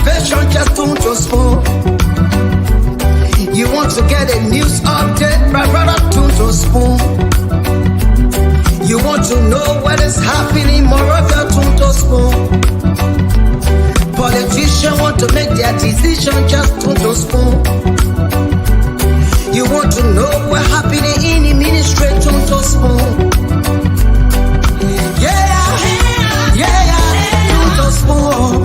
salvation just to spoon. You want to get a news update, my brother, to spoon. You want to know what is happening, moreover, to spoon. Politicians want to make their decision just to spoon. You want to know what's happening in the ministry, to spoon. Yeah, to spoon.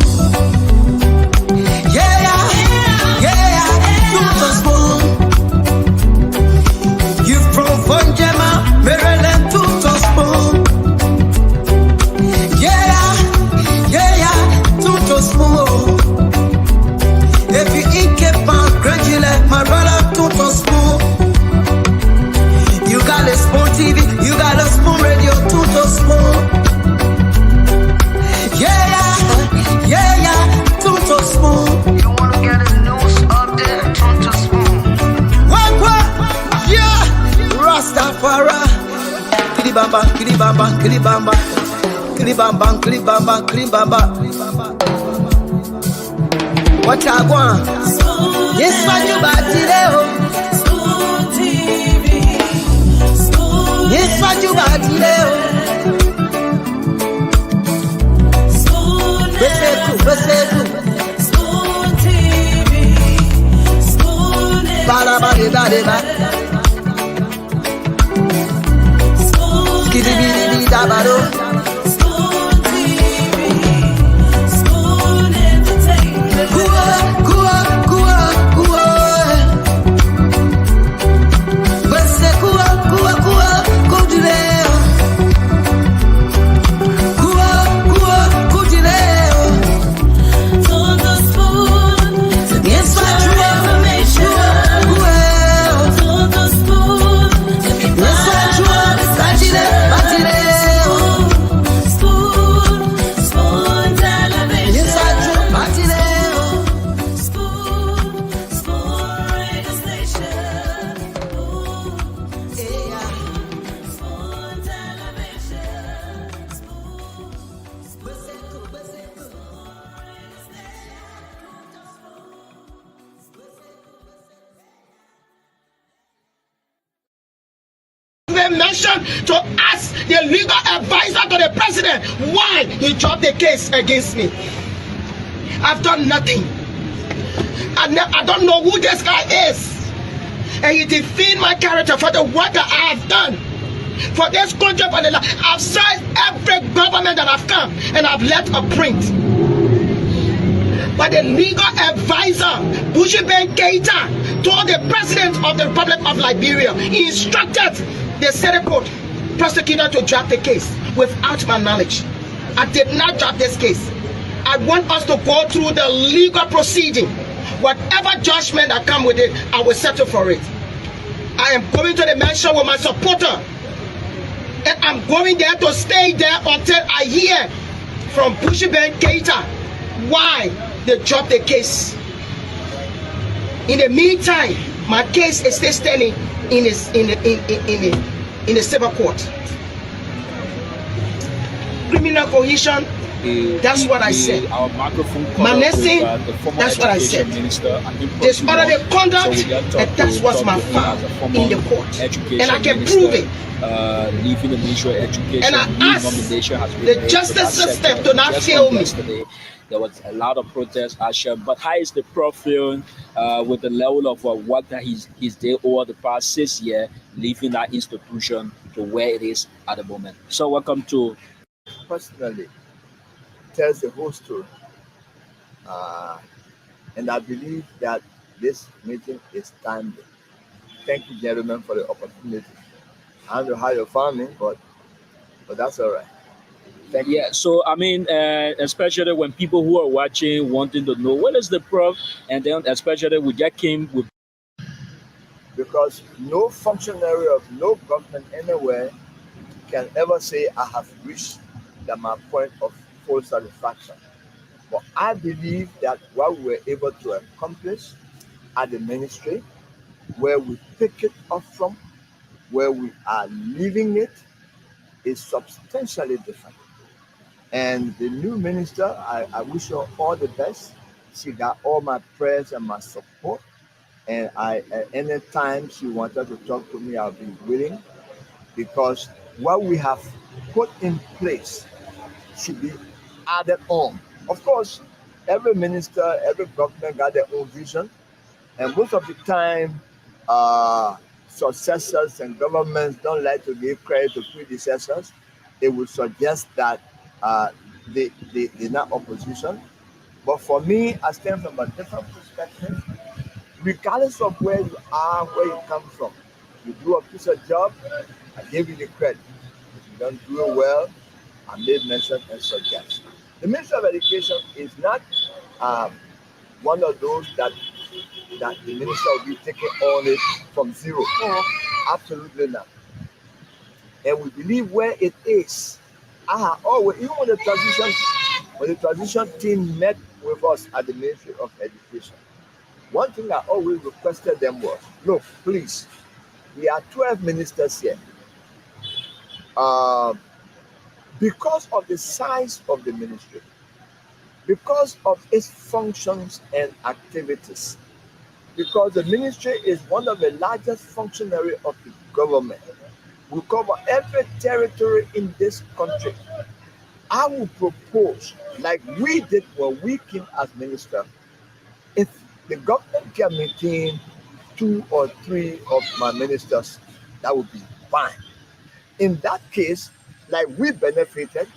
Maryland to spoon. To spoon. If you eat keep on gradually, my brother to spoon. You got a spoon TV, you got a spoon radio to spoon. To spoon. You wanna get a news update to spoon. What? Yeah, Rastafari. Kilibamba, kilibamba, kilibamba, kilibamba, kilibamba, kilibamba. What I want? Yes, what you about today? Yes, what you about today? Beseku. Bada. Skidibidi dabado. Mention to ask the legal advisor to the president why he dropped the case against me. I've done nothing. I don't know who this guy is, and he defend my character for the work that I have done for this country. For the I've served every government that I've come, and I've left a print. But the legal advisor, Bushman Keita, told the president of the Republic of Liberia, he instructed the Senate court prosecutor to drop the case without my knowledge. I did not drop this case. I want us to go through the legal proceeding. Whatever judgment that come with it, I will settle for it. I am going to the mansion with my supporter, and I'm going there to stay there until I hear from Bushman Keita why they dropped the case. In the meantime, my case is still standing in the civil court. Criminal cohesion, that's what I said. Our microphone Manessing, that's what I said. Disorderly conduct, and that's what's my file in the court. And I can prove it. Leaving the Ministry of Education, and I ask the justice system to not fail me. There was a lot of protest action, but how is the Prof feeling with the level of work that he's did over the past 6 years, leaving that institution to where it is at the moment? So welcome to. Personally, tells the whole story. And I believe that this meeting is timely. Thank you, gentlemen, for the opportunity. I don't know how you found me, but that's all right. Thank you. Yeah, so I mean, especially when people who are watching wanting to know what is the Prof, and then especially we just came with. Because no functionary of no government anywhere can ever say I have reached my point of full satisfaction. But I believe that what we were able to accomplish at the ministry, where we pick it up from, where we are leaving it, is substantially different. And the new minister, I wish her all the best, She got all my prayers and my support. And I, at any time she wanted to talk to me, I'll be willing, because what we have put in place should be added on. Of course, every minister, every government got their own vision, and most of the time, successors and governments don't like to give credit to predecessors. They would suggest that they're not opposition. But for me, I stand from a different perspective. Regardless of where you are, where you come from, you do a piece of job, I give you the credit. If you don't do it well, I made mention and suggest. The Ministry of Education is not um, one of those that the minister will be taking on it from zero. No, absolutely not. And we believe where it is. Even when the transition team met with us at the Ministry of Education, one thing I always requested them was, look, please, we are 12 ministers here. Um, because of the size of the ministry, because of its functions and activities, because the ministry is one of the largest functionary of the government. We cover every territory in this country. I will propose, like we did when we came as minister, if the government can maintain 2 or 3 of my ministers, that would be fine. In that case, like we benefited,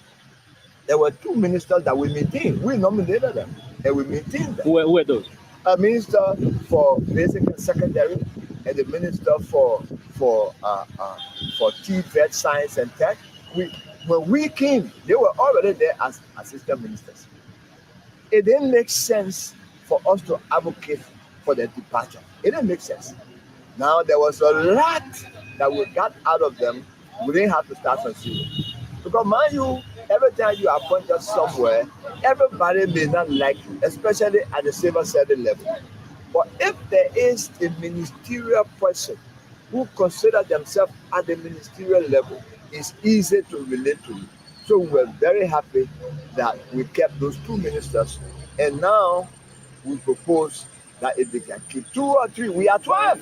there were 2 ministers that we maintained. We nominated them and we maintained them. Who are those? A minister for basic and secondary, and the minister for TVET, science and tech. When we came, they were already there as assistant ministers. It didn't make sense for us to advocate for their departure. It didn't make sense. Now there was a lot that we got out of them. We didn't have to start from zero. Because mind you, every time you are appointed somewhere, everybody may not like you, especially at the civil service level. But if there is a ministerial person who consider themselves at the ministerial level, it's easy to relate to you. So we're very happy that we kept those 2 ministers, and now we propose that if they can keep 2 or 3, we are 12.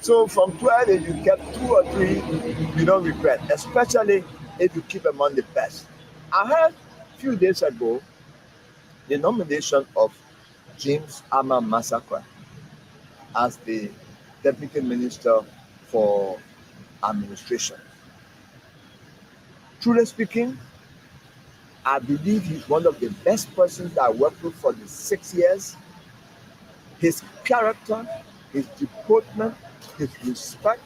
So from 12, if you kept 2 or 3, you don't regret, especially if you keep among the best. I heard a few days ago the nomination of James Ama Masakwa as the Deputy Minister for Administration. Truly speaking, I believe he's one of the best persons that I worked with for the 6 years. His character, his deportment, his respect,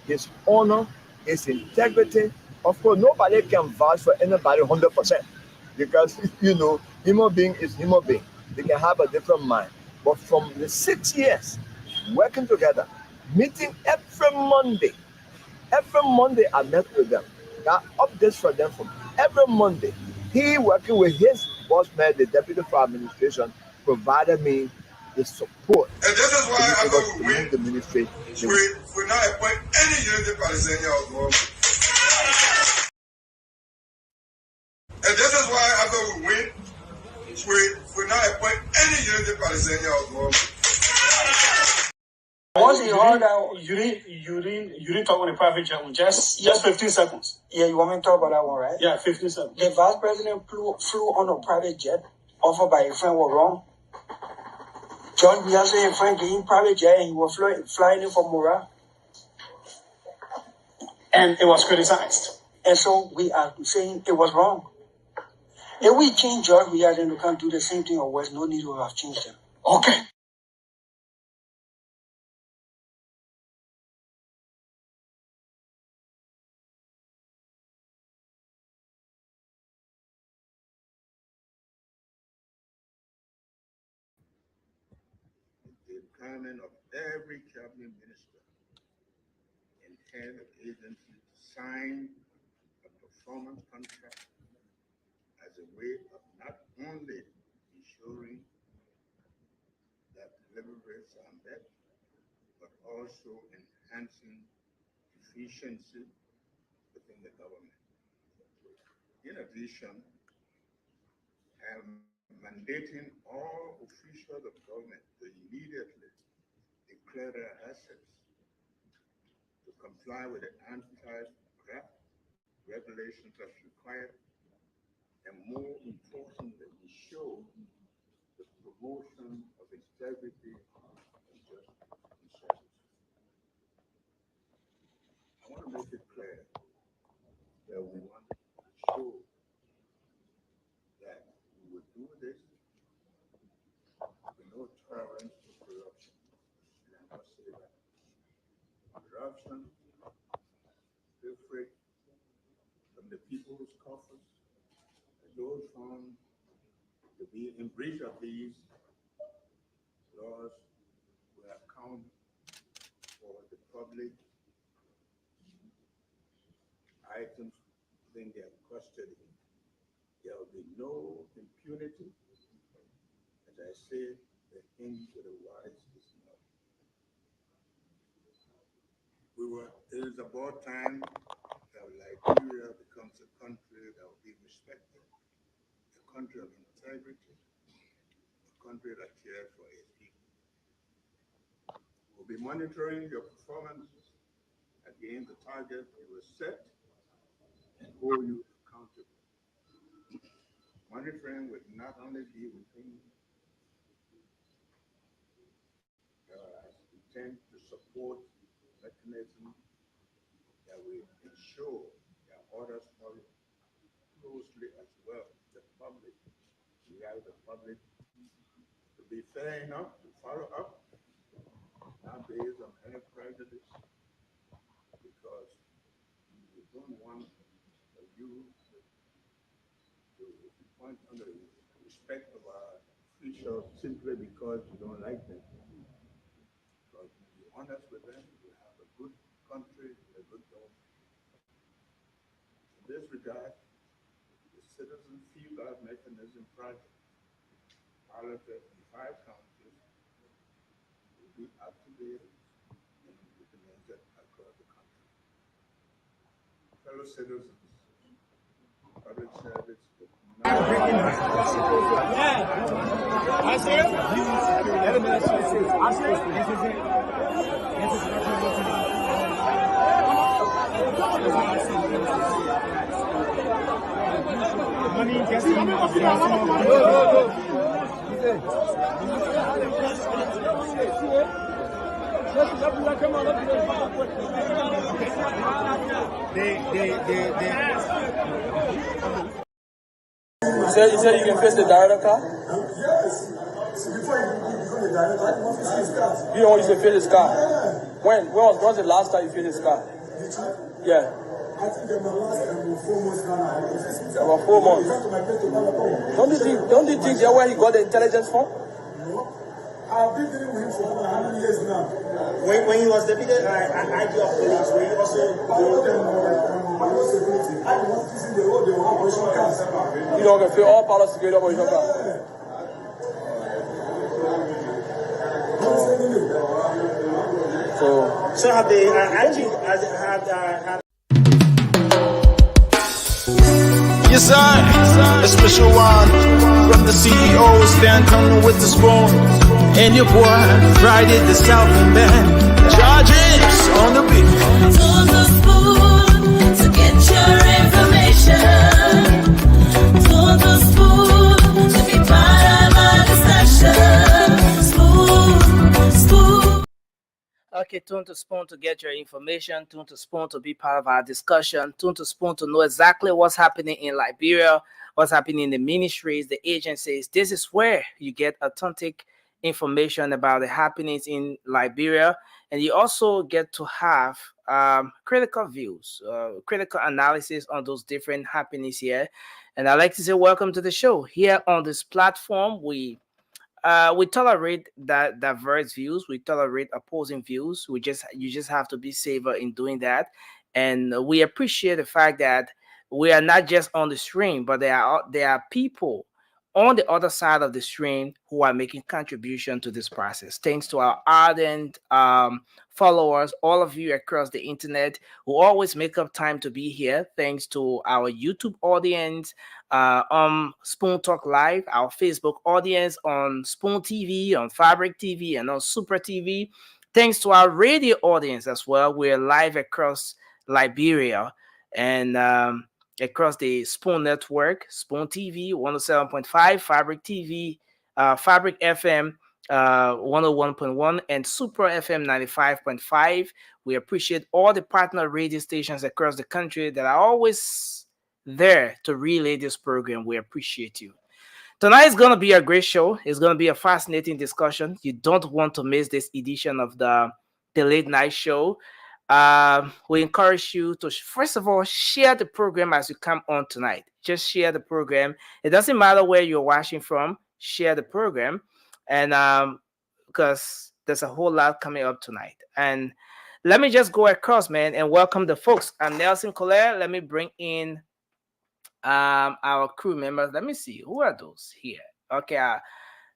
his honor, his integrity. Of course, nobody can vouch for anybody 100%, because human being is human being. They can have a different mind. But from the 6 years working together, meeting every Monday I met with them. Got updates for them from every Monday. He, working with his boss man, the deputy for administration, provided me the support. And this is why to be after able to we move win, the ministry. we not appoint any unity Palestinian government. And this is why after we win, we not appoint any unity Palestinian government. Once you heard that, you didn't talk on the private jet. Just 15 seconds. Yeah, you want me to talk about that one, right? Yeah, 15 seconds. The vice president flew on a private jet offered by a friend was wrong. John Biase and friend gave him private jet and he was flying in from Mora. And it was criticized. And so we are saying it was wrong. If we change George Weah, then we can't do the same thing, or there's no need to have changed him. Okay. The requirement of every cabinet minister and head of agency to sign a performance contract as a way of not only ensuring that delivery rates are met, but also enhancing efficiency within the government. In addition, I am mandating all officials of government to immediately declare their assets, to comply with the anti-graft regulations as required, and more importantly, ensure the promotion of integrity and just service. I want to make it clear that we want to show that we will do this with no tolerance for corruption. And I must say that corruption, filthy from the people's coffers, and those found to be in breach of these laws will account for the public items in their custody. There will be no impunity. As I say, the end to the wise is not. It is about time that Liberia becomes a country that will be respected, a country of integrity, a country that cares for its people. We'll be monitoring your performances against the target you will set and hold you accountable. Monitoring would not only be within intend to support mechanisms that will ensure that others follow closely as well. The public, we have the public to be fair enough to follow up, not based on any prejudice, because we don't want you to point under the respect of our officials simply because you don't like them. Because to be honest with them, we have a good country, a good government. In this regard, the Citizen Feedback Mechanism project, piloted in 5 counties, will be activated and implemented across the country. Fellow citizens, public service, You said you can face the director? Yes. Before you become the director, you want to see his car. You don't want to feel his car? When was the last time you feel his car? Yeah. I think my last time was 4 months now. About 4 months. Don't you think that's where he got the intelligence from? No. I've been dealing with him for how many years now? When he was deputy IG of police, when he also security, I was using the whole operation cars. You don't feel all part of security operation cars. So have the IG have Yes, sir. A special one from the CEO, Stanton with the spoon. And your boy, Friday the Southern Band. Charges on the beat. To the spoon to get your information. To the spoon to be part of our discussion. Spoon. Okay, tune to Spoon to get your information. Tune to Spoon to be part of our discussion. Tune to Spoon to know exactly what's happening in Liberia, what's happening in the ministries, the agencies. This is where you get authentic information about the happenings in Liberia, and you also get to have critical views, critical analysis on those different happenings here. And I'd like to say welcome to the show. Here on this platform, we tolerate that diverse views. We tolerate opposing views. You just have to be safer in doing that, and we appreciate the fact that we are not just on the stream, but there are people on the other side of the stream who are making contribution to this process. Thanks to our ardent followers, all of you across the internet who always make up time to be here. Thanks to our YouTube audience on Spoon Talk Live, our Facebook audience on Spoon TV, on Fabric TV, and on Super TV. Thanks to our radio audience as well. We're live across Liberia and across the Spoon Network, Spoon TV 107.5, Fabric TV, Fabric FM 101.1, and Super FM 95.5. We appreciate all the partner radio stations across the country that are always there to relay this program. We appreciate you. Tonight is going to be a great show. It's going to be a fascinating discussion. You don't want to miss this edition of the Late Night Show. We encourage you to, first of all, share the program as you come on tonight. Just share the program. It doesn't matter where you're watching from. Share the program. And because there's a whole lot coming up tonight. And let me just go across, man, and welcome the folks. I'm Nelson Collier. Let me bring in our crew members. Let me see, who are those here? Okay,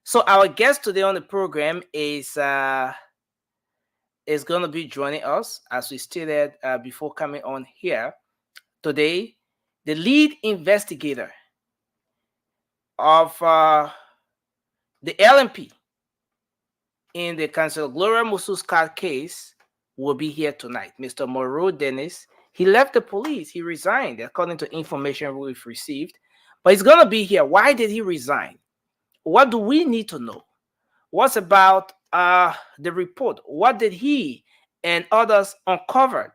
so our guest today on the program is going to be joining us, as we stated before coming on here today, the lead investigator of the LMP in the Council Gloria Mususkat case will be here tonight. Mr. Moreau Dennis. He left the police. He resigned, according to information we've received. But he's going to be here. Why did he resign? What do we need to know? What's about the report? What did he and others uncovered?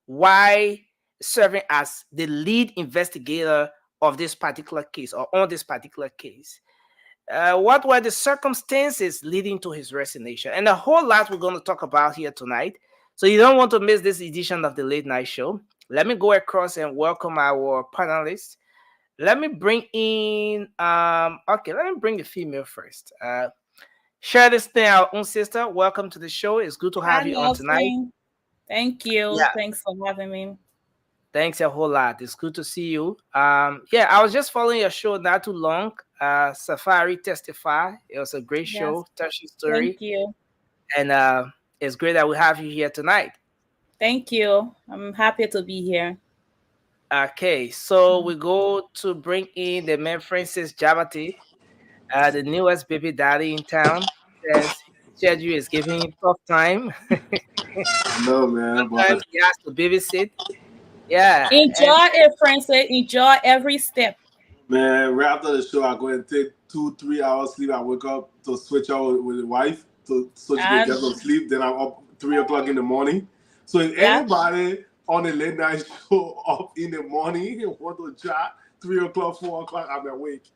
Why serving as the lead investigator of this particular case or on this particular case? What were the circumstances leading to his resignation? And a whole lot we're going to talk about here tonight. So you don't want to miss this edition of the Late Night Show. Let me go across and welcome our panelists. Let me bring in, let me bring the female first. Shirley Stein, our own sister, welcome to the show. It's good to have you on tonight. Thank you. Yeah. Thanks for having me. Thanks a whole lot. It's good to see you. I was just following your show not too long. Safari Testify. It was a great show. Touching story. Thank you. And it's great that we have you here tonight. Thank you. I'm happy to be here. Okay, so we go to bring in the man Francis Jabati, the newest baby daddy in town. Says Cheju is giving him tough time. No, man. Sometimes he has to babysit. Yeah. Enjoy it, Francis. Enjoy every step. Man, right after the show, I go and take 2-3 hours sleep. I wake up to switch out with the wife so she can get some sleep. Then I'm up 3 o'clock in the morning. So if anybody on the late night show up in the morning and want to chat 3 o'clock, 4 o'clock, I'm awake.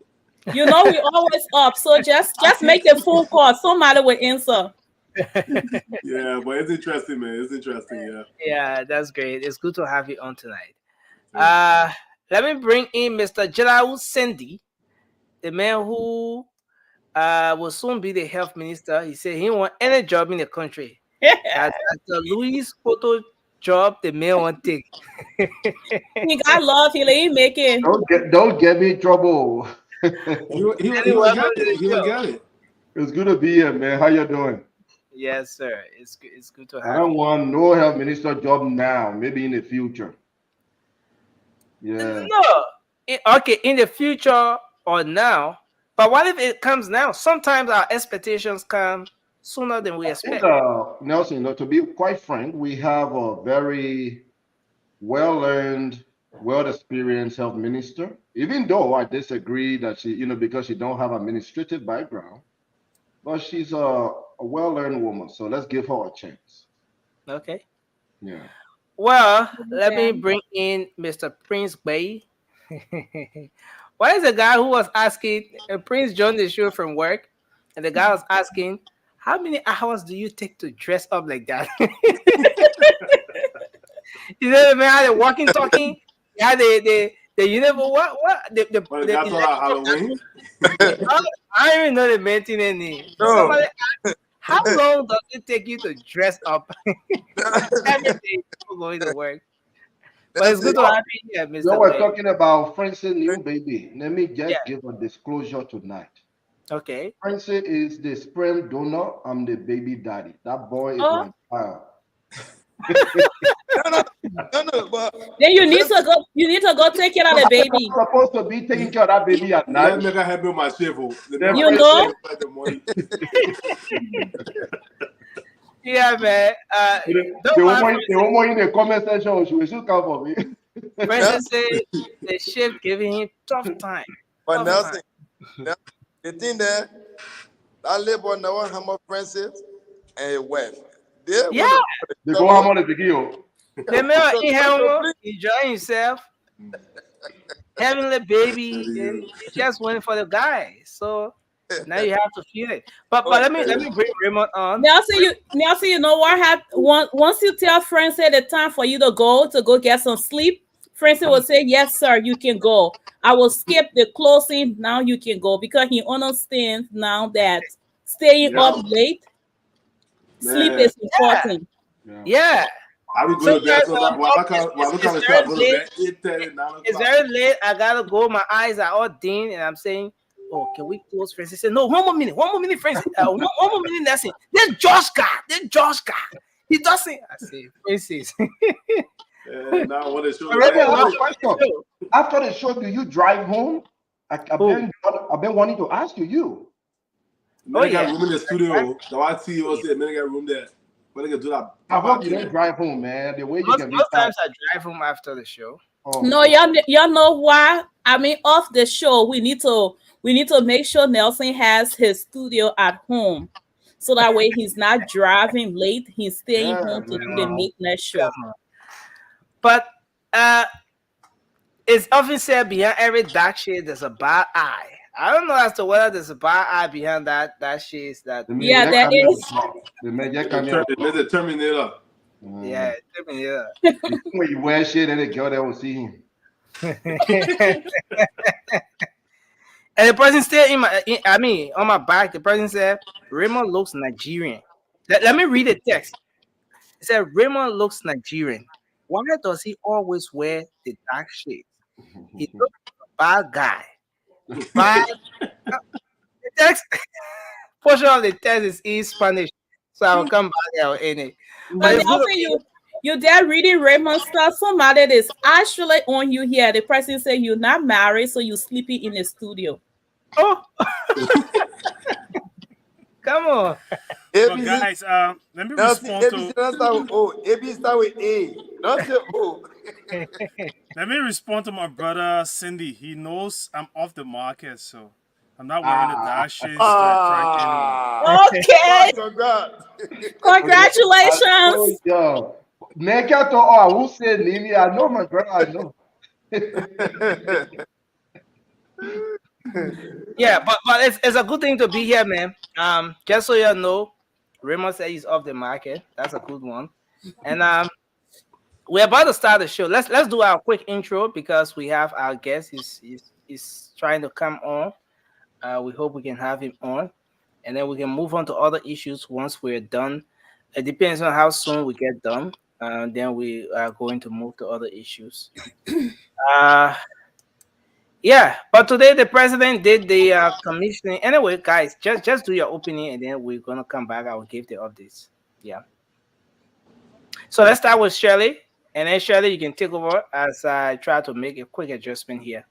You know we always up, so just make the phone call. Somebody will answer. Yeah, but it's interesting, man. It's interesting, yeah. Yeah, that's great. It's good to have you on tonight. Let me bring in Mr. Gerald Sandy, the man who will soon be the health minister. He said he want any job in the country. That's the Louis Photo job the man want to take. He got love. He make it. Don't get me in trouble. He will get it. It's good to be here, man. How you doing? Yes, sir. It's good to have I don't you. want no health minister job now. Maybe in the future. Yeah. No. Okay, in the future or now. But what if it comes now? Sometimes our expectations come sooner than we expect. Nelson, to be quite frank, we have a very well-learned, well-experienced health minister. Even though I disagree that she, because she don't have administrative background, but she's a well-learned woman. So let's give her a chance. Okay. Yeah. Well, let me bring in Mr. Prince Bay. Why is the guy who was asking, Prince joined the show from work, and the guy was asking, how many hours do you take to dress up like that? You know, man, had the walking, talking, yeah, the uniform, what? That's all Halloween. I don't even know the maintenance name. Somebody asked, how long does it take you to dress up every day before going to work? But it's good to have you here, Mr. So we're Wade. talking about Francis' new baby. Let me just Yeah. give a disclosure tonight. Okay. Francis is the sperm donor. I'm the baby daddy. That boy is Oh. my child. No, but Then you need to go. You need to go take care of the baby. I'm supposed to be taking care of that baby at Let night. me help me with my shovel. You know? Yeah, man. The woman in the comment section, she should come for me. Francis said the shift giving him tough time. But Nelson, the thing there, that labor never hammer Francis and his wife. Yeah. They go hammer the video. The man in heaven enjoying himself. Heavenly baby, and he just went for the guy. So now you have to feel it. But let me bring Raymond on. Nelson, you know what happened? Once you tell Francis the time for you to go get some sleep, Francis will say, "Yes, sir, you can go. I will skip the closing. Now you can go," because he understands now that staying up late, sleep is important. Yeah. I would go to bed. It's very late. I gotta go. My eyes are all dim, and I'm saying, "Oh, can we close?" Francis said, "No, one more minute, Francis. One more minute, Nelson. Then Josh got. He doesn't." I say, Francis. Now what is After the show, do you drive home? I've been wanting to ask you. Man, got room in the studio. The white CEO said, "Man, got room there." When they can do that, I hope you don't drive home, man. The way you can be most times I drive home after the show. Oh. No, y'all know why? I mean, off the show, we need to make sure Nelson has his studio at home, so that way he's not driving late. He's staying home to do the midnight show. But it's often said behind every dark shade there's a bad eye. I don't know as to whether there's a bad eye behind that shade. Yeah, there is. The Terminator. Yeah, Terminator. When you wear shit and the girl that will see him. And the person said on my back, the person said, Raymond looks Nigerian. Let me read the text. It said, Raymond looks Nigerian. Why does he always wear the dark shades? He looks like a bad guy. But the text portion of the text is in Spanish, so I will come back out in it. But also you there reading Raymond stuff. Somebody is actually on you here. The person said you're not married, so you're sleeping in the studio. Oh, come on. So guys, let me respond to. AB start with A. Not say O. Let me respond to my brother Cindy. He knows I'm off the market, so I'm not wearing the dark shades to attract Okay. Congratulations. Yo, make out to I will say Nini. I know my brother. I know. Yeah, but it's a good thing to be here, man. Just so you know, Raymond said he's off the market. That's a good one. And we're about to start the show. Let's do our quick intro because we have our guest. He's trying to come on. We hope we can have him on, and then we can move on to other issues once we're done. It depends on how soon we get done. Then we are going to move to other issues. Yeah, but today the president did the commissioning. Anyway, guys, just do your opening, and then we're gonna come back. I will give the updates. Yeah. So let's start with Shirley, and then Shirley, you can take over as I try to make a quick adjustment here.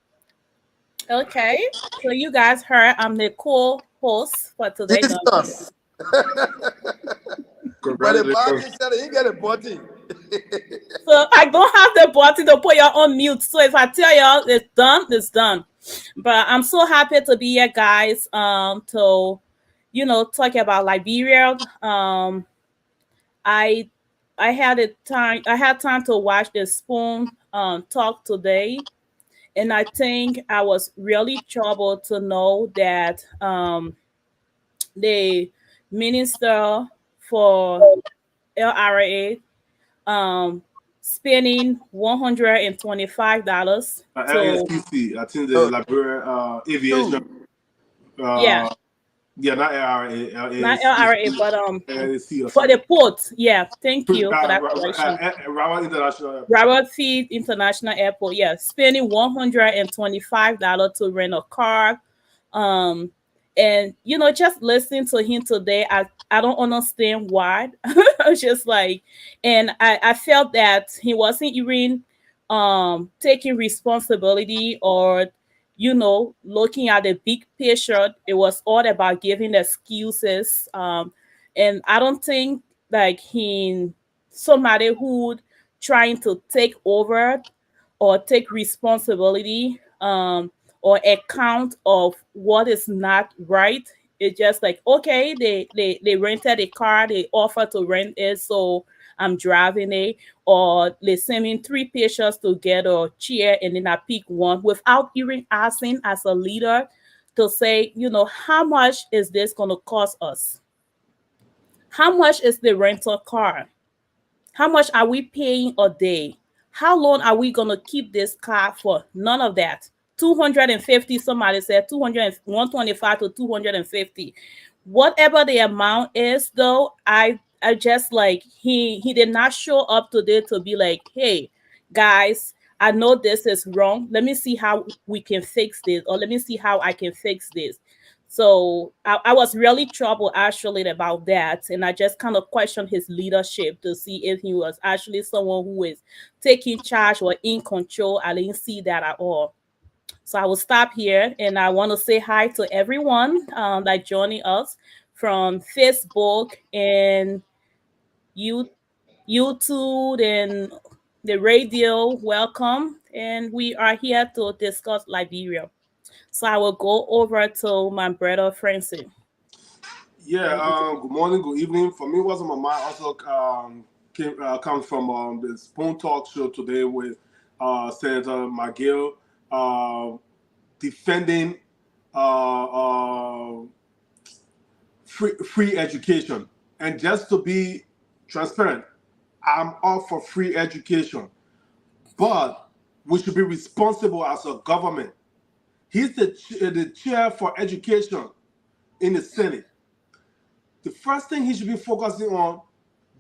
Okay, so you guys heard I'm the co-host for today. You get a button. So I don't have the button to put y'all on mute. So if I tell y'all it's done, it's done. But I'm so happy to be here, guys. To talk about Liberia. I had time to watch the Spoon talk today, and I think I was really troubled to know that the minister for LRA spending $125 LSPC, I think the Liberia aviation Yeah, not LRA. Not LRA, but LAC or for the something. port. Yeah, thank you for that correction. Rabat International Airport. Robert Field International Airport. Yeah, spending $125 to rent a car. And just listening to him today, I don't understand why. I was just like, and I felt that he wasn't even taking responsibility or looking at the big picture. It was all about giving excuses. And I don't think like somebody who trying to take over or take responsibility or account of what is not right. It's just like, okay, they rented a car, they offer to rent it, so I'm driving it, or they send me 3 pictures to get a chair and then I pick one without even asking as a leader to say, how much is this going to cost us? How much is the rental car? How much are we paying a day? How long are we going to keep this car for? None of that. 250, somebody said 125 to 250. Whatever the amount is, though, I just like he did not show up today to be like, hey, guys, I know this is wrong. Let me see how we can fix this, or let me see how I can fix this. So I was really troubled actually about that. And I just kind of questioned his leadership to see if he was actually someone who is taking charge or in control. I didn't see that at all. So I will stop here, and I want to say hi to everyone that joining us from Facebook and YouTube and the radio. Welcome. And we are here to discuss Liberia. So I will go over to my brother Francis. Yeah, good morning, good evening. For me, what's on my mind also comes from the Spoon Talk show today with Senator McGill defending free education. And just to be transparent, I'm all for free education, but we should be responsible as a government. He's the chair for education in the Senate. The first thing he should be focusing on,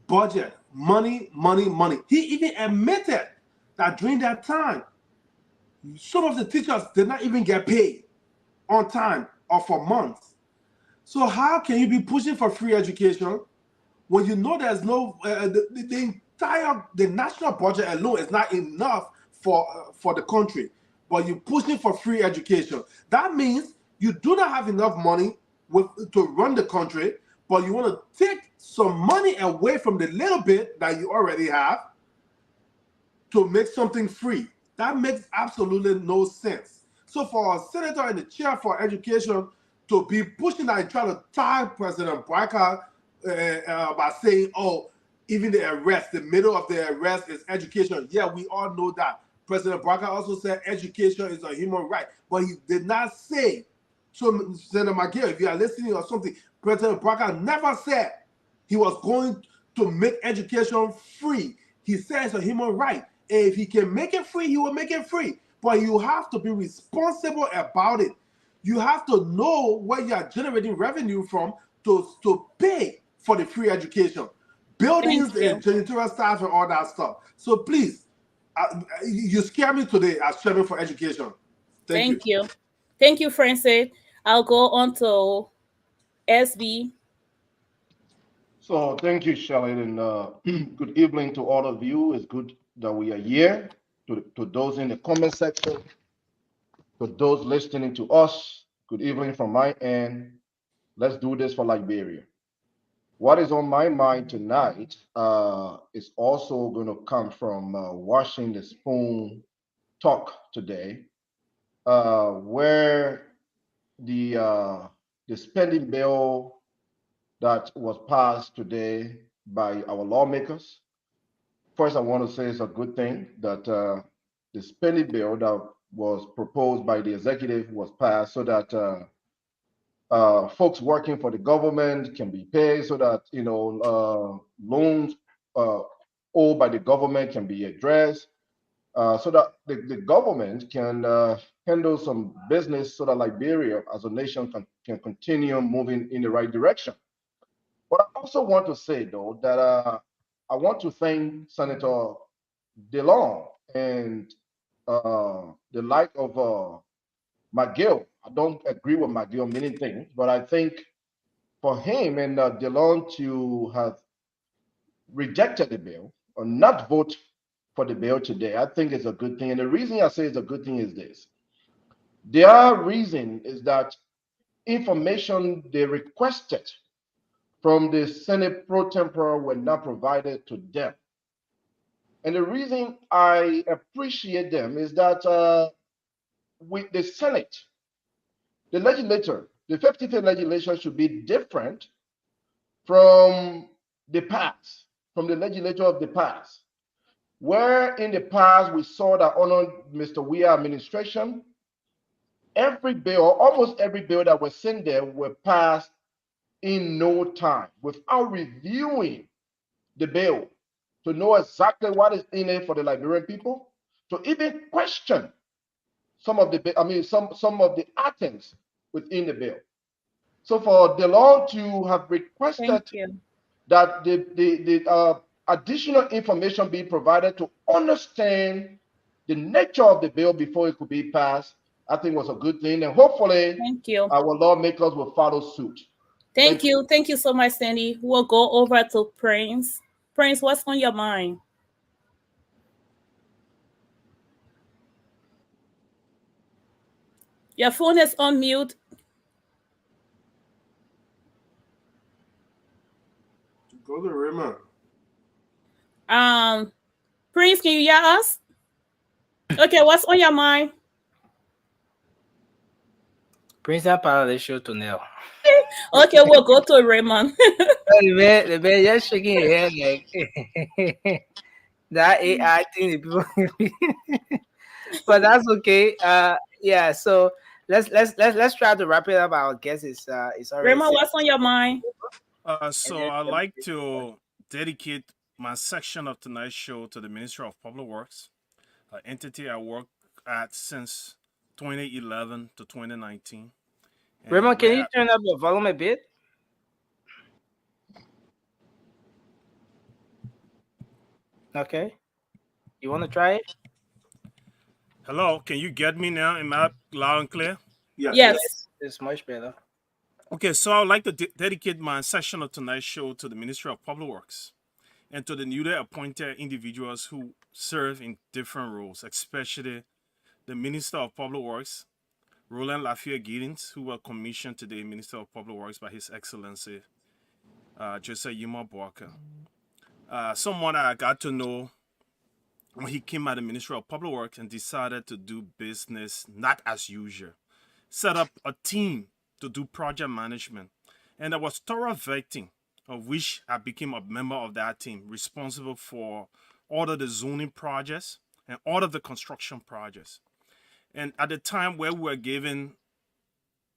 budget, money, money, money. He even admitted that during that time, some of the teachers did not even get paid on time or for months. So how can you be pushing for free education when you know there's no the national budget alone is not enough for the country, but you're pushing for free education? That means you do not have enough money to run the country, but you want to take some money away from the little bit that you already have to make something free. That makes absolutely no sense. So for a senator in the chair for education to be pushing that and trying to tie President Barker by saying, oh, even the arrest, the middle of the arrest is education. Yeah, we all know that. President Barker also said education is a human right, but he did not say, so Senator McGill, if you are listening or something, President Barker never said he was going to make education free. He said it's a human right. And if he can make it free, he will make it free. But you have to be responsible about it. You have to know where you are generating revenue from to pay for the free education. Buildings and janitorial staff and all that stuff. So please, you scare me today as chairman for education. Thank you. Thank you, Francis. I'll go on to SB. So thank you, Charlotte, and good evening to all of you. It's good that we are here. To those in the comment section, to those listening to us, good evening from my end. Let's do this for Liberia. What is on my mind tonight is also going to come from Washing the Spoon Talk today, where the spending bill that was passed today by our lawmakers. First, I want to say it's a good thing that the spending bill that was proposed by the executive was passed so that folks working for the government can be paid, so that loans owed by the government can be addressed, so that the government can handle some business so that Liberia as a nation can continue moving in the right direction. But I also want to say, though, that I want to thank Senator DeLong and the like of McGill. I don't agree with McGill on many things, but I think for him and DeLong to have rejected the bill or not vote for the bill today, I think it's a good thing. And the reason I say it's a good thing is this. Their reason is that information they requested from the Senate pro tempore were not provided to them. And the reason I appreciate them is that with the Senate, the legislature, the 55th legislature should be different from the past, from the legislature of the past, where in the past we saw that under Mr. Weah administration, every bill, almost every bill that was sent there were passed in no time without reviewing the bill to know exactly what is in it for the Liberian people, to even question some of the, some of the items within the bill. So for DeLong to have requested that the additional information be provided to understand the nature of the bill before it could be passed, I think was a good thing. And hopefully our lawmakers will follow suit. Thank you. Thank you so much, Sandy. We'll go over to Prince. Prince, what's on your mind? Your phone is on mute. Go to Raymond. Prince, can you hear us? Okay, what's on your mind? Prince, I'm part of the show to now. Okay, we'll go to Raymond. The man just shaking your head like that AI thing. But that's okay. Yeah. So let's try to wrap it up. Our guest is already. Raymond, what's on your mind? So I'd like to dedicate my section of tonight's show to the Ministry of Public Works, an entity I worked at since 2011 to 2019. Raymond, can you turn up the volume a bit? Okay. You want to try it? Hello, can you get me now? Am I loud and clear? Yes. It's much better. Okay, so I'd like to dedicate my section of tonight's show to the Ministry of Public Works and to the newly appointed individuals who serve in different roles, especially the Minister of Public Works, Roland Lafayette Giddens, who was commissioned today Minister of Public Works by His Excellency Joseph Yuma Boakai. Someone I got to know when he came out of the Ministry of Public Works and decided to do business not as usual, set up a team to do project management, and there was thorough vetting, of which I became a member of that team, responsible for all of the zoning projects and all of the construction projects. And at the time where we were given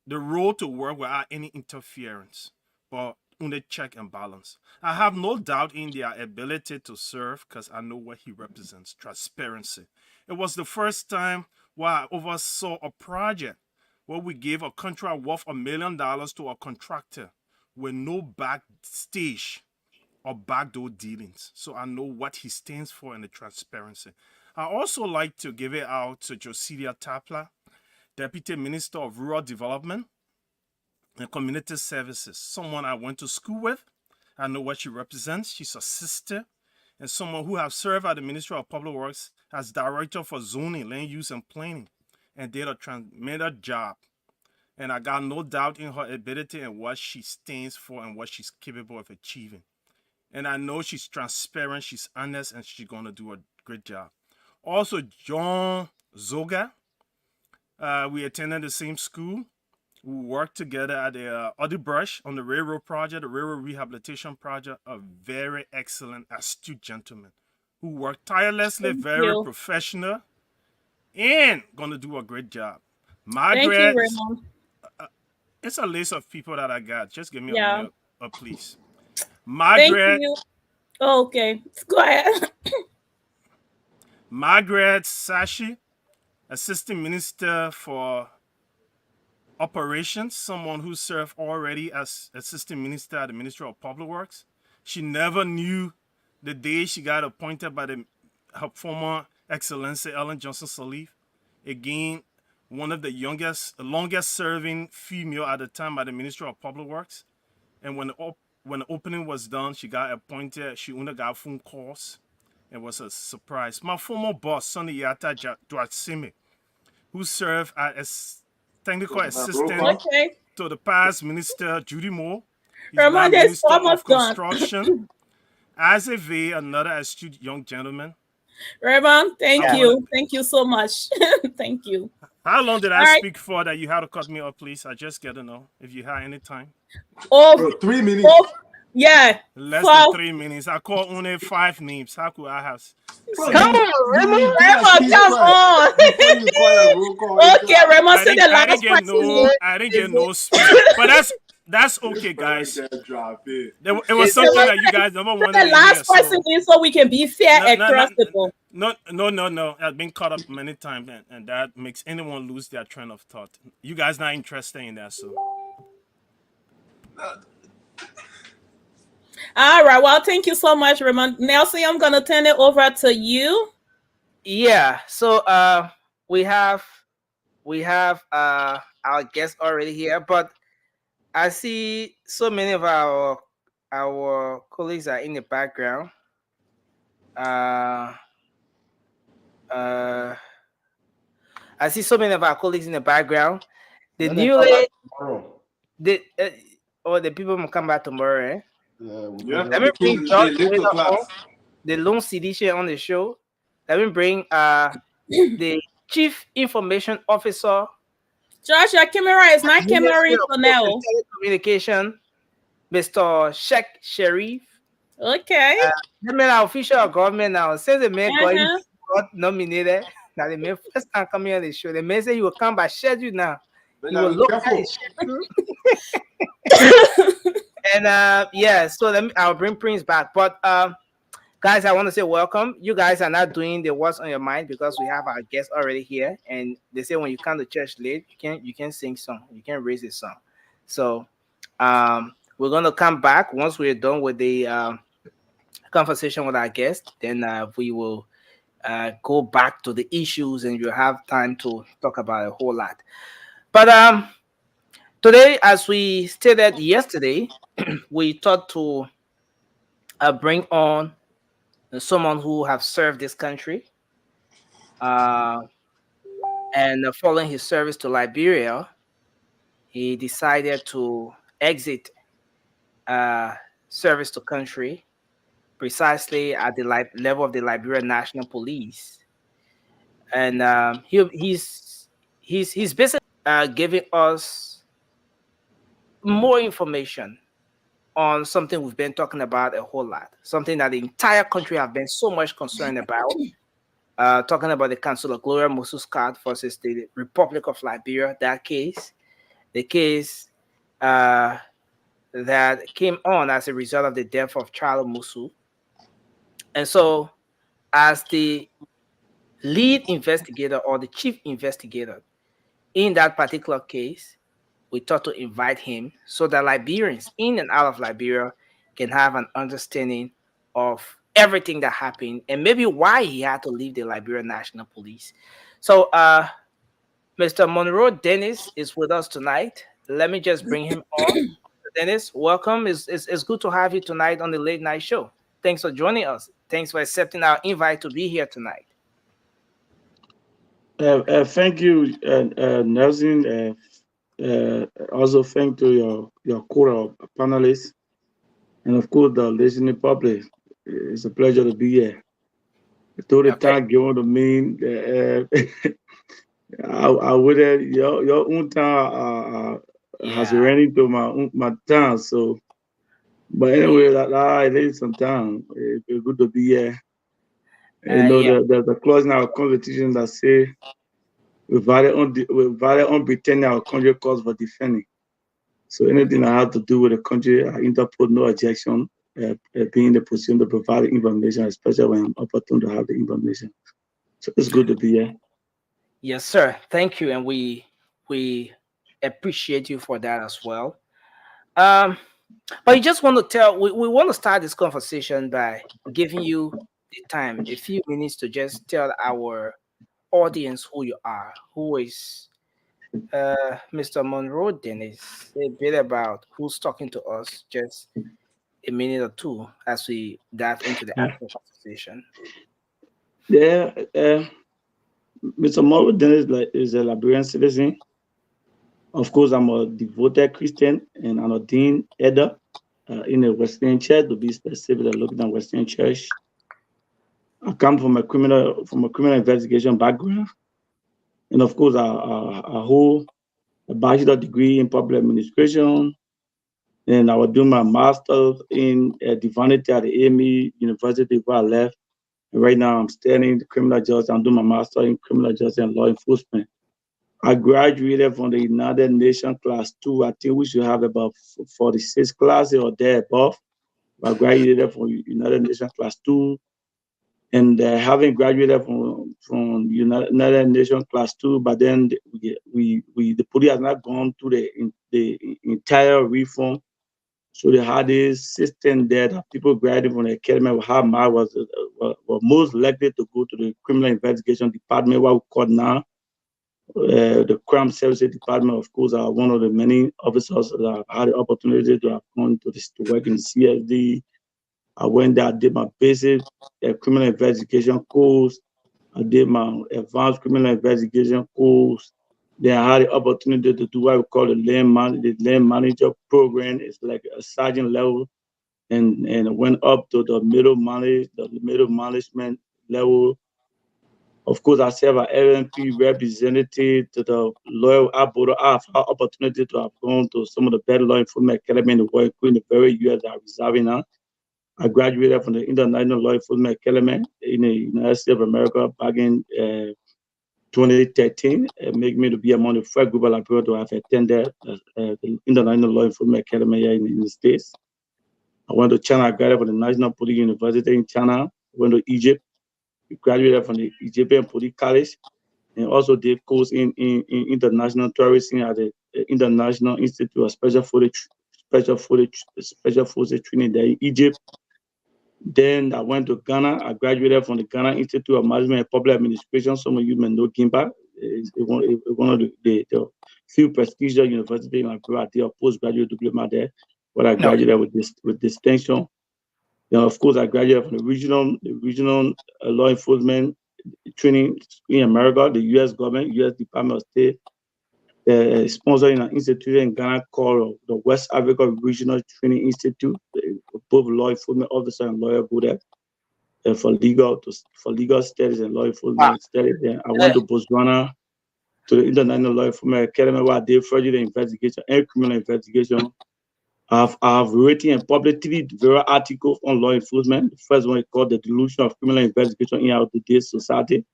the role to work without any interference, but under check and balance. I have no doubt in their ability to serve because I know what he represents, transparency. It was the first time where I oversaw a project where we gave a contract worth $1 million to a contractor with no backstage or backdoor dealings. So I know what he stands for in the transparency. I also like to give it out to Josilia Tapla, Deputy Minister of Rural Development and Community Services, someone I went to school with. I know what she represents. She's a sister and someone who has served at the Ministry of Public Works as Director for Zoning, Land Use and Planning, and did a tremendous job. And I got no doubt in her ability and what she stands for and what she's capable of achieving. And I know she's transparent, she's honest, and she's going to do a great job. Also, John Zoga. We attended the same school. We worked together at the Odibrush on the railroad project, the railroad rehabilitation project. A very excellent, astute gentleman who worked tirelessly, very professional, and going to do a great job. Margaret, thank you, Raymond. It's a list of people that I got. Just give me a minute, please. Margaret. Thank you. Okay, go ahead. Margaret Sashi, Assistant Minister for Operations, someone who served already as Assistant Minister at the Ministry of Public Works. She never knew the day she got appointed by her former Excellency Ellen Johnson Sirleaf. Again, one of the longest serving female at the time at the Ministry of Public Works. And when the opening was done, she got appointed. She only got phone calls. It was a surprise. My former boss, Sonny Yata Dwatsime, who served as technical assistant to the past Minister Judy Moore. He's now Minister of Construction. Isaac V, another astute young gentleman. Raymond, thank you. Thank you so much. Thank you. How long did I speak for that you had to cut me off, please? I just get to know if you had any time. Oh, 3 minutes. Yeah. Less than 3 minutes. I call only 5 names. How could I have? Come on, Raymond. Come on. Okay, Raymond, say the last question. I didn't get no speech. But that's okay, guys. It was something that you guys never wanted to hear. The last person is so we can be fair and trustable. No. I've been caught up many times, and that makes anyone lose their train of thought. You guys not interested in that, so. All right. Well, thank you so much, Raymond. Nelson, I'm gonna turn it over to you. Yeah. So we have our guests already here, but I see so many of our colleagues are in the background. I see so many of our colleagues in the background. The people will come back tomorrow. Eh? Let me bring George the Lone Seditious on the show. Let me bring the Chief Information Officer. Josh, your camera is not camera for now. Communication, Mr. Sheikh Sharif. Okay. The man official of government now. Since the man got nominated, now the man first time coming on the show. The man said he will come by schedule now. He will look at his schedule. And so I'll bring Prince back. But guys, I want to say welcome. You guys are not doing the what's on your mind because we have our guests already here. And they say when you come to church late, you can sing song. You can raise a song. So we're gonna come back once we're done with the conversation with our guests. Then we will go back to the issues and you'll have time to talk about a whole lot. But today, as we stated yesterday, we thought to bring on someone who have served this country, and following his service to Liberia, he decided to exit service to country precisely at the level of the Liberia National Police, and he's basically giving us more information on something we've been talking about a whole lot, something that the entire country have been so much concerned about, talking about the Council of Gloria Musu-Scott versus the Republic of Liberia, that case, the case that came on as a result of the death of Charles Musu. And so as the lead investigator or the chief investigator in that particular case, we thought to invite him so that Liberians in and out of Liberia can have an understanding of everything that happened and maybe why he had to leave the Liberia National Police. So Mr. Monroe Dennis is with us tonight. Let me just bring him on. Dennis, welcome. It's good to have you tonight on the Late Night Show. Thanks for joining us. Thanks for accepting our invite to be here tonight. Thank you, Nelson. Also thank to your core panelists and of course the listening public. It's a pleasure to be here. To the time given to me, I would your own time has running to my time. So, but anyway, I need some time. It's good to be here. And there's a clause in our constitution that say we value unpretending our country cause for defending. So anything I have to do with the country, I interpose no objection, being in the position to provide information, especially when I'm opportune to have the information. So it's good to be here. Yes, sir. Thank you, and we appreciate you for that as well. But you just want to tell we want to start this conversation by giving you the time, a few minutes to just tell our audience who you are, who is Mr. Monroe Dennis. Say a bit about who's talking to us, just a minute or two as we dive into the actual conversation. Yeah, Mr. Monroe Dennis is a Liberian citizen. Of course, I'm a devoted Christian and an ordained elder in a Wesleyan church, to be specific, looking at Wesleyan church. I come from a criminal investigation background, and of course, I hold a bachelor degree in public administration, and I was doing my master's in divinity at the AME University where I left. And right now, I'm studying criminal justice. I'm doing my master in criminal justice and law enforcement. I graduated from the United Nations Class 2. I think we should have about 46 classes or there above. I graduated from United Nations Class 2. And having graduated from United Nations Class 2, but then the police has not gone through the entire reform. So they had this system there that people graduating from the academy was most likely to go to the criminal investigation department, what we call now the crime services department. Of course, are one of the many officers that have had the opportunity to have gone to work in CSD. I went there, I did my basic criminal investigation course. I did my advanced criminal investigation course. Then I had the opportunity to do what we call the land manager program. It's like a sergeant level, and I went up to the middle management level. Of course, I serve as LNP representative to the lawyer. I have had opportunity to have gone to some of the better law enforcement academy in the world, including the very years that I'm reserving now. I graduated from the International Law Enforcement Academy in the United States of America back in 2013. It made me to be among the first group of Liberians to have attended the International Law Enforcement Academy here in the States. I went to China. I graduated from the National Police University in China. I went to Egypt. I graduated from the Egyptian Police College, and also did course in international tourism at the International Institute of Special Forces Training there in Egypt. Then I went to Ghana. I graduated from the Ghana Institute of Management and Public Administration. Some of you may know GIMPA. It's one of the few prestigious universities in Liberia. I did a postgraduate diploma there, but I graduated with distinction. Then, of course, I graduated from the regional law enforcement training in America. The U.S. government, U.S. Department of State, sponsoring an institute in Ghana called the West Africa Regional Training Institute. Both law enforcement officer and lawyer go there for legal studies and law enforcement studies. Then I went to Botswana to the International Law Enforcement Academy where I did further investigation and criminal investigation. I've written and published 3 various articles on law enforcement. The first one is called The Delusion of Criminal Investigation in Our Today's Society.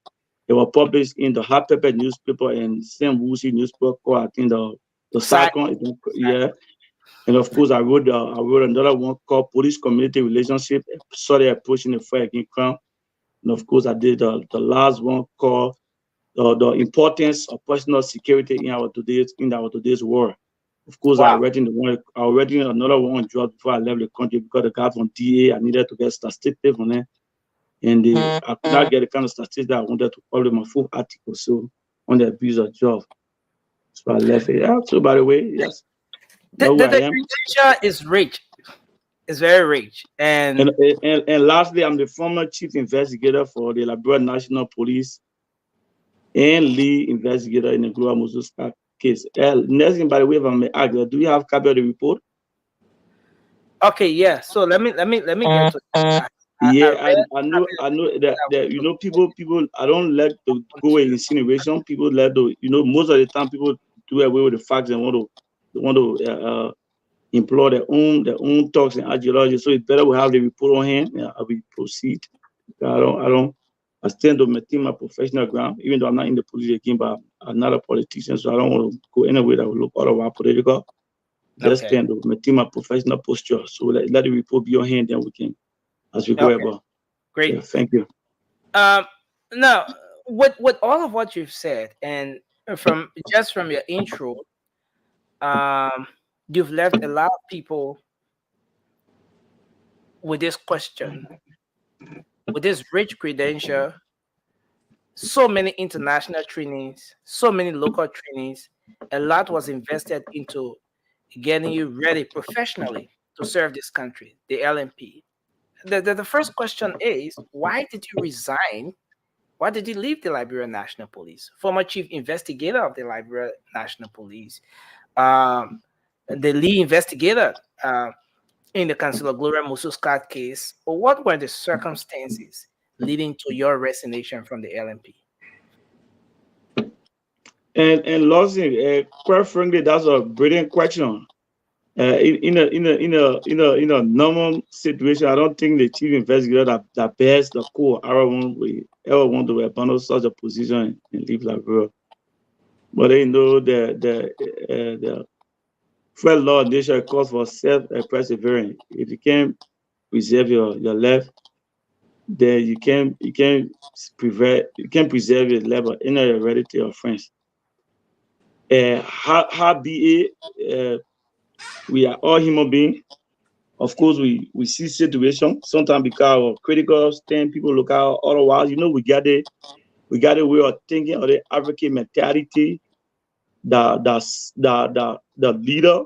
They were published in the Hot Pepper newspaper and St. Lucie newspaper called, I think, the Cyclone. Yeah. And of course, I wrote another one called Police Community Relationship, Sorry Approaching the Fight Against Crime. And of course, I did the last one called The Importance of Personal Security in our today's world. Of course, I read another one on drugs before I left the country because the guy from DA, I needed to get statistics on it. And I could not get the kind of statistics that I wanted to publish my full article. So on the abuse of drugs. So I left it out. So by the way, yes. The literature is rich. It's very rich. And lastly, I'm the former chief investigator for the Liberia National Police and lead investigator in the Global Muzuka case. Next thing, by the way, if I may ask, do you have copy of the report? Okay, yeah. So let me get to that. I know that people I don't like to go with insinuation. People like to, most of the time people do away with the facts and want to employ their own talks and ideology. So it's better we have the report on hand. I will proceed. I stand to maintain my professional ground, even though I'm not in the police again, but I'm not a politician, so I don't want to go anywhere that will look otherwise political. Just stand to maintain my professional posture. So let the report be on hand, then we can, as we go about. Great. Yeah, thank you. Now, with all of what you've said, and from your intro, you've left a lot of people with this question, with this rich credential, so many international trainings, so many local trainings. A lot was invested into getting you ready professionally to serve this country, the LMP. The first question is, why did you resign? Why did you leave the Liberia National Police? Former chief investigator of the Liberia National Police, the lead investigator in the Councillor Gloria Musu-Scott case. What were the circumstances leading to your resignation from the LMP? And Lawson, quite frankly, that's a brilliant question. In a normal situation, I don't think the chief investigator that bears the core ever want to abandon such a position and leave Liberia. But they know the federal law nation calls for self-perseverance. If you can't preserve your life, then you can't preserve your level in your heredity or friends. How be it, we are all human beings. Of course, we see situations sometimes because of critical stand people look out. Otherwise, we got a way of thinking of the African mentality. The leader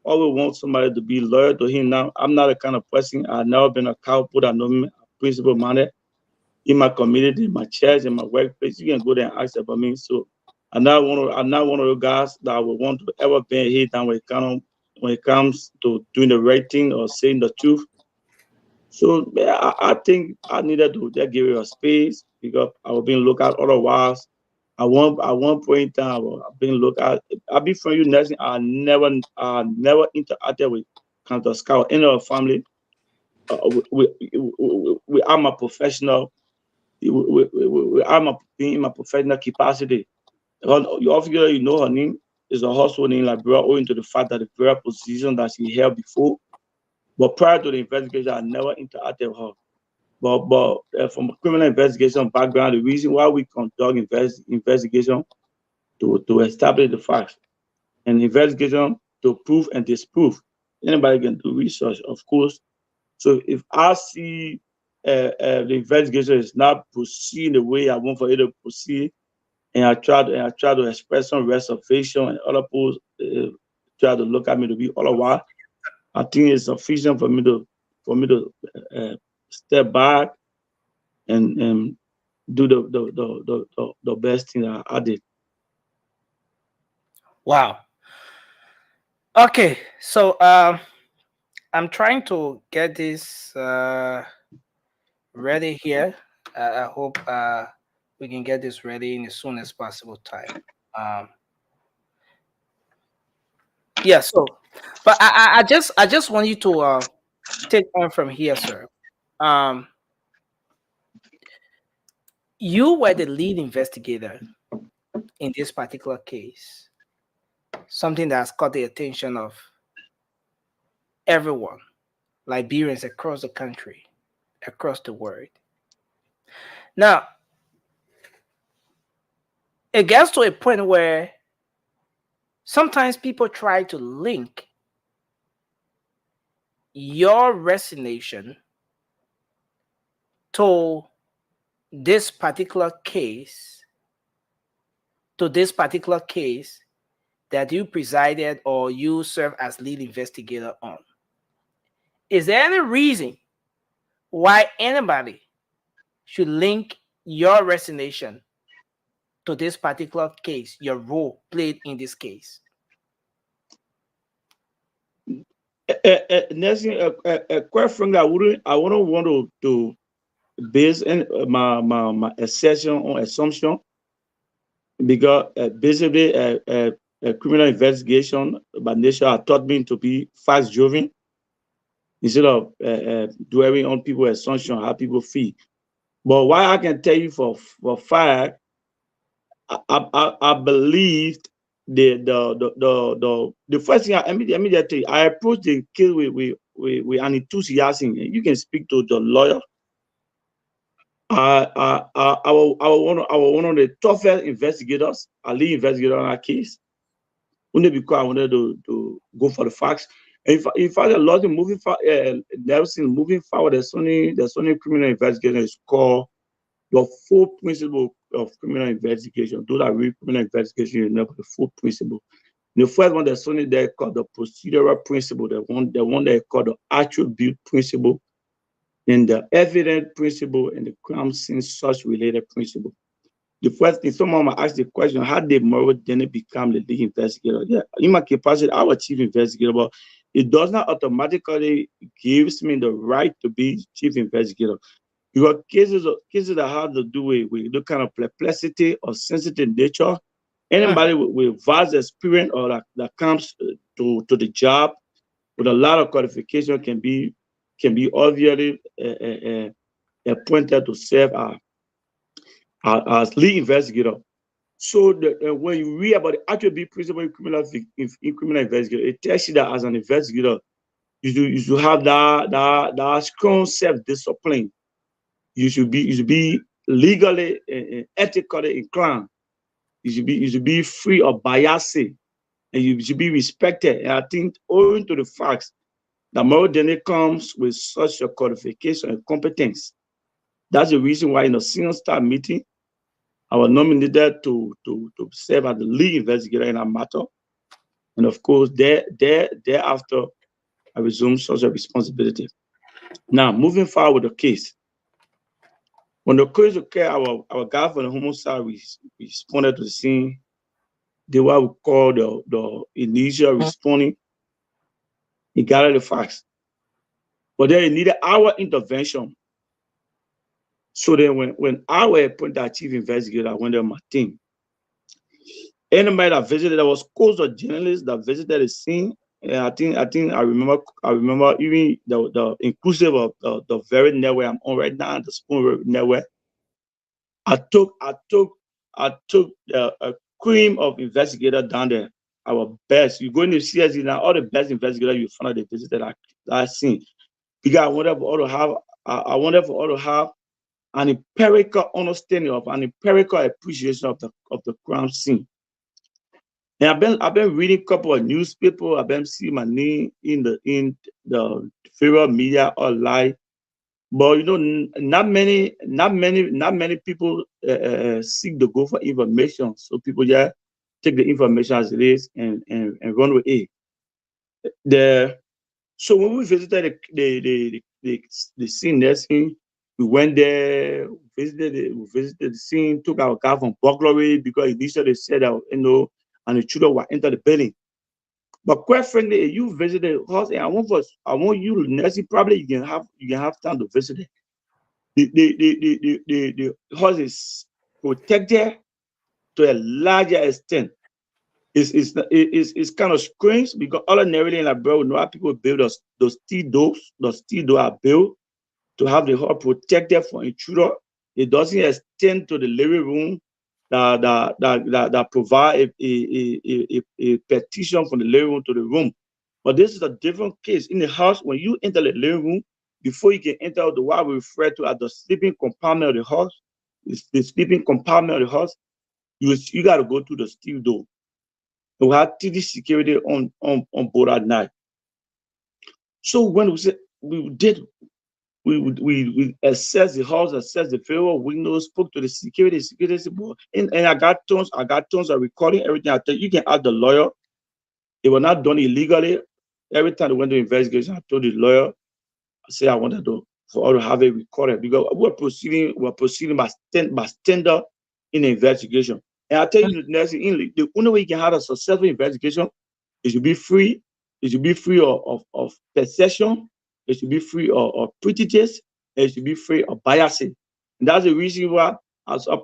always wants somebody to be loyal to him. Now, I'm not a kind of person. I've never been a cowboy. I know me, principle minded in my community, my church, in my workplace. You can go there and ask about me. So I'm not one of those guys that would want to ever bend his down when it comes to doing the right thing or saying the truth. So I think I needed to just give it a space because I was being looked at. Otherwise, at one point in time, I've been looked at. I'll be from you next. I never interacted with Councillor Scott in our family. I'm a professional. I'm being in my professional capacity. Obviously, her name is a household name Liberia, owing to the fact that the very position that she held before. But prior to the investigation, I never interacted with her. But from a criminal investigation background, the reason why we conduct investigation to establish the facts, and investigation to prove and disprove. Anybody can do research, of course. So if I see the investigation is not proceeding the way I want for it to proceed, and I try to express some reservation, and other people try to look at me to be otherwise, I think it's sufficient for me to step back and do the best thing that I did. Wow. Okay, so I'm trying to get this ready here. I hope we can get this ready in as soon as possible time. Yeah. So, but I just want you to take on from here, sir. You were the lead investigator in this particular case, something that's caught the attention of everyone, Liberians across the country, across the world. Now, it gets to a point where sometimes people try to link your resignation to this particular case, that you presided or you serve as lead investigator on. Is there any reason why anybody should link your resignation to this particular case, your role played in this case? Nelson, quite frankly, I wouldn't want to base my assertion on assumption, because basically a criminal investigation by nature taught me to be fact-driven instead of dwelling on people's assumption, how people feel. But what I can tell you for fact, I believed the first thing I immediately I approached the case with an enthusiasm. You can speak to the lawyer. one of the toughest investigators, a lead investigator on our case. Only because I wanted to go for the facts. And if I had lost moving Nelson moving forward, there's only criminal investigation is called the 4 principles of criminal investigation. Those are real criminal investigation, you know, the 4 principles. The first one that's only there called the procedural principle, the one that called the attribute principle, and the evidence principle, and the crime scene source related principle. The first thing, someone might ask the question, how did Mauro Denny become the lead investigator? Yeah, in my capacity, I was chief investigator, but it does not automatically gives me the right to be chief investigator. Because cases that have to do with the kind of perplexity or sensitive nature, anybody with vast experience or that comes to the job with a lot of qualification can be obviously appointed to serve as lead investigator. So when you read about the attribute principle in criminal investigation, it tells you that as an investigator, you should have that strong self-discipline. You should be legally and ethically inclined. You should be free of bias, and you should be respected. And I think owing to the facts that Mauro Denny comes with such a qualification and competence, that's the reason why in a senior staff meeting, I was nominated to serve as the lead investigator in that matter. And of course, thereafter, I resumed such a responsibility. Now, moving forward with the case. When the case occurred, our guy from the homicide responded to the scene. They what we call the initial responding. He gathered the facts. But then it needed our intervention. So then when I was appointed chief investigator, I went there with my team. Anybody that visited, there was scores of journalists that visited the scene. And I remember even the inclusive of the very network I'm on right now, the Spoon network. I took a cream of investigators down there. Our best. You go into CSE now, all the best investigators you find out they visited that scene. Because I wanted for all to have an empirical understanding of an empirical appreciation of the crime scene. And I've been reading a couple of newspapers. I've been seeing my name in the federal media online. But you know, not many people seek to go for information. So people just take the information as it is and run with it. So when we visited the scene, we went there, visited the scene, took our car from burglary because initially they said that, you know, and the children were enter the building. But quite frankly, if you visit the house, and I want you, Nancy, probably you can have time to visit it. The house is protected to a larger extent. It's kind of strange because ordinarily in Liberia, we know how people build those steel doors. Those steel doors are built to have the house protected from intruder. It doesn't extend to the living room that provide a partition from the living room to the room. But this is a different case. In the house, when you enter the living room, before you can enter the what we refer to as the sleeping compartment of the house, the sleeping compartment of the house, you got to go through the steel door. We have TD security on board at night. So when we assess the house, assess the federal windows, spoke to the security board, and I got tons of recording, everything. I tell you can ask the lawyer. It was not done illegally. Every time they went to investigation, I told the lawyer, I said I wanted for all to have it recorded because we're proceeding by standard in the investigation. And I tell you the only way you can have a successful investigation is to be free. It should be free of possession. It should be free of prejudice. It should be free of bias. And that's the reason why, as a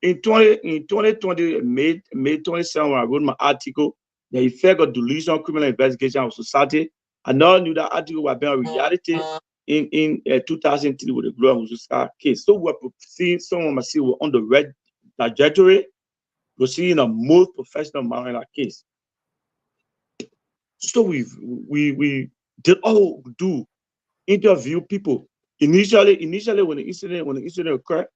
in 2020, May 27, when I wrote my article, the effect of delusional criminal investigation of society. I now knew that article was being a reality in 2003 with the Global case. So we're seeing someone might see we're on the red trajectory. We're seeing a most professional manner in our case. So we did all do interview people. Initially, when the incident occurred,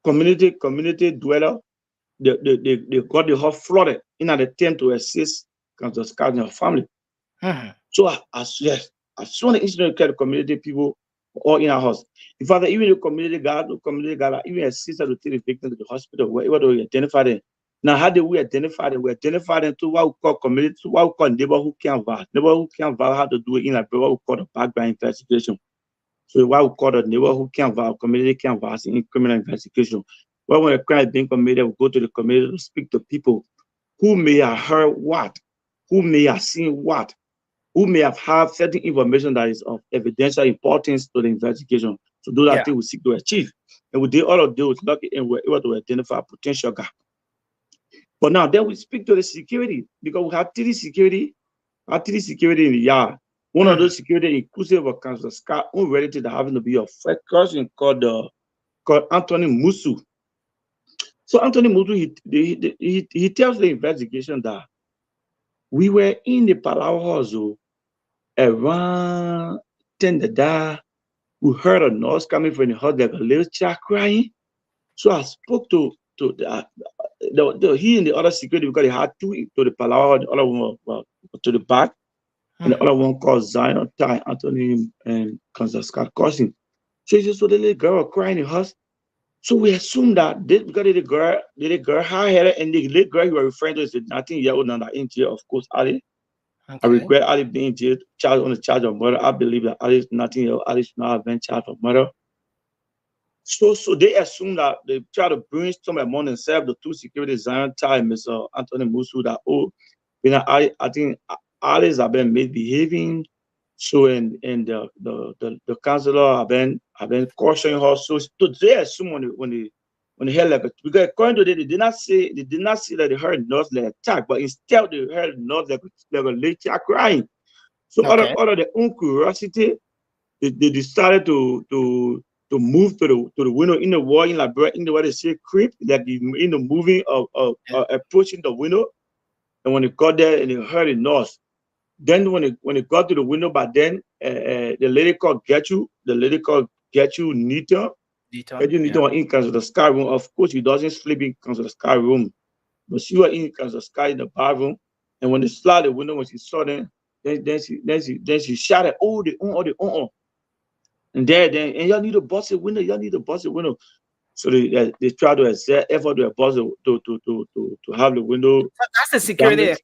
community dweller, they got the house flooded in an attempt to assist Councillor Scott and her family. So as soon as the incident occurred, the community people were all in our house. In fact, even the community guard even assisted to take the victim to the hospital, wherever we identified them. Now, how did we identify them? We identified them to what we call community, what we call neighborhood care violence. Neighborhood care violence, how to do it in like what we call the background investigation. So what we call the neighborhood care violence, community care violence in criminal investigation. Well, when a crime is being committed, we go to the community to speak to people who may have heard what, who may have seen what, who may have had certain information that is of evidential importance to the investigation. So those are things we seek to achieve. And we did all of those, lucky, and we're able to identify potential gap. But now then we speak to the security, because we have three security in the yard. One of those security inclusive of Councillor Scott, who relative that having to be a first cousin called Anthony Musu. So Anthony Musu, he tells the investigation that we were in the Palau House around 10 the day. We heard a noise coming from the house, like a little child crying. So I spoke to he and the other security, because they had two to the Palau, the other one to the back, and the other one called Zion, Ty, Anthony, and Councillor Scott cousin. So he said, so the little girl was crying in the house. So we assume that this, because the girl high-headed, and the little girl you were referring to is 19-year-old now that in jail, of course, Ali. Okay. I regret Ali being jailed, charged on the charge of murder. I believe that Ali is 19-year-old. Ali should not have been charged for murder. So they assume that they try to brainstorm among themselves, the two security Zion Ty and Mr. Anthony Musu, that I think Ali's have been misbehaving. So and the councillor have been cautioning her. So they assume when they heard like because according to them, they did not say that they heard noise like attack, but instead they heard noise like a late child crying. So out of their own curiosity, they decided to move to the window in the wall in the way they say creep, like in the moving of approaching the window. And when they got there and they heard a noise, then when it got to the window, but then the lady called Nita was in Councillor Sky room. Of course, she doesn't sleep in Councillor Sky room, but she was in Councillor Sky in the bathroom. And when they slid the window, when she saw them, then she shouted, "Oh, the and then y'all need to bust the window. Y'all need to bust the window." So they try to exert effort to bust to have the window. That's the security account.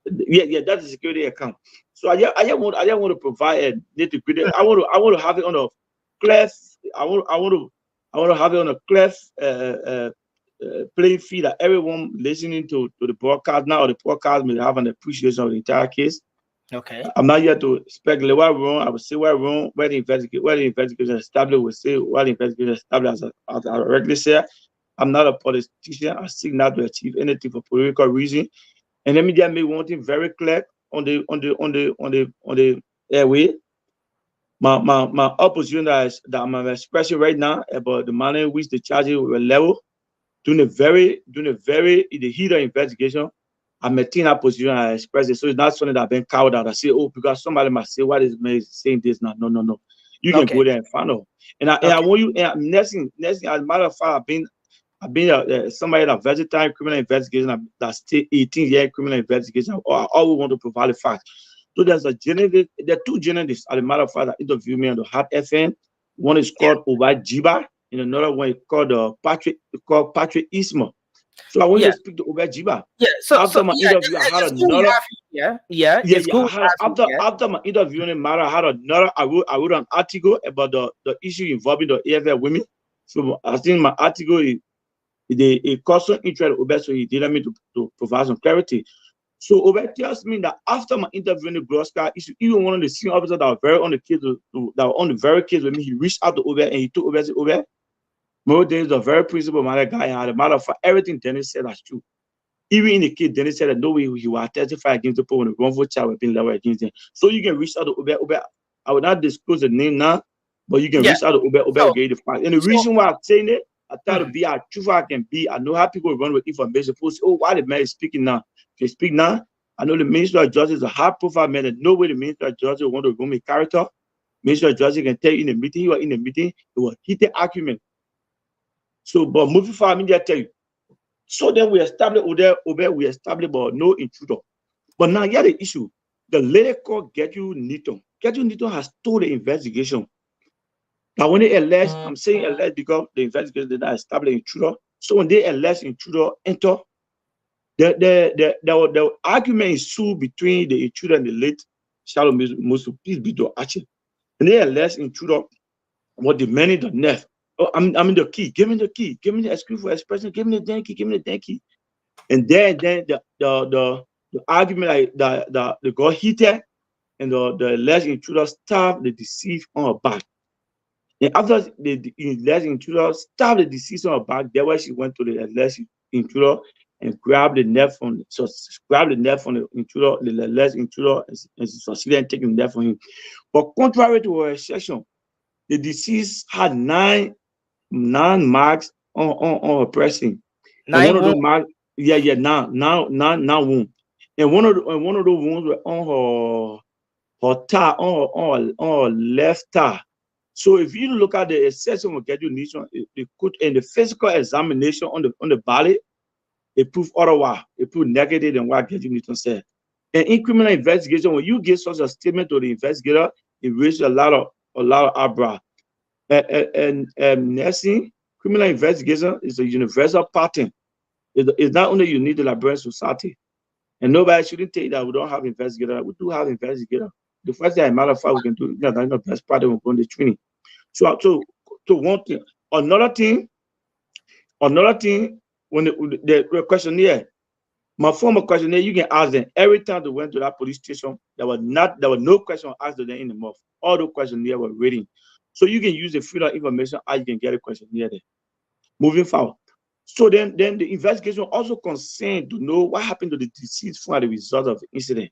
Yeah, that's the security account. So I just want to provide a nitty-gritty. I want to have it on a clef. I want to have it on a clef playing field that everyone listening to the broadcast now or the podcast may have an appreciation of the entire case. Okay. I'm not here to speculate what wrong. I will say what wrong. Where the investigation established, will say what the investigation established as I regularly say. I'm not a politician. I seek not to achieve anything for political reason. And let me just make one thing very clear on the airway. My opposition that I'm expressing right now about the manner in which the charges were leveled during the heat of investigation. I'm maintaining that position I expressed it. So it's not something that I've been cowed out. I say, oh, because somebody might say, what is man saying this now? No. You can go there and find out. And I want you, and next thing, as a matter of fact, I've been somebody that vegetarian criminal investigation, that's 18-year criminal investigation, or I always want to provide the facts. So there are two journalists, as a matter of fact, that interviewed me on the Hot FM. One is called Obad Jiba, and another one is called Patrick Isma. So I want you to speak to Obad Jiba. Yeah. So after my interview, I had another. After my interview in the matter, I had another. I wrote an article about the issue involving the AFL women. So I think my article it caused some interest Obed, so he did me to provide some clarity. So Obed tells me that after my interview in the Gloucester issue, even one of the senior officers that were very on the case, that were on the very case with me, he reached out to Obed and he told Obed, Obed, Mo Dennis is a very principled-minded guy. And as a matter of fact, everything Dennis said that's true. Even in the case, Dennis said that no way he will testify against the people when the wrongful charge was being leveled against them. So you can reach out to Obed. I will not disclose the name now, but you can reach out to Obed will get the fact. And the reason why I'm saying it, I try to be as truthful I can be. I know how people run with information. People say, oh, why the man is speaking now? They speak now. I know the Minister of Justice is a high-profile man, and no way the Minister of Justice want to run a character. Minister of Justice can tell you in a meeting, he was in a meeting, it was heated argument. So, but moving forward, I mean, I tell you. So then we established, we established, but no intruder. But now, here the issue. The lady called Gertrude Neaton. Gertrude Neaton has told the investigation. Now, when they allege, I'm saying allege because the investigation did not establish intruder. So when they allege intruder enter, the argument ensued between the intruder and the late Shalom Musu, peace be to Archie. And they allege intruder was demanding the net. Oh, I mean the key. Give me the key. Give me the excuse for expression. Give me the den key. Give me the den key. And then the argument like the got heated, and the alleged intruder stabbed the deceased on her back. And after the alleged intruder stabbed the deceased on her back, there where she went to the alleged intruder and grabbed the neck from the intruder, the alleged intruder, and she succeeded in taking the neck from him. But contrary to her assertion, the deceased had nine marks on her person. And one of those marks, now wound. And one of those wounds were on her thigh, on her left thigh. So if you look at the assessment of Gertrude Neaton, they could in the physical examination on the body, it proved otherwise. It proved negative than what Gertrude Neaton said. And in criminal investigation, when you give such a statement to the investigator, it raises a lot of eyebrow. And nursing, criminal investigation is a universal pattern. It's not only unique to the Liberian society. And nobody shouldn't take that we don't have investigators. We do have investigators. The first thing, as a matter of fact, we can do, that's the best part of we're going to training. So one thing. Another thing, when the questionnaire, my former questionnaire, you can ask them every time they went to that police station, there was no question asked to them in the mouth. All the questionnaire were reading. So you can use the freedom of information as you can get a questionnaire there. Moving forward. So then the investigation also concerned to know what happened to the deceased from the result of the incident.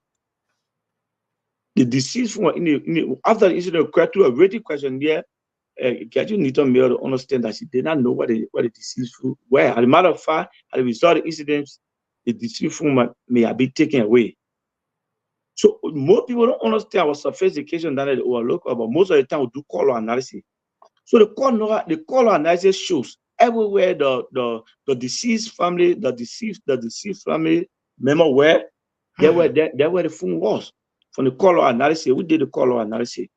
The deceased from after the incident occurred through a written questionnaire, Gertrude Neaton made to understand that she did not know what the deceased were. As a matter of fact, as a result of the incident, the deceased from may have been taken away. So most people don't understand our sophistication that they overlook, but most of the time we do color analysis. So the color analysis shows everywhere the deceased family, the deceased family member were, there where the phone was. From the color analysis, we did the color analysis.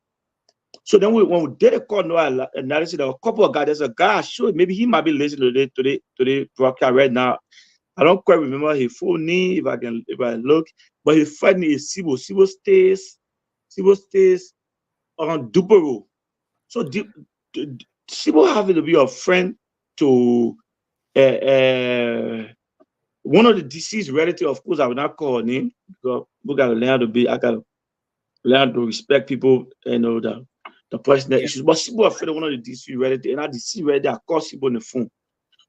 So then when we did the color analysis, there were a couple of guys. There's a guy I showed, maybe he might be listening to the broadcast right now. I don't quite remember his full name if I look, but his friend is Sibo. Sibo stays on Dubero. So Sibo happened to be a friend to one of the deceased relatives. Of course, I will not call her name because we gotta learn to learn to respect people, the personal issues. But Sibo was one of the deceased relatives, and I deceased relative, I called Sibo on the phone.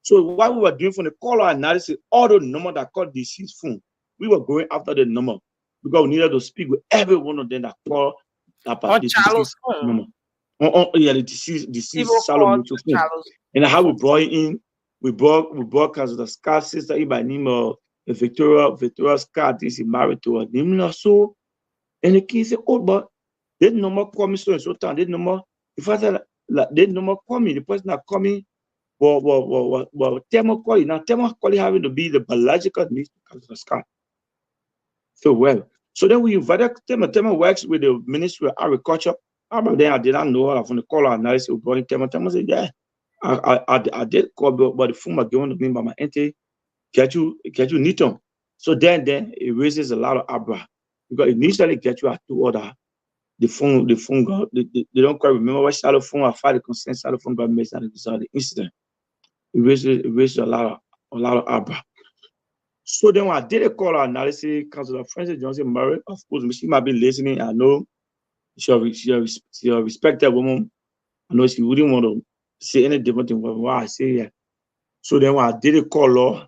So what we were doing from the caller analysis, all the number that called deceased phone, we were going after the number because we needed to speak with every one of them that called that deceased number. The deceased Salome phone. And how we brought it in, we broadcast the Scar sister by name of Victoria Scar. This is married to her name so. And the kid said, "Oh, but they number call me so and so time. They number if I said they number call me, the person that call me. Well, Temo Koli. Now, Temo Koli having to be the biological needs to the sky. So well. So then we invited Temo. Temo works with the Ministry of Agriculture. Then I did not know her from the color analysis. We brought in Temo. Temo said, yeah, I did call, but the former given to me by my auntie, Gertrude Neaton. So then it raises a lot of eyebrow. Because initially Gertrude had two other. The phone got, they don't quite remember what shadow phone or file the consent shadow phone got missed as a result of the incident. It raised a lot of eyebrow. So then when I did a call analysis, Councilor Frances Johnson Murray, of course, she might be listening. I know she's a respected woman. I know she wouldn't want to say any different thing from what I say here. So then when I did a call,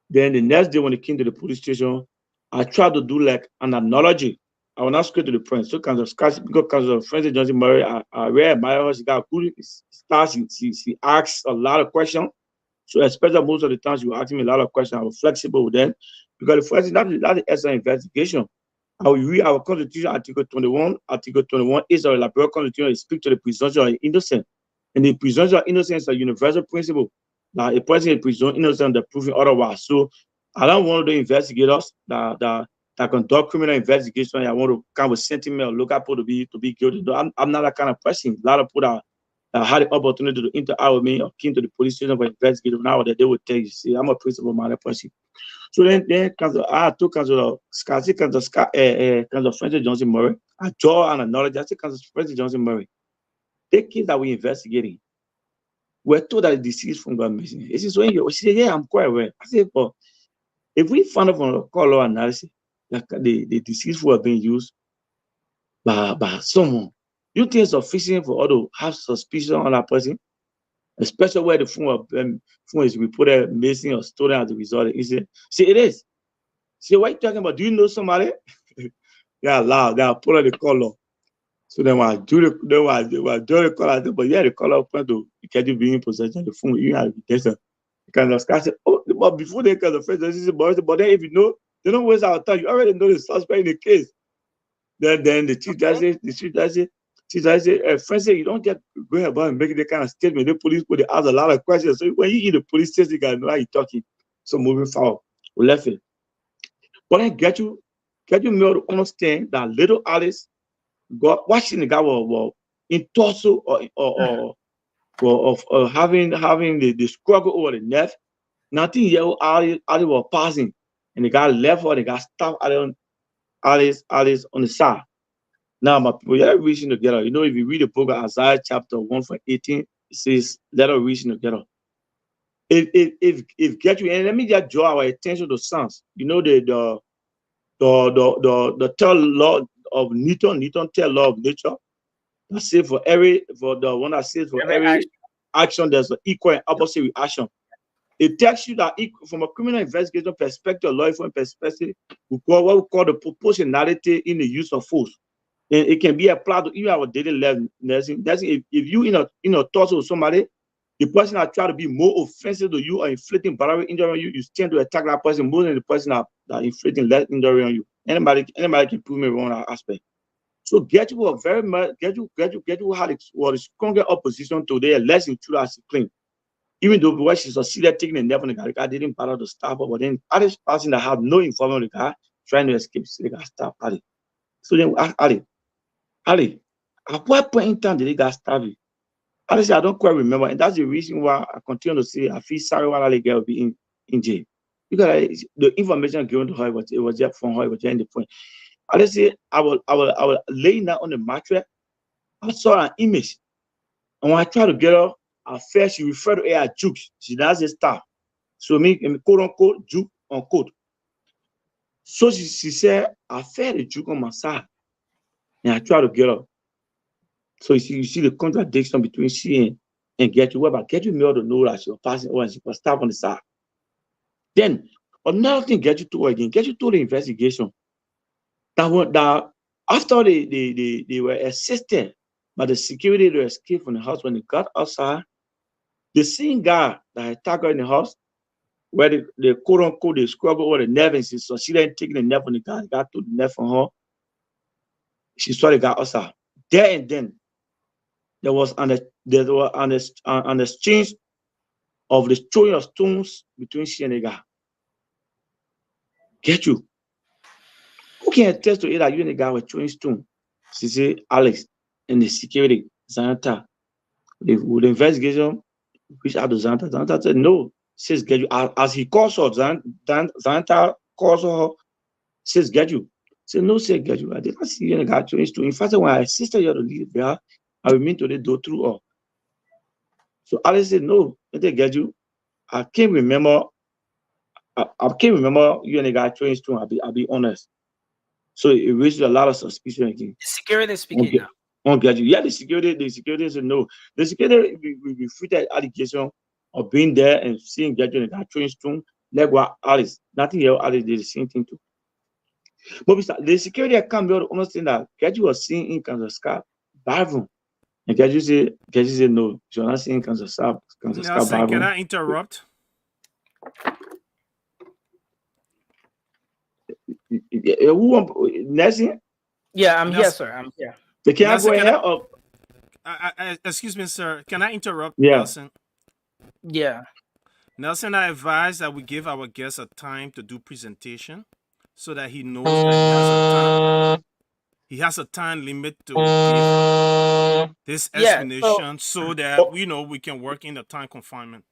then the next day when they came to the police station, I tried to do like an analogy. I will not straight to the point. So Councilor Frances Johnson Murray, I really admire her. She got good stars. She asks a lot of questions. So especially most of the times you ask me a lot of questions, I was flexible with them. Because the first thing, that's the essence investigation. I will read our Constitution, Article 21. Article 21 is our Liberal Constitution. It speaks to the presumption of innocence. And the presumption of innocence is a universal principle. Now, a person is presumed innocent, they're proving otherwise. So, I don't want the investigators that conduct criminal investigation. I want to come with sentiment or look at people to be guilty. No, I'm not that kind of person. A lot of people that had the opportunity to interact with me or came to the police station for investigating now that they would tell you, see, I'm a principle-minded person. So then I had two kinds of Francis Johnson Murray. I draw and acknowledge that Francis Johnson Murray. The case that we investigating, we're told that the deceased from got missing. This is when you say, yeah, I'm quite aware. I say, but if we found out from the color analysis that the deceased who are being used by someone, you think it's sufficient for all to have suspicion on that person, especially where the phone is reported missing or stolen as a result. He said, see, it is. See, what are you talking about? Do you know somebody? They are loud. They are put on the color. So then when I do the color, I said, but yeah, the color point to get you being in possession of the phone, you have to get some kind of scar. Oh, but before they can offend us, but then if you know, they don't waste our time. You already know the suspect in the case. Then the chief judge said, Francis, you don't get going about and making that kind of statement. The police put ask a lot of questions. So when you in the police station, you gotta know how you're talking. So moving forward, we left it. But then get you more to understand that little Alice got watching the guy was in torso or having the struggle over the neck. Nothing yet Ali was passing, and the guy left her. The guy stopped Alice on the side. Now, my people, let us reason together. You know, if you read the book of Isaiah, chapter 1 from 18, it says, "Let us reason together." If get you, and let me just draw our attention to Psalms. You know the tell law of Newton tell law of nature. That say for every action there's an equal and opposite reaction. It tells you that from a criminal investigation perspective, law enforcement perspective, we call what we call the proportionality in the use of force. And it can be applied to even our daily life. That's if you in a talk with somebody, the person that try to be more offensive to you or inflicting bodily injury on you, you tend to attack that person more than the person that inflicting less injury on you. Anybody can prove me wrong on that aspect. So get you a very much get you had a stronger opposition to their less intruder as he claimed. Even though when she succeeded taking the never on the guy didn't bother to stop her, but then other person that had no information on the guy trying to escape, the guy stopped Ali. So then Ali, at what point in time did the guy stab you? Honestly, I don't quite remember, and that's the reason why I continue to say I feel sorry while Ali girl be in jail. Because the information given to her it was just from her, it was just in the point. Honestly, I was laying down on the mattress. I saw an image, and when I tried to get her, at first she referred to her as Juke. She doesn't stop. So me quote unquote Juke unquote. So she said, I felt the Juke on my side, and I tried to get her. So you see the contradiction between she and Get You. But Get You made to know that she was passing over and she was stabbed on the side. Then another thing Get You told again. Get You told the investigation that after they were assisted by the security to escape from the house, when they got outside, the same guy that attacked her in the house, where the quote unquote they struggle over the nerve, and so she didn't take the nerve on the guy, the guy took the nerve from her. She saw the guy outside. There and then there was an exchange of the throwing of stones between she and the guy. Get You. Who can attest to it that you and the guy were throwing stones? She said, Alex and the security, Zanata. With the investigation, reached out to Zanata. Zanata said, no. Says Get You. As he calls her, Zanata calls her, says Get You. Said, no, say Get You. I did not see you and the guy throwing stones. In fact, when I assisted you to leave there, I will mean to the door through her. So Alex said, no, I didn't Get You. I can't remember you and the guy throwing stones. I'll be honest. So it raises a lot of suspicion again. The security is speaking now. On Get You. Yeah, the security said no. The security refuted allegation of being there and seeing Get You and the guy throwing stones. Like what Alice. Nothing else, Alice did the same thing too. But the security can't be able to understand that Get You was seeing in Kansas Scar bathroom. And Get You said no, you're not seeing Kansas Scar bathroom. Can I interrupt? Who want Nelson? Yeah, I'm here, Nelson- sir. I'm here. So can I Nelson, go can ahead? Or excuse me, sir. Can I interrupt Yeah. Nelson? Yeah. Nelson, I advise that we give our guests a time to do presentation so that he knows that he has a time limit to give this Yeah, so- explanation so that we know we can work in the time confinement.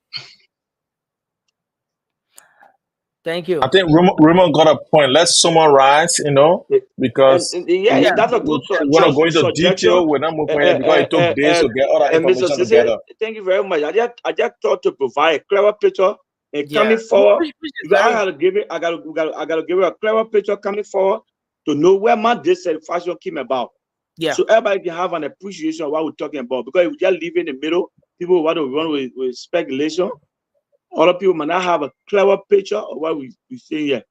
Thank you. I think Raymond got a point. Let's summarize, because yeah, that's a good we want to go into suggestion. detail. We're not moving it because it took days to get all that Mr. information Sisi, together. thank you very much. I just thought to provide a clever picture and Yeah. coming forward. Which is Because I very- gotta give it. I gotta give it a clever picture coming forward to know where my dissatisfaction came about. Yeah. So everybody can have an appreciation of what we're talking about. Because if we just leave it in the middle, people want to run with speculation. Other people might not have a clever picture of what we saying here.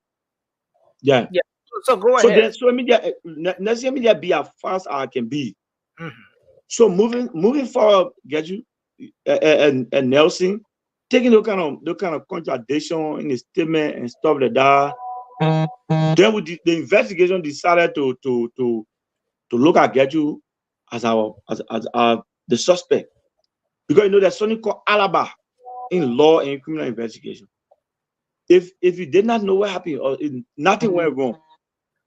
Yeah. Yeah. So go So ahead. then, so let me just be as fast as I can be. Mhm. So moving forward, get you and Nelson taking those kind of contradiction in the statement and stuff like that. Then the investigation decided to look at Getju as the suspect, because there's something called alibi in law and criminal investigation. If you did not know what happened or nothing went wrong,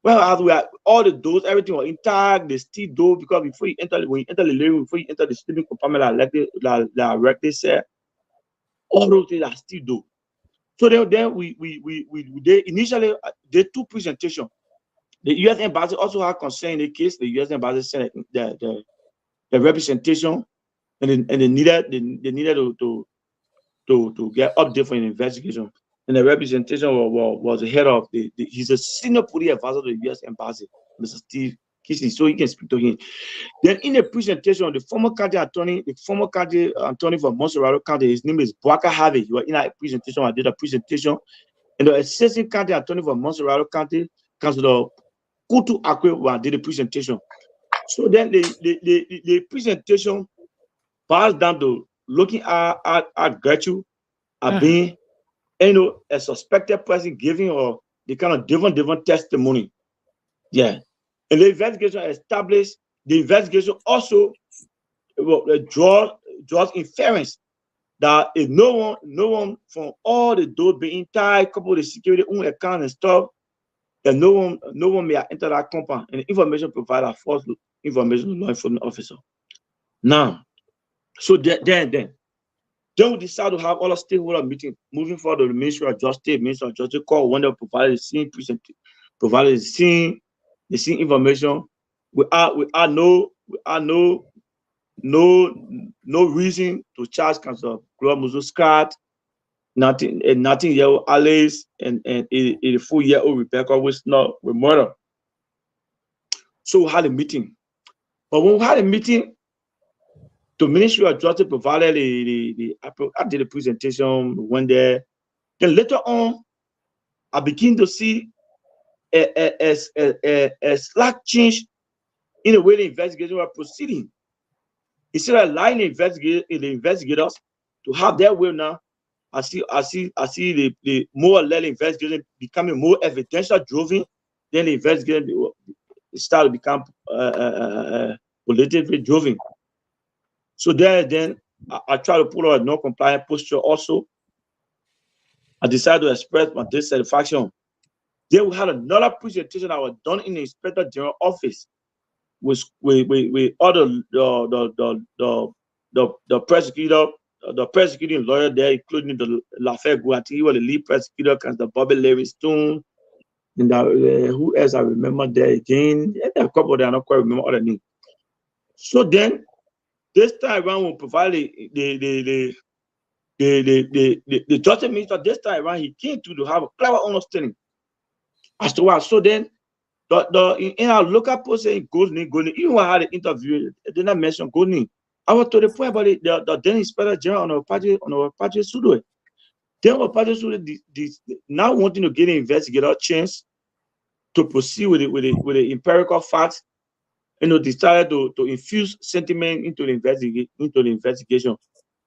well, as we are all the doors, everything was intact, they still do, because when you enter the living room, before you enter the sleeping compartment, like Rector said, all those things are still do. So then they initially did two presentations. The U.S. Embassy also had concern in the case. The U.S. Embassy sent the representation, and they needed to get update for an investigation. And the representation was the head of he's a senior police advisor to the U.S. Embassy, Mr. Steve Kisney, so he can speak to him. Then in the presentation, the former county attorney for Montserrat County, his name is Boaka Harvey. He was in that presentation. I did a presentation. And the assistant county attorney for Montserrat County, Councilor Kutu Akwe, did the presentation. So then the presentation boils down to looking at Gertrude being a suspected person giving or the kind of different testimony. Yeah. And the investigation also draws inference that if no one from all those being tied, couple of the security own account and stuff, that no one may enter that compound, and the information provided false information to law enforcement officer. Now, so then we decide to have all the stakeholder meeting moving forward to the Ministry of Justice call when they provided the scene the scene information. We are no reason to charge Councilor Gloria Muzo Scott, nothing year Alice and a 4-year-old Rebecca with murder. So we had a meeting. But when we had a meeting, the Ministry of Justice provided I did a presentation, we went there. Then later on, I begin to see a slight change in the way the investigation were proceeding. Instead of allowing the investigators to have their will now, I see the more or less investigation becoming more evidential driven. Then the investigation start to become politically driven. So then I try to put on a non-compliant posture also. I decided to express my dissatisfaction. Then we had another presentation that was done in the Inspector General office with all the prosecutor, the prosecuting lawyer there, including the Lafayette Gu. I think he was the lead prosecutor, the Bobby Livingstone, and who else I remember there again? There are a couple there, I don't quite remember all the names. So then this time around, we provided the justice minister. This time around, he came to have a clever understanding as to why. So then, in our local post saying Goldney, even when I had an interview, I did not mention Goldney. I was to the point about the then Inspector General on our party Sudo. Then our party Sudo now wanting to get an investigator chance to proceed with the empirical facts. Decided to infuse sentiment into the investigation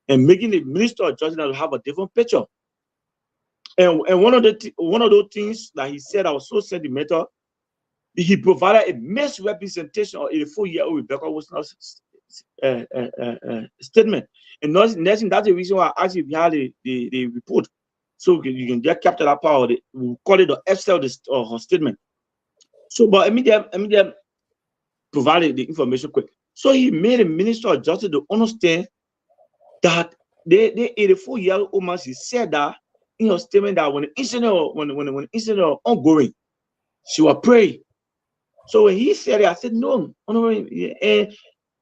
and making the Minister of Justice to have a different picture. And one of those things that he said that was so sentimental, he provided a misrepresentation of a 4-year-old Rebecca Wilson's statement. And that's the reason why I actually had the report. So you can just capture that part of it. We'll call it the Excel her statement. So, but I mean, they provided the information quick. So he made a minister of justice to understand that the 84-year-old man, she said that in her statement that when the incident was ongoing, she was praying. So when he said it, I said no,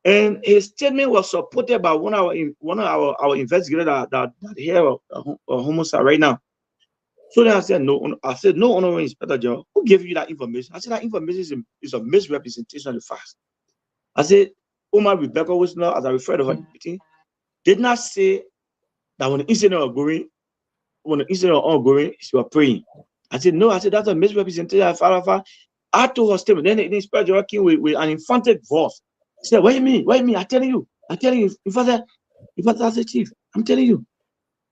and his statement was supported by one of our investigators that here homicide right now. So then I said no, Honorable Inspector General, who gave you that information? I said that information is a misrepresentation of the facts. I said, Omar Rebecca Wilson, as I referred to her meeting, did not say that when the incident was ongoing, she was praying. I said no. I said that's a misrepresentation of the I told her statement. Then the Inspector General came with an emphatic voice. He said, "What do you mean? What do you mean? I'm telling you. If I say, Chief, I'm telling you."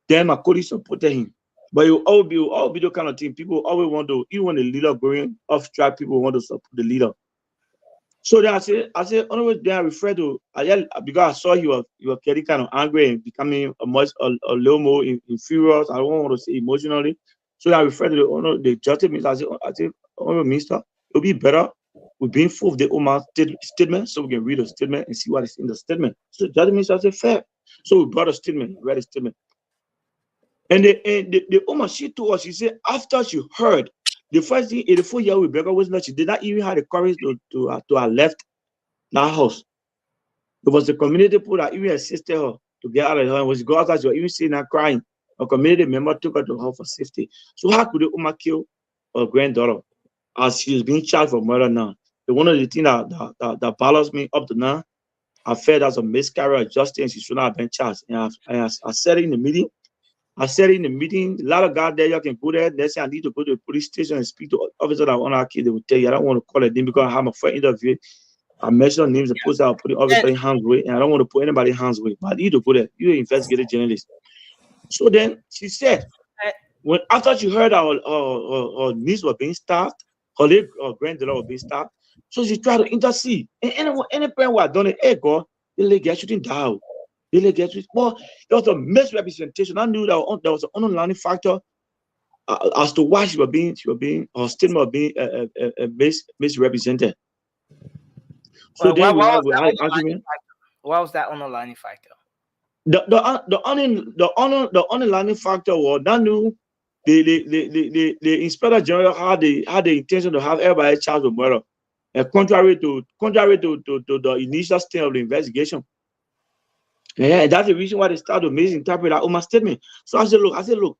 Then my colleagues supported him. But you all be the kind of thing. People always want to, even when the leader going off track, people want to support the leader. So then I said, always then I referred to, because I saw he was getting kind of angry and becoming a little more infurious. I don't want to say emotionally. So I referred to the justice minister. I said, Honorable Minister, it'll be better we bring forth the Omar statement so we can read the statement and see what is in the statement. So the justice minister said, fair. So we brought a statement, read a statement. And the Omar, she told us, she said, after she heard the first thing, 84-year-old Rebecca was not, she did not even have the courage to have left that house. It was the community people that even assisted her to get out of her. And when she got out, she was even seeing her crying. A community member took her to her for safety. So how could the Omar kill her granddaughter as she is being charged for murder now? One of the things that bothers me up to now, I felt as a miscarriage of justice and she should not have been charged. And I said it in the meeting. A lot of guys there, you can go there. They say, I need to go to the police station and speak to officers that on our kid. They will tell you, I don't want to call a name because I have my first interview. I mentioned names and post out, put the officer in harm's way, and I don't want to put anybody in harm's way. But I need to go there. You're an investigative journalist. So then she said, when after she heard her niece was being stabbed, her granddaughter was being stabbed, so she tried to intercede. And any parent who had done it, hey God, they get shooting down. Well, there was a misrepresentation. I knew that there was an underlying factor as to why she was being, her statement was being misrepresented. So then what was that underlying factor? The underlying factor was that knew the Inspector General had the intention to have everybody charged with murder, contrary to the initial stage of the investigation. Yeah, and that's the reason why they started to misinterpret that Omar statement. So I said, look,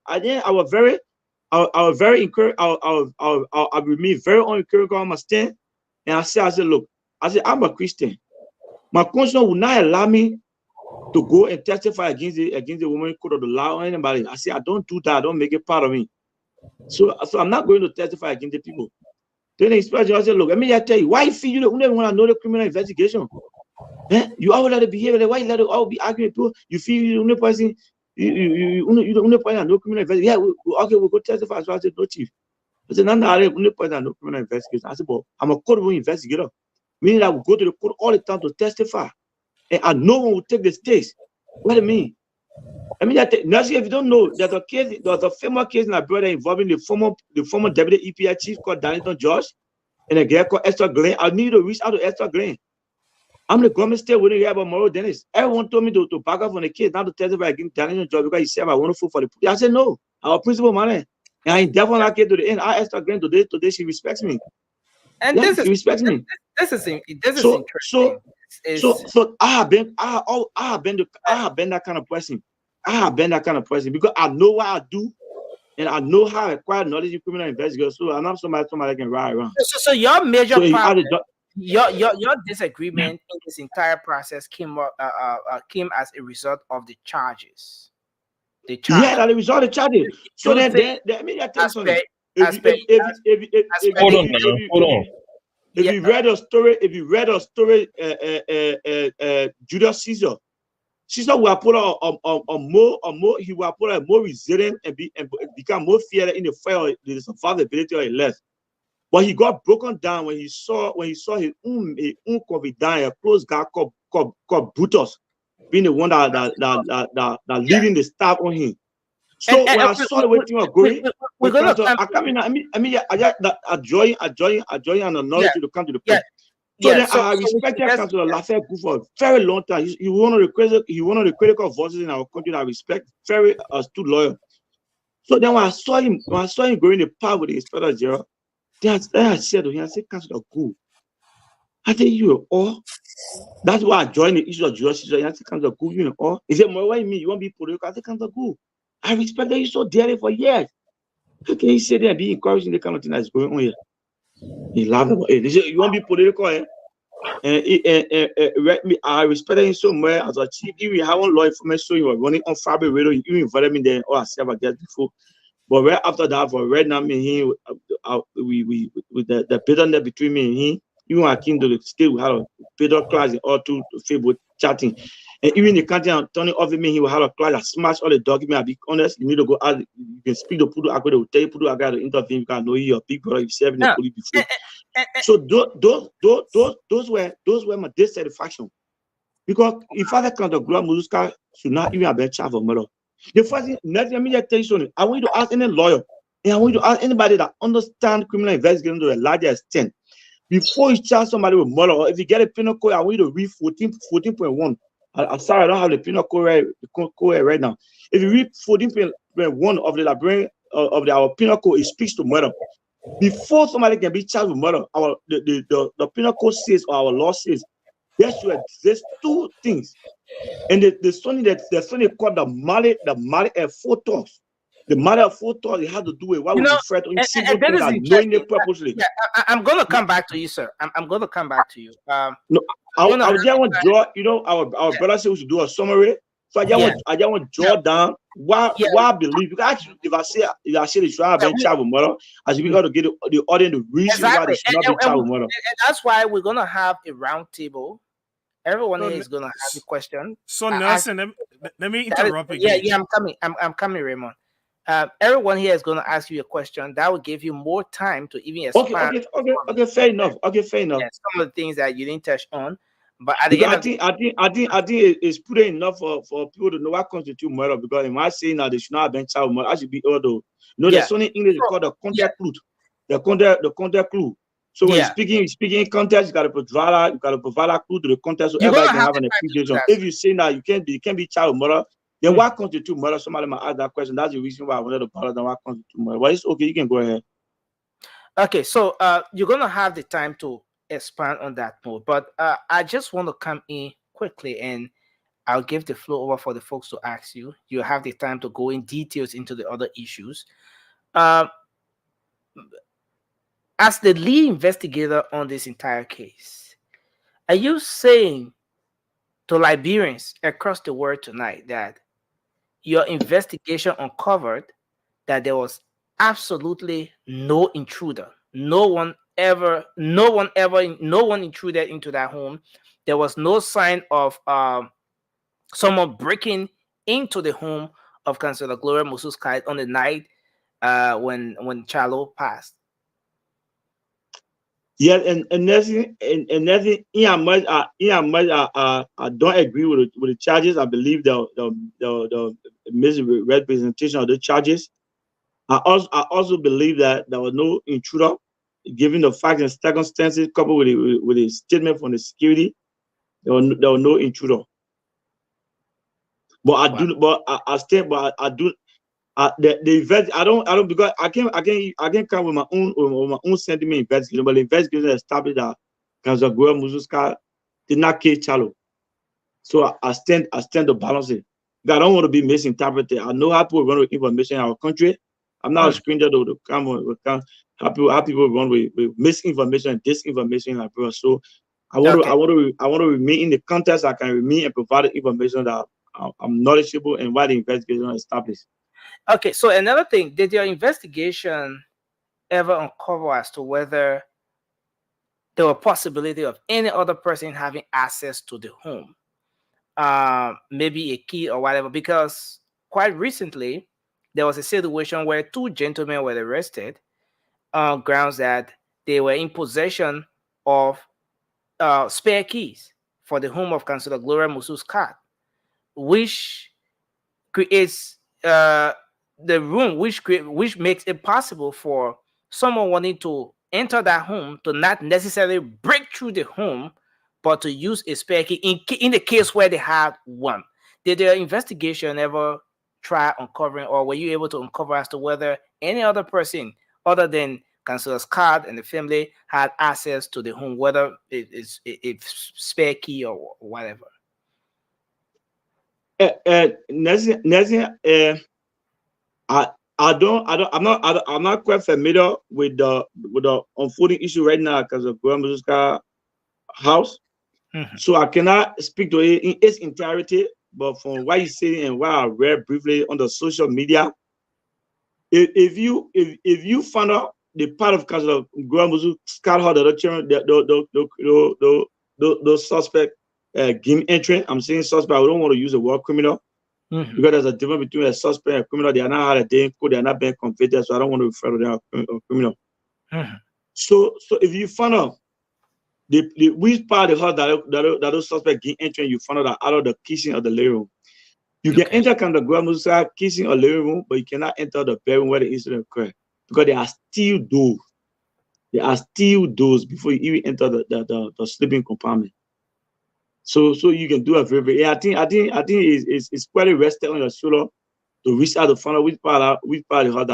I was very encouraged. I remain very unencouraged on my stand. And I said, look, I'm a Christian. My conscience will not allow me to go and testify against the woman code of the law or anybody. I said, I don't do that. I don't make it part of me. So I'm not going to testify against the people. Then the Inspector General said, look, let me just tell you, why you feel you don't want to know the criminal investigation? You always let it behave. Why you let it all be arguing? You feel you only person, you only person no criminal investigation. Yeah, okay, we'll go testify. So I said, no, Chief. I said, no, only person no criminal investigation. I said, but I'm a court investigator, meaning I will go to the court all the time to testify, and no one will take the stage. What do you mean? I mean, now if you don't know, there's a famous case in my brother involving the former deputy EPI chief called Darlington George and a guy called Esther Glenn. I need to reach out to Esther Glenn. I'm the government state wouldn't hear about Mauro Dennis. Everyone told me to back up on the case, not to testify against Darlington George because he said I want to vote for the police. I said no, our principal man. And I definitely not get to the end. I Esther Glenn today she respects me. And yeah, she respects me. This is interesting. So I have been that kind of person. I have been that kind of person because I know what I do and I know how I acquire knowledge in criminal investigation. So I'm not somebody that can ride around. So your major problem, your disagreement in this entire process came as a result of the charges. Yeah, as a result of the charges. So then let me tell you something. Hold on. If you read a story, Julius Caesar, Sister will put more. He will put more resilient and become more fearless in the fire. The survivability of his life. But he got broken down when he saw his own confidant, a close guy called Brutus, being the one that leading the staff on him. So when I saw the way things were going, I come in. I join and acknowledge you to come to the point. So then I respected Councillor Lafayette for a very long time. He one of the critical voices in our country that I respect, very astute lawyer. So then when I saw him going the path with the Inspector General, then I said to him, I said, Councillor, go. I said, you all. That's why I joined the issue of justice. I said, Councillor, go, you all. He said, what do you mean? You want to be political? I said, Councillor, go. I respected you so dearly for years. Okay, he said that be encouraging the kind of thing that's going on here. He laughed about it. He said, you want to be political, eh? I respect him so much as a chief. Even have one law information you were running on Fabric Radio, you invited me there or I said about that before. But right after that, for right now, me and him, we with the bitterness between me and him, even when I came to the state, we had a bitter class in all two Facebook chatting. And even the country and turning off me, he will have a class that smash all the documents. I'll be honest, you need to go out, you can speak to Pudu Akwe, they will tell you Pudu Akwe to intervene, you can know your big brother, you've served in the police before. So those were my dissatisfaction. Because if Father Councillor Gloria Muzuska should not even have been charged for murder. The first thing, let me just tell you something. I want you to ask any lawyer, and I want you to ask anybody that understands criminal investigation to a larger extent. Before you charge somebody with murder, or if you get a penal code, I want you to read 14.1. I'm sorry, I don't have the penal code right now. If you read 14.1 of the librarian of our penal code, it speaks to murder. Before somebody can be charged with murder, the penal code says, or our law says, there should exist two things. And the Sunni called the mali photos. The mali photos, it had to do with what we refer to in simple things that knowing it purposely. Yeah, I'm going to come back to you, sir. I'm going to come back to you. No, I just want to draw, our brother said we should do a summary. So I just want to draw down why I believe. Because actually, if I say they should have been child with murder, I should be able to get the audience the reason why they should not be child with murder. And that's why we're going to have a round table. Everyone here is going to have a question. So Nelson, let me interrupt again. Yeah, I'm coming, Raymond. Everyone here is going to ask you a question that will give you more time to even expand. Okay, fair enough. Some of the things that you didn't touch on, but at the end I think it's pretty enough for people to know what constitutes murder. Because in my saying that they should not have been child murder, I should be able to know there's only English called the context clue. The context clue. So when you're speaking in context, you gotta provide a clue to the context so everybody can have an appreciation. If you say that you can't be child murder, then what constitutes murder? Somebody might ask that question. That's the reason why I wanted to bother them what constitutes murder. But it's okay, you can go ahead. Okay, so you're gonna have the time to expand on that more, but I just want to come in quickly and I'll give the floor over for the folks to ask you. You have the time to go in details into the other issues. As the lead investigator on this entire case, are you saying to Liberians across the world tonight that your investigation uncovered that there was absolutely no intruder, no one intruded into that home? There was no sign of someone breaking into the home of Councillor Gloria Muzuska on the night when Chalo passed. Yeah, and nothing. I don't agree with the charges. I believe the misrepresentation of the charges. I also believe that there was no intruder, given the facts and circumstances coupled with a statement from the security. There was no intruder. But the event, I don't because I can come with my own sentiment investigation, but the investigation established that Councillor Gloria Muzuska did not kill Chalo. So I stand to balance it. I don't want to be misinterpreted. I know how people run with information in our country. I'm not a stranger to come how people run with misinformation and disinformation in Liberia. So I want to remain in the context I can remain and provide the information that I'm knowledgeable and why the investigation is established. Okay, so another thing, did your investigation ever uncover as to whether there was a possibility of any other person having access to the home? maybe a key or whatever. Because quite recently, there was a situation where 2 gentlemen were arrested on grounds that they were in possession of spare keys for the home of Councillor Gloria Musu's cat, which creates the room, which makes it possible for someone wanting to enter that home to not necessarily break through the home, but to use a spare key in the case where they had one. Did their investigation ever try uncovering, or were you able to uncover as to whether any other person other than Councillor Scott and the family had access to the home, whether it's a spare key or whatever? I'm not quite familiar with the unfolding issue right now because of Gloria Musu's house. So I cannot speak to it in its entirety, but from what you say and what I read briefly on the social media, if you find out the part of Councillor Gloria Musu Scott Hall, the suspect game entry, I'm saying suspect, I don't want to use the word criminal. Because there's a difference between a suspect and a criminal. They are not had a day in court, they are not being convicted, so I don't want to refer to them as criminal. So if you find out the which part of the house that those suspects get entering, you find out that out of the kitchen or the living room. You can enter kind of Gloria Musu's kitchen or living room, but you cannot enter the bedroom where the incident occurred because there are still doors. There are still doors before you even enter the sleeping compartment. So you can do a very, I think it's quite rested on your shoulder to reach out to find out which part of the house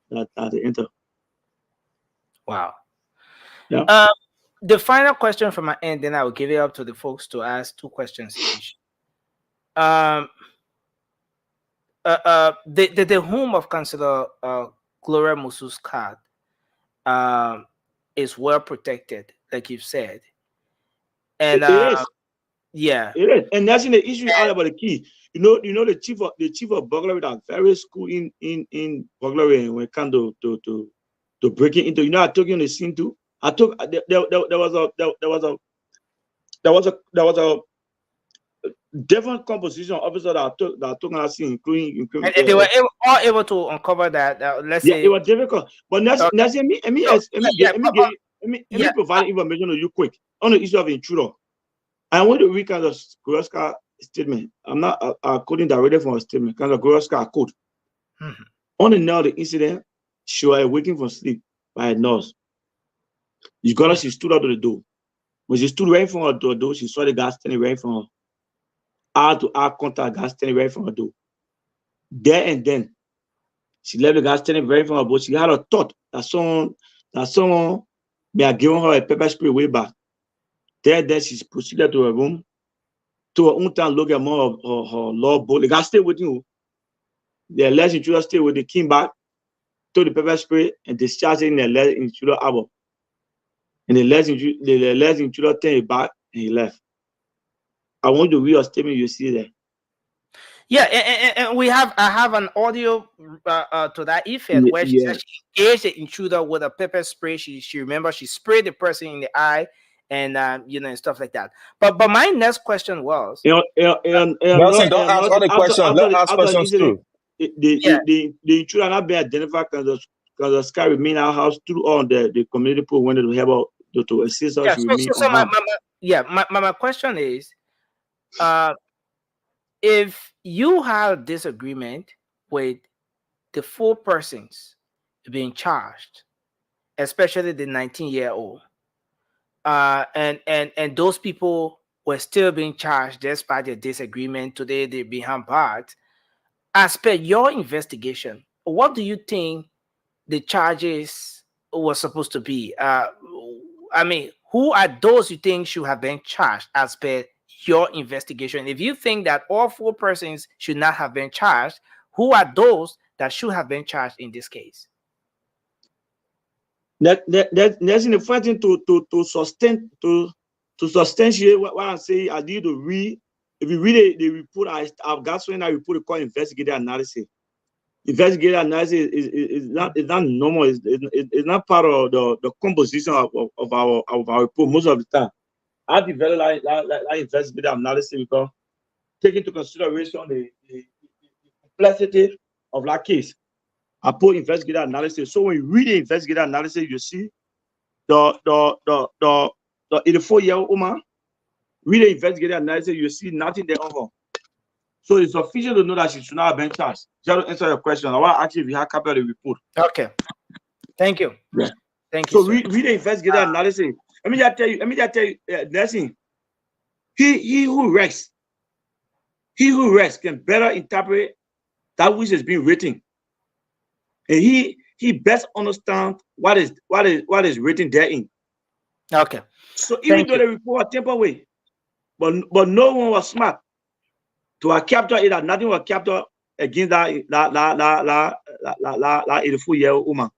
that they enter. Wow. Yeah. The final question from my end, then I will give it up to the folks to ask 2 questions each. The home of Councillor Gloria Musu's cat is well protected, like you've said, and it is. Yeah, it is, and that's in the issue all about the key. You know, the chief of burglary at various school in burglary when it comes to breaking into. You know, I took you on the scene too. I took there was a different composition officer that I took on the scene, including and they were all able to uncover that. Let's say it was difficult, but let me provide information to you quick on the issue of intruder. I want to read kind of Groska statement. I'm not quoting directly from a statement. Kind of Groska quote. On the night of the incident, she was waking from sleep by a nurse. She stood out to the door. When she stood right in front of the door, she saw the guy standing right in front of her. Eye-to-eye contact, guy standing right in front of the door. There and then, she left the guy standing right in front of her, but she had a thought that someone may have given her a pepper spray way back. Then she proceeded to her room, to her own time, look at more of her law bowl. The guy stayed with you. The alleged intruder stayed with the came back, took the pepper spray, and discharged it in the alleged intruder album. And the alleged intruder turned it back and he left. I want you to read your statement, you see there. Yeah, and I have an audio to that effect where she said she engaged the intruder with a pepper spray. She remember she sprayed the person in the eye. And and stuff like that. But my next question was, Nelson, don't ask all the questions. Let's ask questions too. The intruder not been identified because the sky remain our house through on the community pool when to help to assist us. My question is, if you have disagreement with the 4 persons being charged, especially the 19-year-old. And those people were still being charged despite their disagreement. Today they're behind bars. As per your investigation, what do you think the charges were supposed to be? I mean, who are those you think should have been charged as per your investigation? If you think that all 4 persons should not have been charged, who are those that should have been charged in this case? That's in the fighting to substantiate what I'm saying. I need to read. If you read the report, I've got something that report called investigative analysis. Investigative analysis is not normal. It's not part of the composition of our report most of the time. I develop like investigative analysis because take into consideration the complexity of that case. I put investigator analysis. So when you read the investigator analysis, you see the 84-year-old woman. Read the investigator analysis, you see nothing there on her. So it's sufficient to know that she should not have been charged. Just to answer your question, I want to ask you if you have copy of the report. Okay. Thank you. Yeah. Thank you. So read the investigator analysis. Let me just tell you, Nelson. He who rests can better interpret that which is being written. And he best understand what is written therein. Okay. So even though the report was tempered away, but no one was smart to have captured it, that nothing was captured against that 84-year-old woman.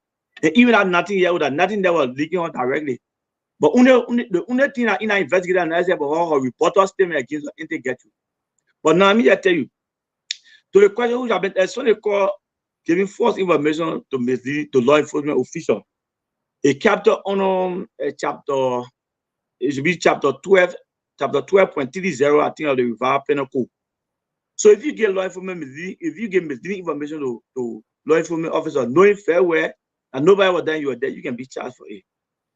And even that nothing that was leaking on directly. But the only thing that in our investigator analysis about her reporter statement against her ain't get you. But now let me just tell you, to the question which have been they call giving false information to mislead to law enforcement official. A chapter on chapter, it should be chapter 12, chapter 12.30, I think, of the revised penal code. So if you get law enforcement misleading information to law enforcement officer, knowing fair well, and nobody was there, you are there, you can be charged for it.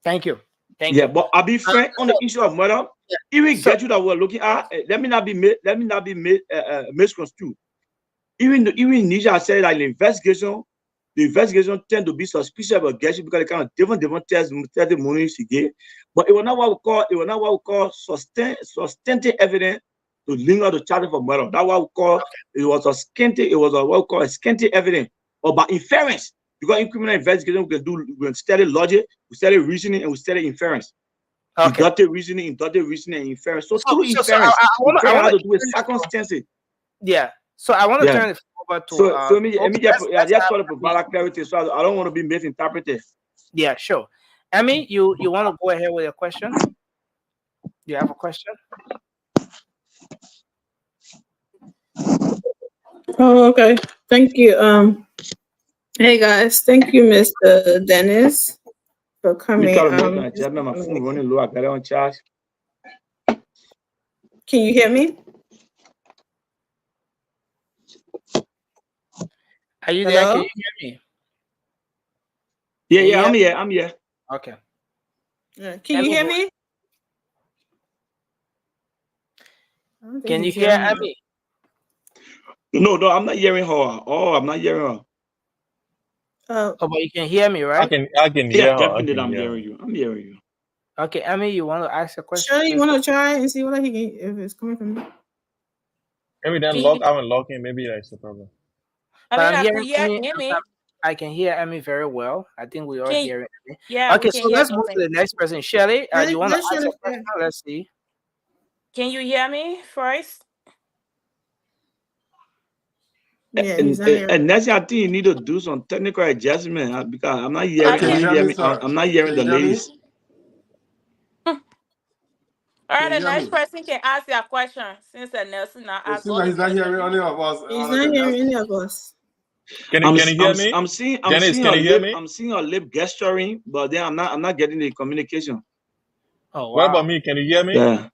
Thank you. Thank you. But I'll be frank on the issue of murder. Even get you that we're looking at, let me not be misconstrued. Even Nisha said that the investigation tend to be suspicious about Getty because they kind of different testimonies she gave. But it was not what we call substantive evidence to link out the charge for murder. That's what we call what we call a scanty evidence, or by inference. Because in criminal investigation, we can study logic, we study reasoning, and we study inference. Okay. Inductive reasoning, and inference. So through inference, I want to do with circumstances. Yeah. So I want to turn it over to. So I just want to provide clarity, so I don't want to be misinterpreted. Yeah, sure. Emmy, you want to go ahead with your question? You have a question? Oh, okay. Thank you. Hey guys, thank you, Mr. Dennis, for coming. My phone running low. I got it on charge. Can you hear me? Are you there? Can you hear me? Yeah, I'm here. Okay. Can you hear me? Can you hear Abby? No, I'm not hearing her. Oh, I'm not hearing her. Oh, but you can hear me, right? I can hear her. Definitely, I'm hearing you. I'm hearing you. Okay, Emmy, you want to ask a question? Sure, you want to try and see what he can, if it's coming from me. Maybe then I haven't logged in. Maybe that's the problem. But I I'm mean, hearing Emmy. I can hear Emmy very well. I think we are hearing Emmy. Yeah. Okay, so let's move to the next person. Shirley, you want to ask a question? Let's see. Can you hear me first? Yeah, and that's I think you need to do some technical adjustment because I'm not hearing. I'm not hearing the ladies. All right, the next person can ask their question since Nelson now asked. He's not hearing any of us. He's not hearing any of us. Can you hear me? I'm seeing a lip gesturing, but then I'm not getting the communication. Oh, wow. What about me? Can you hear me? Yeah.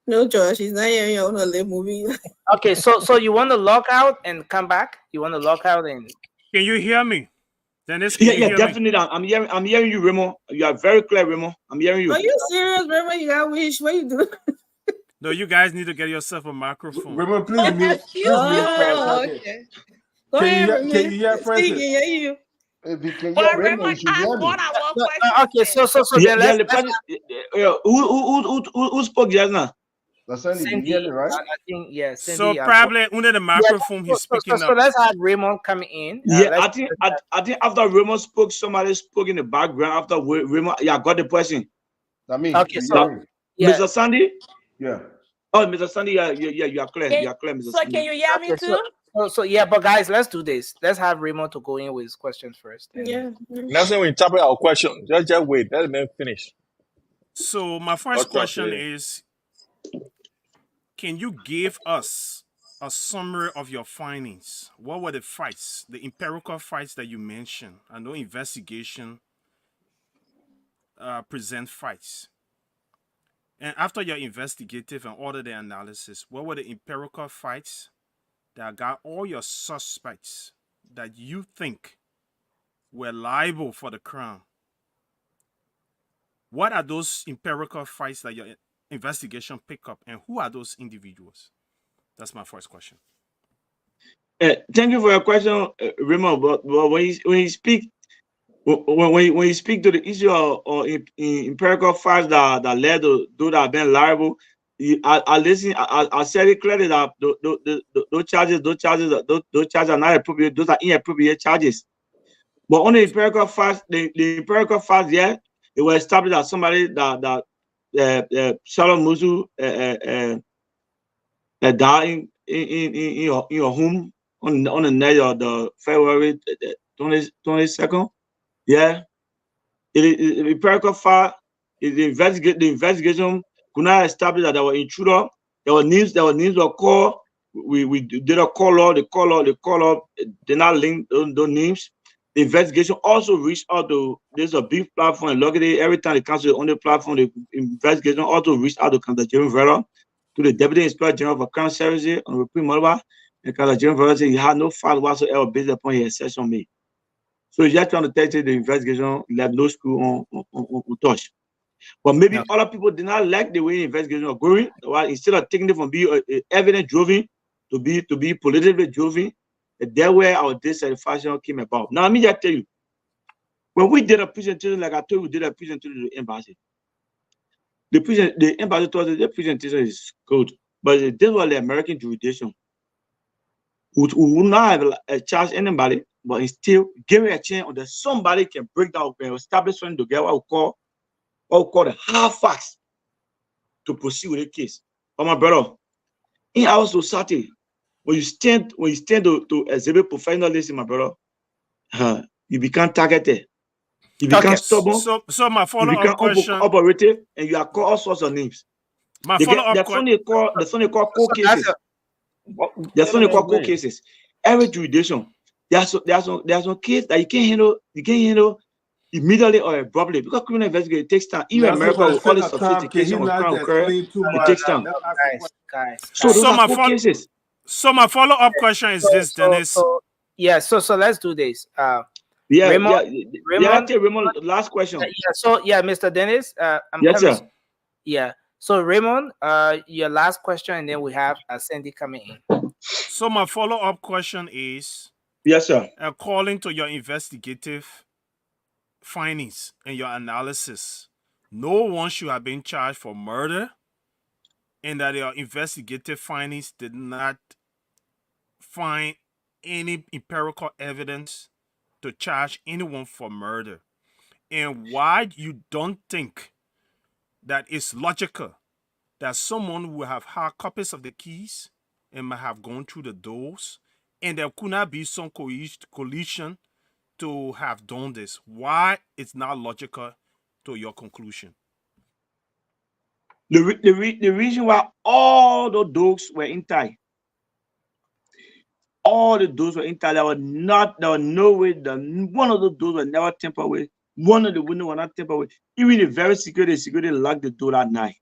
No, Josh, he's not hearing you on a lip movie. Okay, so you want to log out and come back? You want to log out and can you hear me? Dennis, yeah, definitely. I'm hearing you, Remo. You are very clear, Remo. I'm hearing you. Are you serious, Remo? You got wish. What you do? No, you guys need to get yourself a microphone. Remo, please mute. Okay. Go ahead, Remo. Can you hear Francis? Yeah, you. If you can hear Remo, you should hear me. Okay, so who spoke just now? That's Cindy, right? I think yes. Yeah, so probably under the microphone he's speaking up. So let's have Raymond come in. I think after Raymond spoke, somebody spoke in the background. After Raymond, I got the person. That means okay. So Mr. Sandy. Yeah. Oh, Mr. Sandy, you are clear. You are clear, Mr. So Sandy. can you hear me too? So yeah, but guys, let's do this. Let's have Raymond to go in with his questions first. Yeah. Now we interpret our question. Just wait. Let me finish. So my first question is, can you give us a summary of your findings? What were the fights, the empirical fights that you mentioned? I know investigation present fights. And after your investigative and all of the analysis, what were the empirical facts that got all your suspects that you think were liable for the crime? What are those empirical facts that your investigation pick up, and who are those individuals? That's my first question. Thank you for your question, Raymond. But when you speak to the issue of empirical facts that led to those that have been liable, I listen. I said it clearly that those charges are not appropriate. Those are inappropriate charges. But on the empirical facts, the empirical facts, yeah, it was established that somebody that Shalom Musu died in your home on the night of the February 22nd. Yeah, the empirical fact is the investigation could not establish that there were intruder. There were names were called. We did a call out. The call out did not link those names. The investigation also reached out to, there's a big platform and luckily every time the council is on the platform, the investigation also reached out to Council Jeremy Vera, to the Deputy Inspector General for Crime Services on Repeat Malwa, and Council Jeremy Vera said he had no fact whatsoever based upon his assertion made. So he's just trying to tell you the investigation left no screw on touch. But maybe other people did not like the way the investigation was going. Well, instead of taking it from being evidence driven to be politically driven, that's where our dissatisfaction came about. Now, let me just tell you, when we did a presentation, like I told you, we did a presentation to the embassy. The embassy told us the presentation is good, but this was the American jurisdiction. We would not have charged anybody, but it's still giving a chance that somebody can break down and establish something together what we call the hard facts to proceed with the case. But my brother, in our society, when you stand to exhibit professionalism, my brother, you become targeted. You become stubborn. So my follow-up question, operative, and you are called all sorts of names. My follow-up question, the something called court cases. There's something called court cases. Every jurisdiction, there's some case that you can't handle immediately or abruptly because criminal investigation takes time. Even America with all this sophistication of crime occurring, it takes time. Guys. So those are court cases. So my follow-up question is this, Dennis. So let's do this. Raymond, last question. Mr. Dennis, yes, sir. Yeah. So Raymond, your last question, and then we have Sandy coming in. So my follow-up question is, yes, sir. According to your investigative findings and your analysis, no one should have been charged for murder, and that your investigative findings did not find any empirical evidence to charge anyone for murder. And why you don't think that it's logical that someone who have hard copies of the keys and might have gone through the doors, and there could not be some collision to have done this? Why it's not logical to your conclusion? The reason why all the dogs were intact, all the doors were intact. There was no way that one of the doors were never tampered with. One of the windows were not tampered with. Even the very security locked the door at night.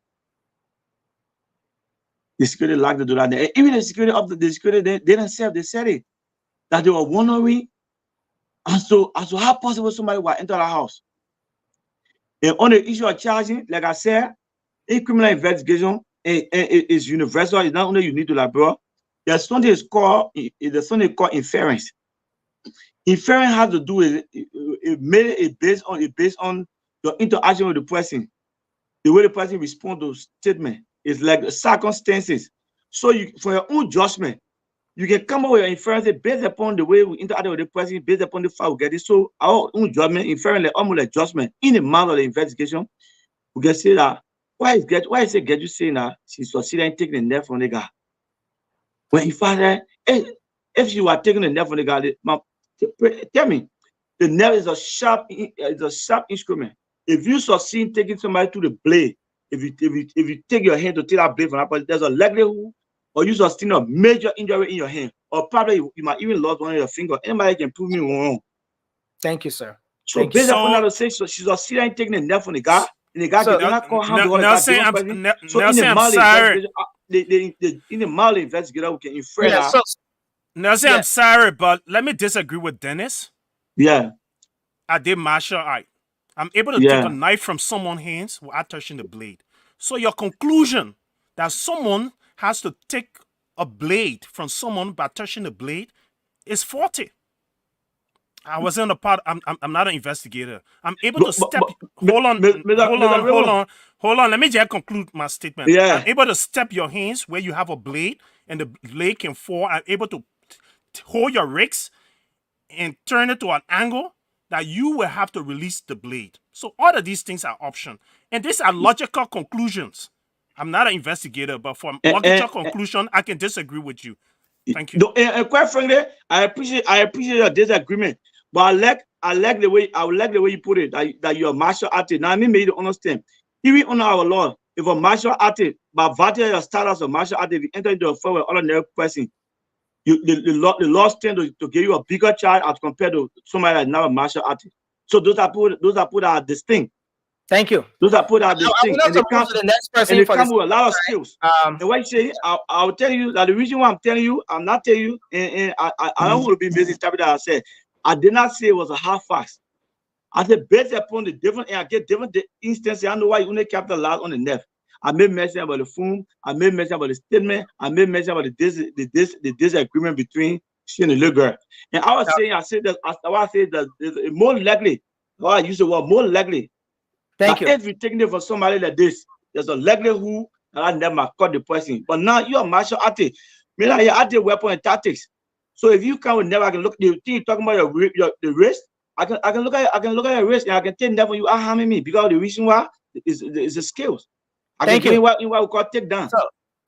The security locked the door at night. And even the security they themselves, they said it, that they were wondering as to how possible somebody would enter the house. And on the issue of charging, like I said, in criminal investigation is universal. It's not only unique to Liberia. There's something called inference. Inference has to do with it based on your interaction with the person, the way the person responds to statement. It's like the circumstances. So for your own judgment, you can come up with your inference based upon the way we interact with the person, based upon the fact we get it. So our own judgment, inference, almost like judgment in the matter of the investigation, we can say that why is Geju saying that she succeeded in taking the nerve from the guy? When in fact, if you are taking the nerve from the guy, tell me, the nerve is a sharp instrument. If you succeed in taking somebody to the blade, if you take your hand to take that blade from that person, there's a likelihood, or you sustain a major injury in your hand, or probably you might even lose one of your fingers. Anybody can prove me wrong. Thank you, sir. So based upon that, say so she's succeeded in taking the nerve from the guy. and the guy So, did not call him to Nelson, that I'm, person. Ne- So in Nelson, the I'm Mali sorry. investigation, in the Mali investigator, we can infer Yeah, that. so Nelson, yeah. I'm sorry, but let me disagree with Dennis. Yeah, I did martial art. I'm able to take a yeah. knife from someone's hands without touching the blade. So your conclusion that someone has to take a blade from someone by touching the blade is faulty. I wasn't a part. I'm not an investigator. I'm able to step. Hold on. Let me just conclude my statement. Yeah. I'm able to step your hands where you have a blade, and the blade can fall. I'm able to hold your wrist and turn it to an angle that you will have to release the blade. So all of these things are options, and these are logical conclusions. I'm not an investigator, but from logical conclusion, I can disagree with you. Thank you. And quite frankly, I appreciate your disagreement, but I like the way you put it, that you're a martial artist. Now, I mean, you understand. Even under our law, if a martial artist, by virtue of your status of martial artist, if you enter into a fight with another person, the law stands to give you a bigger charge as compared to somebody that's not a martial artist. So those are put that are distinct. Thank you. Those are put out distinct. And they come with a lot of skills. And what you say, I'll tell you that the reason why I'm telling you, I'm not telling you, and I don't want to be misinterpreted. I said, I did not say it was a hard fact. I said, based upon the different, and I get different instances, I know why you only capitalize on the net. I made mention about the phone, I made mention about the statement, I made mention about the disagreement between she and the little girl. And I said that it's more likely, I use the word more likely. Thank you. If you're taking it for somebody like this, there's a likelihood that I never caught the person. But now you're a martial artist. You're artist weapon and tactics. So if you come with never, I can look. You think you're talking about the wrist? I can look at your wrist and I can tell never you are harming me because the reason why is the skills. Thank you. What we call take down. So,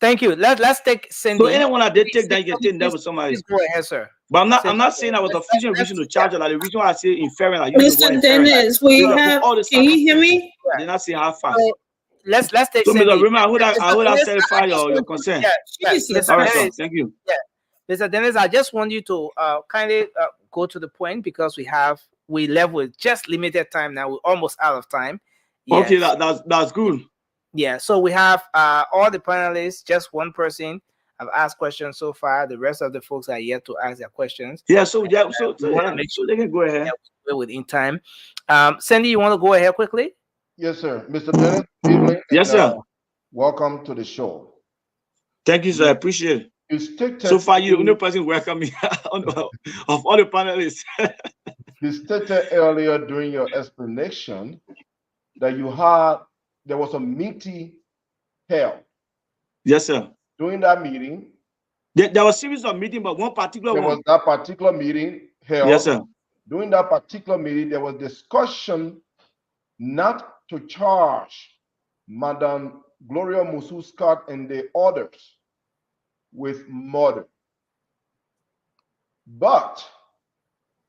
thank you. Let's take Cindy. So anyone that did take down, you can take never somebody. Please go ahead, sir. But I'm not saying I was a fusion reason to charge it. Like the reason why I say inferring, like Mr. Dennis, we have. Can you hear me? I did not say how fast. So, let's take so, Cindy. Remember, I would satisfy your concern. Yes. All right, sir. Thank you. Yeah, Mr. Dennis, I just want you to kindly go to the point because we left with just limited time now. We're almost out of time. Yes. Okay, that's good. Yeah, so we have all the panelists, just one person have asked questions so far. The rest of the folks are yet to ask their questions. Yeah, so they can go ahead. Within time. Cindy, you want to go ahead quickly? Yes, sir. Mr. Dennis, evening. Yes, sir. Welcome to the show. Thank you, sir. I appreciate it. You stated so far, you're the only person welcoming of all the panelists. You stated earlier during your explanation that there was a meeting held. Yes, sir. During that meeting, there was a series of meetings, but one particular there was that particular meeting held. Yes, sir. During that particular meeting, there was discussion not to charge Madam Gloria Musu-Scott and the others with murder. But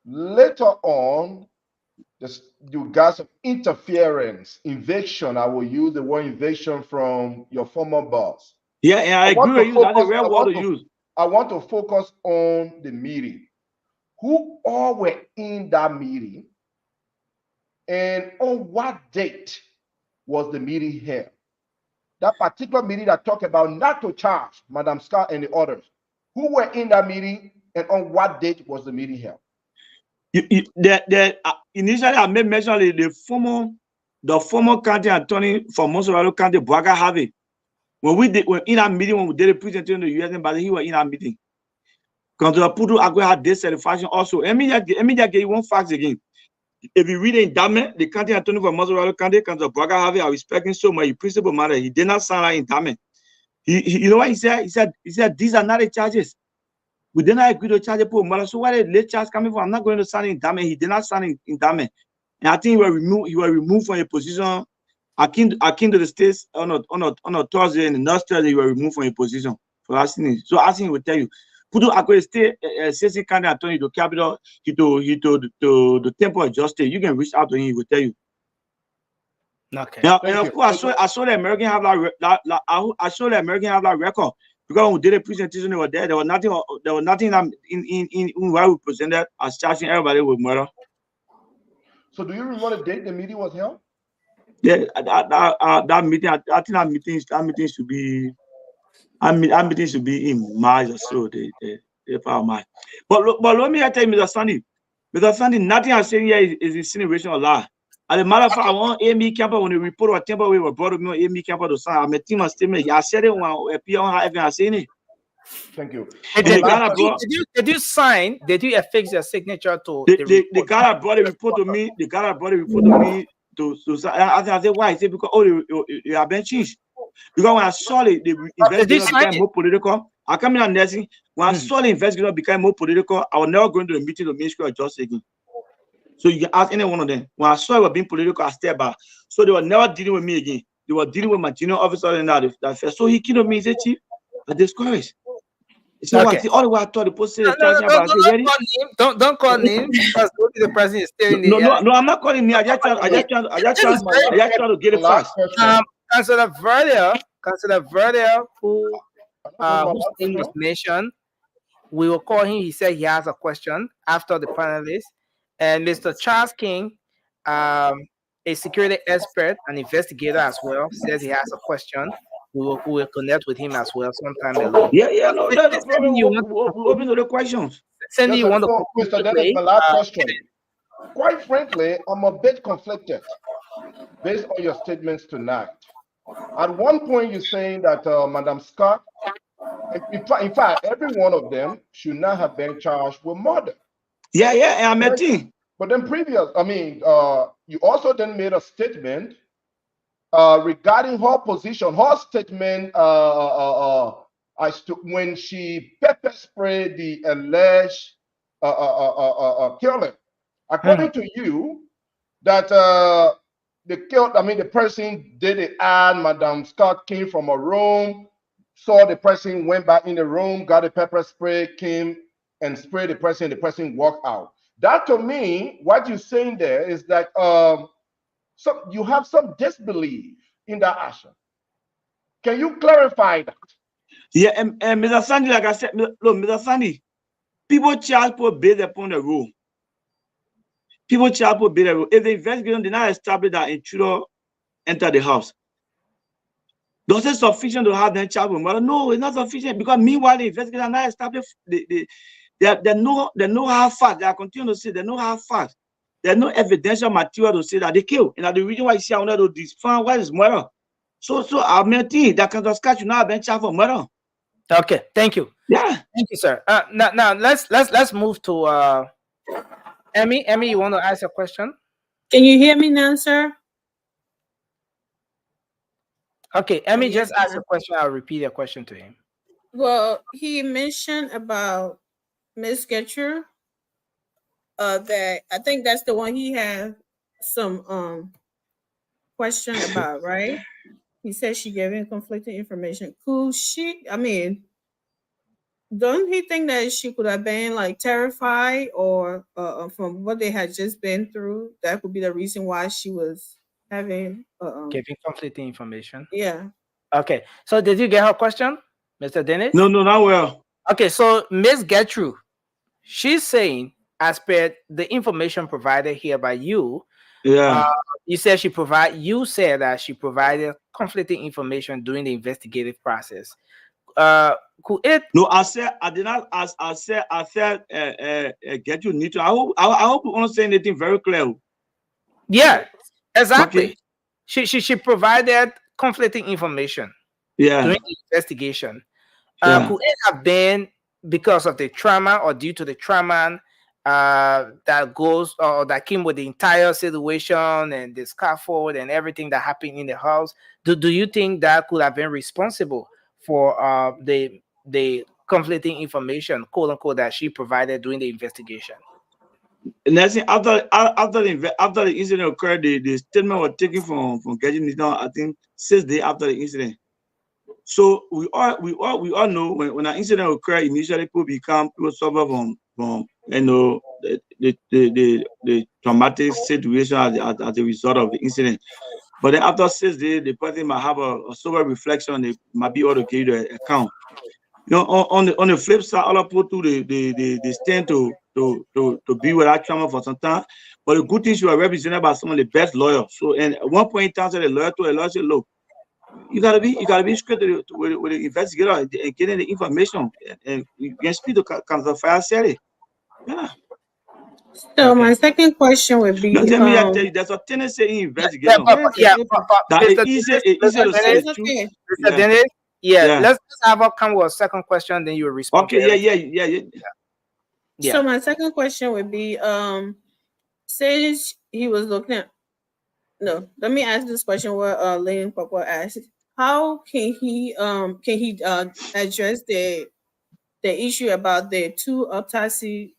later on, you got some interference, invasion. I will use the word invasion from your former boss. Yeah, and I agree with you. That's a real word to use. I want to focus on the meeting. Who all were in that meeting? And on what date was the meeting held? That particular meeting that talked about not to charge Madam Scott and the others. Who were in that meeting and on what date was the meeting held? Initially, I made mention of the former county attorney for Montserrat County, Braga Harvey. When in that meeting, when we did a presentation to the U.S. Embassy, he was in that meeting. Controller Pudu Agwe had dissatisfaction also. Let me just give you one fact again. If you read the indictment, the county attorney for Montserrat County, Controller Braga Harvey, I respect him so much. He principal matter, he did not sign that indictment. You know what he said? He said these are not the charges. We did not agree to charge the matter. So where the late charge coming from? I'm not going to sign the indictment. He did not sign the indictment. And I think he was removed from a position akin to the states on a Thursday and the next Thursday he was removed from a position for asking it. So asking will tell you. Pudu Agwe stay CC County attorney to capital, he to the Temple of Justice. You can reach out to him, he will tell you. Okay. Now, and of course, I saw the American have that record. Because when we did a presentation, they were there. There was nothing in what we presented as charging everybody with murder. So do you remember the date the meeting was held? Yeah, that meeting. I think that meeting should be. That meeting should be in March or so. The March. But let me tell you, Mr. Sandy, nothing I'm saying here is insinuation or lie. As a matter of fact, I want Amy Camper when the report or temper we were brought to me, Amy Camper to sign. I'm a team of statement. I said it when I appear on everything I saying it. Thank you. Did you sign? Did you affix your signature to the guy that brought the report to me? The guy that brought the report to me to sign. I said why? He said because you have been changed. Because when I saw the investigation became more political, I come in and nursing. When I saw the investigation became more political, I was never going to the meeting to Ministry of Justice again. So you can ask any one of them. When I saw it was being political, I stepped back. So they were never dealing with me again. They were dealing with my junior officer and that first. So he came to me and said, Chief, I discouraged. So okay. All the way I thought the post don't call him because the person is still in the No, I'm not calling me. I just try to get it fast. Councillor Verdier, whose name was mentioned, we will call him. He said he has a question after the panelists. And Mr. Charles King, a security expert, an investigator as well, says he has a question. We will connect with him as well sometime alone. Yeah, no, that's the problem. Open to the questions. Cindy, you want to Mr. Dennis, my last question. Quite frankly, I'm a bit conflicted based on your statements tonight. At one point, you're saying that Madam Scott, in fact, every one of them should not have been charged with murder. Yeah, I'm a team. But then you also then made a statement regarding her position, her statement as to when she pepper sprayed the alleged killer. According to you, that the person did it, and Madam Scott came from a room, saw the person, went back in the room, got a pepper spray, came and sprayed the person walked out. That to me, what you're saying there is that you have some disbelief in that action. Can you clarify that? Yeah, and Mr. Sandy, like I said, look, Mr. Sandy, people charge for based upon the rule. People charge for based on the rule. If the investigation did not establish that intruder entered the house, does it sufficient to have them charged with murder? No, it's not sufficient because meanwhile the investigation did not establish they know how fast. They are continuing to say they know how fast. There's no evidential material to say that they killed. And the reason why you see I wanted to define what is murder. So I mean that Councillor Scott should not have been charged for murder. Okay, thank you. Yeah, thank you, sir. Now let's move to Emmy. Emmy, you want to ask a question? Can you hear me now, sir? Okay, Emmy, just ask a question. I'll repeat your question to him. Well, he mentioned about Miss Getcher. That I think that's the one he had some question about, right? He said she gave him conflicting information. Could she? I mean, don't he think that she could have been like terrified or from what they had just been through? That could be the reason why she was having giving conflicting information. Yeah. Okay. So did you get her question, Mr. Dennis? No, not well. Okay. So Miss Gertrude, she's saying, as per the information provided here by you, you said you said that she provided conflicting information during the investigative process. Could it? No, I said I did not. I said get you need to. I hope you understand anything very clear. Yeah, exactly. Okay. She provided conflicting information. Yeah. During the investigation. Could it have been because of the trauma or due to the trauma that goes or that came with the entire situation and the scaffold and everything that happened in the house? Do you think that could have been responsible for the conflicting information, quote unquote, that she provided during the investigation? And that's after the incident occurred, the statement was taken from getting it down. I think 6 days after the incident. So we all know when an incident occurred, initially people suffer from the traumatic situation as a result of the incident. But then after 6 days, the person might have a sober reflection. They might be able to give you the account. You know, on the flip side, all I put to the stand to be with that trauma for some time. But the good thing, she was represented by some of the best lawyers. So, and at one point in time, the lawyer told the lawyer, said, look, you gotta be straight with the investigator and getting the information, and you can speak to Council Fire Sally. Yeah. So my second question would be, let me tell you, there's a tendency in investigation. That it's easy to say the truth. Mr. Dennis, let's have a come with a second question, then you respond. Okay, yeah. So my second question would be, since he was looking at, no, let me ask this question. What Lane Papa asked: how can he address the issue about the two autopsy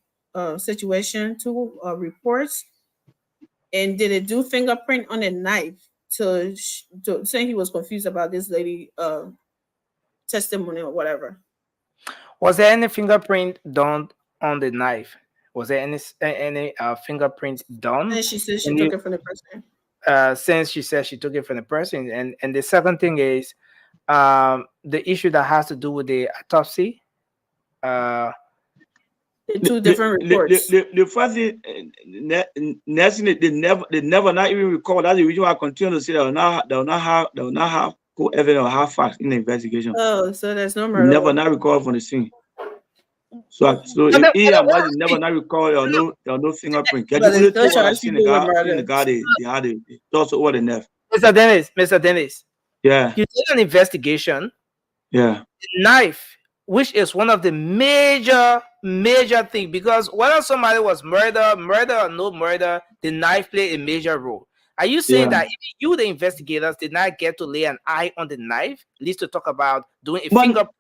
situation, two reports, and did it do fingerprint on a knife to say he was confused about this lady testimony or whatever? Was there any fingerprint done on the knife? Was there any fingerprints done? And she said she took it from the person. Since she said she took it from the person, and the second thing is the issue that has to do with the autopsy. The two different reports. The first thing, they never not even recall. That's the reason why I continue to say they will not have co-evidence or have facts in the investigation. Oh, so there's no murder. Never not recall from the scene. So if he and was never not recall, there are no fingerprint. Get the guy they had the thoughts over the nerve. Mr. Dennis. Yeah. You did an investigation. Yeah. The knife, which is one of the major things, because whether somebody was murder or no murder, the knife played a major role. Are you saying that if you, the investigators, did not get to lay an eye on the knife, at least to talk about doing a fingerprint?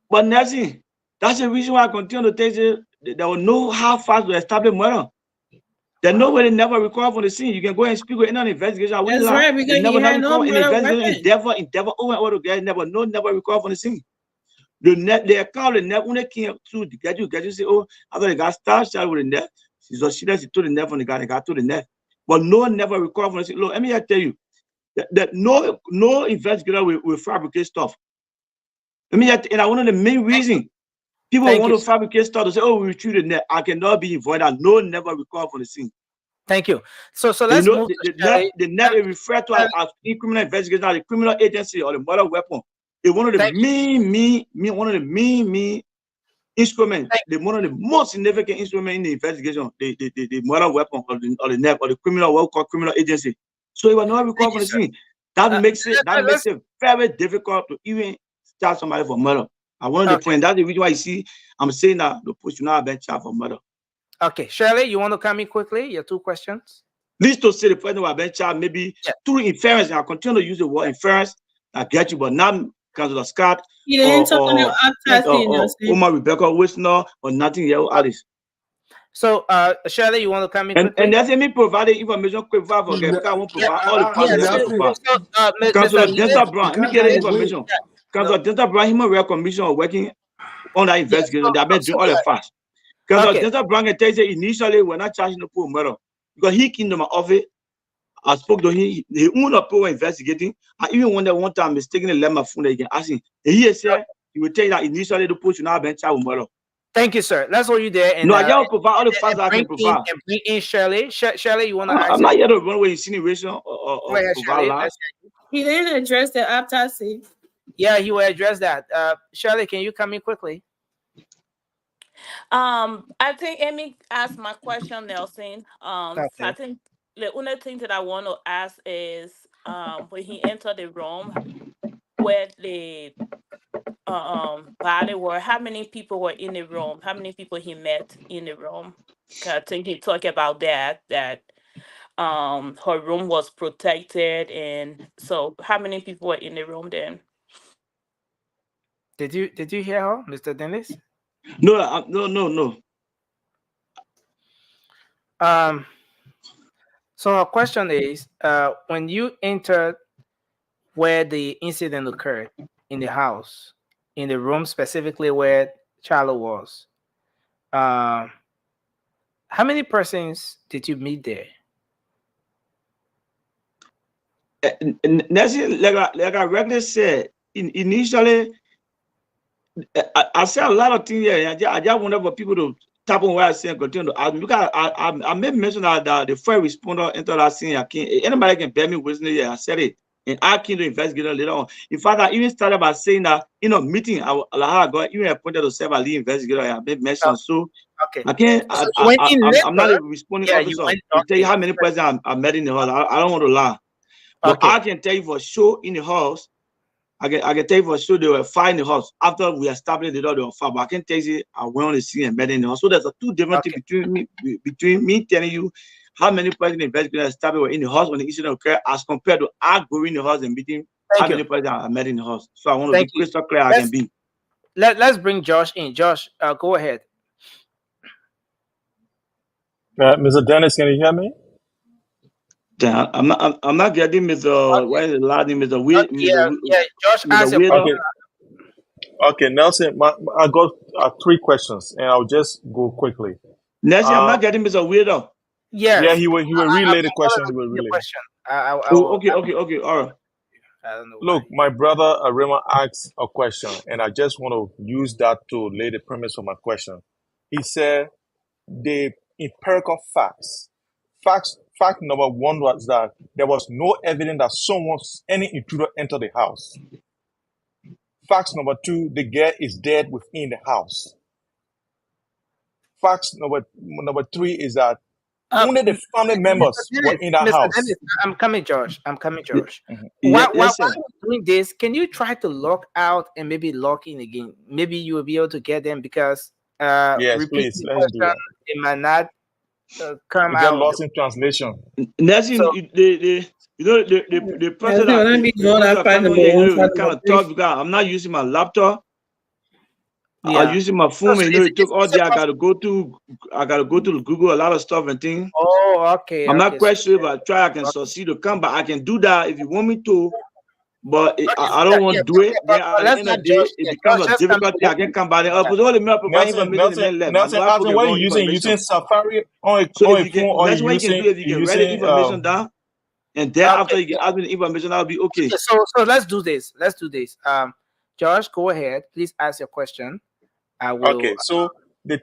But Nancy, that's the reason why I continue to tell you there will know how fast to establish murder. There's nobody never recovered from the scene. You can go and speak with any investigation. That's right, because he had no murder endeavor over the guy never recovered from the scene. They call the net when they came to get you say, oh, after the guy started with the net, she took the net from the guy to the net. But no one never recovered from the scene. Look, let me tell you that no investigator will fabricate stuff. And one of the main reasons people want to fabricate stuff to say, oh, we retrieved the net. I cannot be involved. And no one never recovered from the scene. Thank you. So let's move the net is referred to as criminal investigation, the criminal agency or the murder weapon. It's one of the main instruments, one of the most significant instruments in the investigation, the murder weapon or the net or the criminal what we call criminal agency. So it was not recovered from the scene. That makes it very difficult to even charge somebody for murder. I wanted to point. That's the reason why you see I'm saying that the police should not have been charged for murder. Okay, Shirley, you want to come in quickly? Your two questions. Least to say the person who have been charged maybe through inference, and I continue to use the word inference. I get you, but not Councilor Scott or Omar Rebecca Wisner or nothing else, Alice. So, Shirley, you want to come in quickly? And that's me providing information quick for I won't provide all the parts. Councilor Denzel Brown, let me get the information. Councilor Denzel Brown, Human Rights Commission are working on that investigation. They have been doing all the facts. Councilor Denzel Brown can tell you initially we're not charging the poor murder because he came to my office. I spoke to him. He owned a poor investigating. I even wonder one time mistakenly left my phone. They can ask him. He said he will tell you that initially the poor should not have been charged with murder. Thank you, sir. Let's hold you there. And, no, I just provide all the facts I can provide. And bring in Shirley. Shirley, you want to ask? I'm not here to run away insinuation or provide lies. He didn't address the autopsy. Yeah, he will address that. Shirley, can you come in quickly? I think Amy asked my question, Nelson. So I think the only thing that I want to ask is when he entered the room where the body were, how many people were in the room? How many people he met in the room? I think he talked about that her room was protected, and so how many people were in the room then? Did you hear her, Mr. Dennis? No. So our question is, when you entered where the incident occurred in the house, in the room specifically where Charlo was, how many persons did you meet there? Like I regularly said, initially, I said a lot of things here. I just wanted for people to tap on what I say and continue to ask me. Because I made mention that the first responder entered that scene. Anybody can bear me witness here. I said it. And I came to investigate later on. In fact, I even started by saying that in a meeting, I got even appointed to serve as lead investigator. I made mention. So Okay. I can't. I'm not a responding officer to tell you how many presidents I met in the house. I don't want to lie, but I can tell you for sure in the house. I can tell you for sure there were 5 in the house. After we established the door, there were 5. But I can tell you I went on the scene and met in the house. So there's a 2 different things between me telling you how many president investigators established were in the house when the incident occurred, as compared to I going in the house and meeting how many presidents I met in the house. So I want to be crystal clear I can be. Let's bring Josh in. Josh, go ahead. Mr. Dennis, can you hear me? Yeah, I'm not getting Mr. What is the last name? Mr. Weird. Josh asked a question. Okay, Nelson, I got 3 questions, and I'll just go quickly. Nelson, I'm not getting Mr. Weirdo. Yeah, he will relay the question. He will relay. Okay, all right. Look, my brother Arima asked a question, and I just want to use that to lay the premise for my question. He said the empirical facts. Fact number 1 was that there was no evidence that any intruder entered the house. Fact number 2, the girl is dead within the house. Fact number 3 is that only the family members were in the house. Dennis, I'm coming, Josh. While you're doing this, can you try to log out and maybe log in again? Maybe you will be able to get them because yes, please, let's do that. It might not come you out. Get lost in translation. Nelson, the person that kind of talk because I'm not using my laptop. I'm using my phone, and it took all day. I gotta go to Google a lot of stuff and things. Oh, okay. I'm not quite sure if I try, I can succeed to come, but I can do that if you want me to. But I don't want to do it. Then at the end of the day, it becomes a difficult thing. I can come by there. Nelson, what are you using? Using Safari on a phone, or that's what you can do. If you can write the information down, and then after you can ask me the information, I'll be okay. So let's do this. Josh, go ahead. Please ask your question. I will. Okay. So the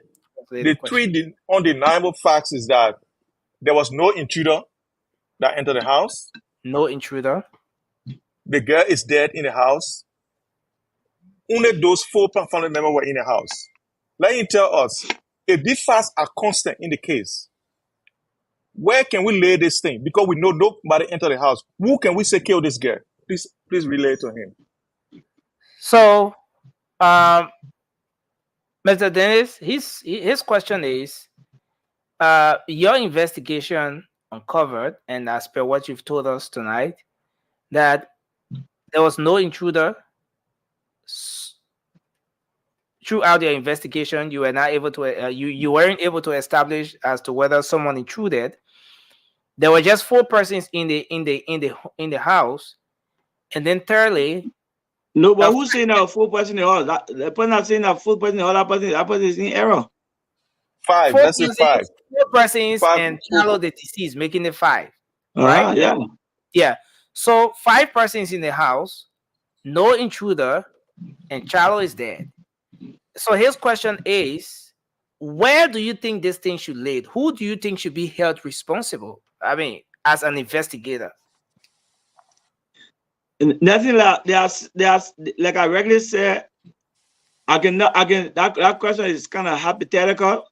3 undeniable facts is that there was no intruder that entered the house. No intruder. The girl is dead in the house. Only those 4 family members were in the house. Let you tell us, if these facts are constant in the case, where can we lay this thing? Because we know nobody entered the house. Who can we say killed this girl? Please relay to him. So, Mr. Dennis, his question is, your investigation uncovered, and as per what you've told us tonight, that there was no intruder. Throughout your investigation, you were not able to. You weren't able to establish as to whether someone intruded. There were just 4 persons in the house, and then thirdly, no. But who's saying that 4 persons in the house? The person not saying that 4 persons in the house. That person is in error. 5. That's 5. 4 persons and Charlo the deceased, making it 5. Right? Yeah. So 5 persons in the house, no intruder, and Charlo is dead. So his question is, where do you think this thing should lay? Who do you think should be held responsible? I mean, as an investigator. Nothing like there's like I regularly said, that question is kind of hypothetical.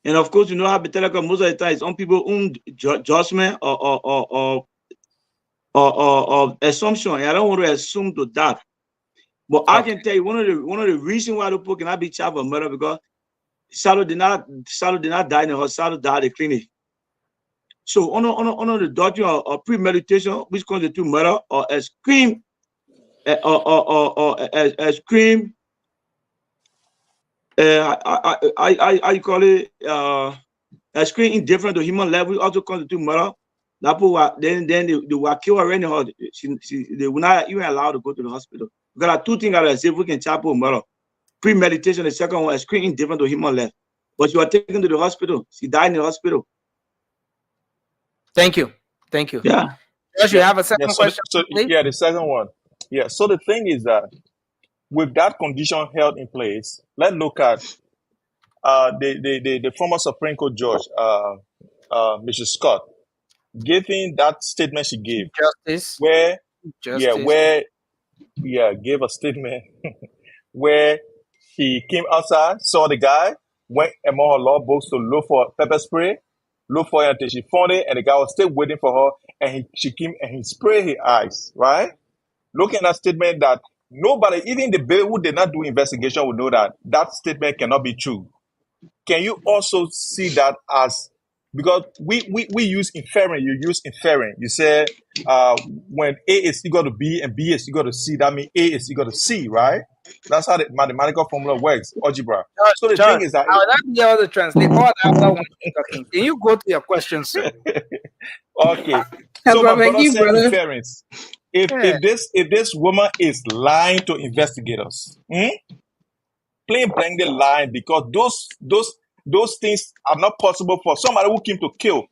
And of course, hypothetical most of the time it's on people's own judgment or assumption. And I don't want to assume to that. But I can tell you one of the reasons why the people cannot be charged for murder because Charlo did not die in the hospital, died at the clinic. So on the doctrine of premeditation, which constitutes murder, or a scream, a scream. I call it a screen indifferent to human level also constitute murder. Then they were killed already. They were not even allowed to go to the hospital. There are 2 things that are safe. We can charge for murder. Premeditation, the second one, a screen indifferent to human life. But she was taken to the hospital. She died in the hospital. Thank you. Yeah. Josh, you have a second question? The second one. Yeah. So the thing is that with that condition held in place, let's look at the former Supreme Court judge, Mrs. Scott, giving that statement she gave, Justice. where Justice. gave a statement where he came outside, saw the guy, went among her law books to look for pepper spray, look for her until she found it, and the guy was still waiting for her, and she came and he sprayed her eyes, right? Looking at that statement that nobody, even the baby who did not do investigation, would know that that statement cannot be true. Can you also see that as, because we use inferring, you use inferring. You say when A is equal to B and B is equal to C, that means A is equal to C, right? That's how the mathematical formula works, algebra. So the thing is that I will not be able to translate all that after one talking. Can you go to your question, sir? Okay. So my brother said brother. inference. If this woman is lying to investigators, plain blankly lying, because those things are not possible for somebody who came to kill,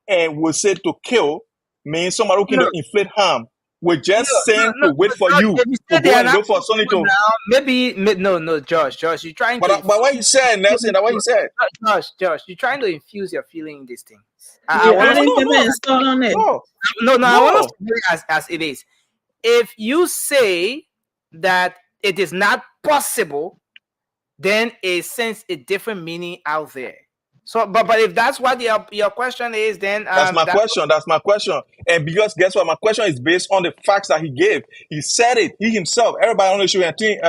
and will say to kill means somebody who came to inflict harm. We just send to wait for you to go and look for something to. No, Josh, you're trying to. But what you said, Nelson, what you said. Josh, you're trying to infuse your feeling in this thing. I want us to do it as it is. If you say that it is not possible, then it sends a different meaning out there. So, but if that's what your question is, then that's my question. That's my question. And because guess what, my question is based on the facts that he gave. He said it. He himself. Everybody on the show, I think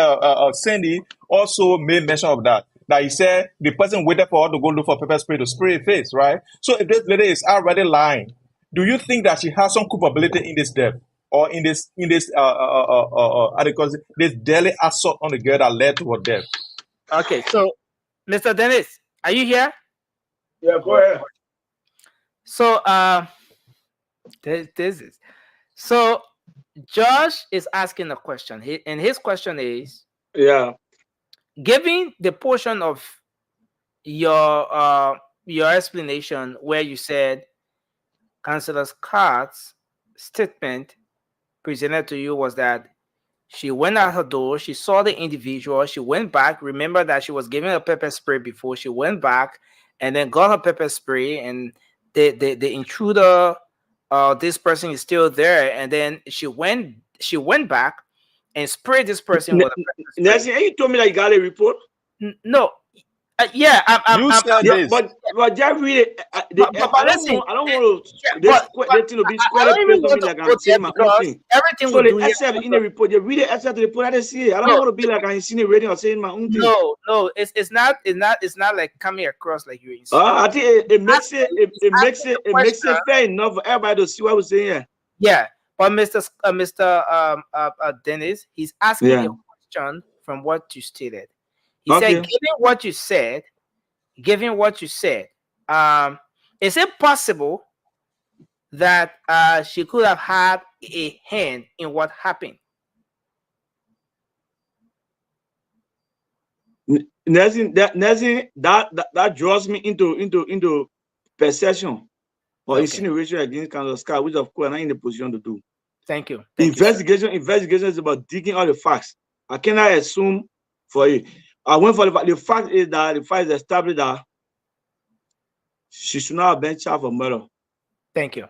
Cindy also made mention of that. That he said the person waited for her to go look for pepper spray to spray her face, right? So if this lady is already lying, do you think that she has some culpability in this death or in this this daily assault on the girl that led to her death? Okay, so Mr. Dennis, are you here? Yeah, go ahead. So this is so Josh is asking a question. And his question is, given the portion of your explanation where you said Councillor Scott's statement presented to you was that she went out her door, she saw the individual, she went back. Remember that she was given a pepper spray before. She went back and then got her pepper spray, and the intruder, this person is still there, and then she went back and sprayed this person with a pepper spray. Nancy, you told me that you got a report? No. But just read it. I don't want to be squared up like I'm saying my own thing. Everything so the except in the report, you read the except the report. I didn't see it. I don't want to be like I'm seeing it reading or saying my own thing. No, it's not like coming across like you're insane. I think it makes it fair enough for everybody to see what we're saying here. Yeah, but Mr. Dennis, he's asking a question from what you stated. He said, given what you said, is it possible that she could have had a hand in what happened? That draws me into perception or insinuation against Councillor Scott, which of course I'm not in the position to do. Thank you. Investigation is about digging all the facts. I cannot assume for it. I went for the fact is that the fact is established that she should not have been charged for murder. Thank you.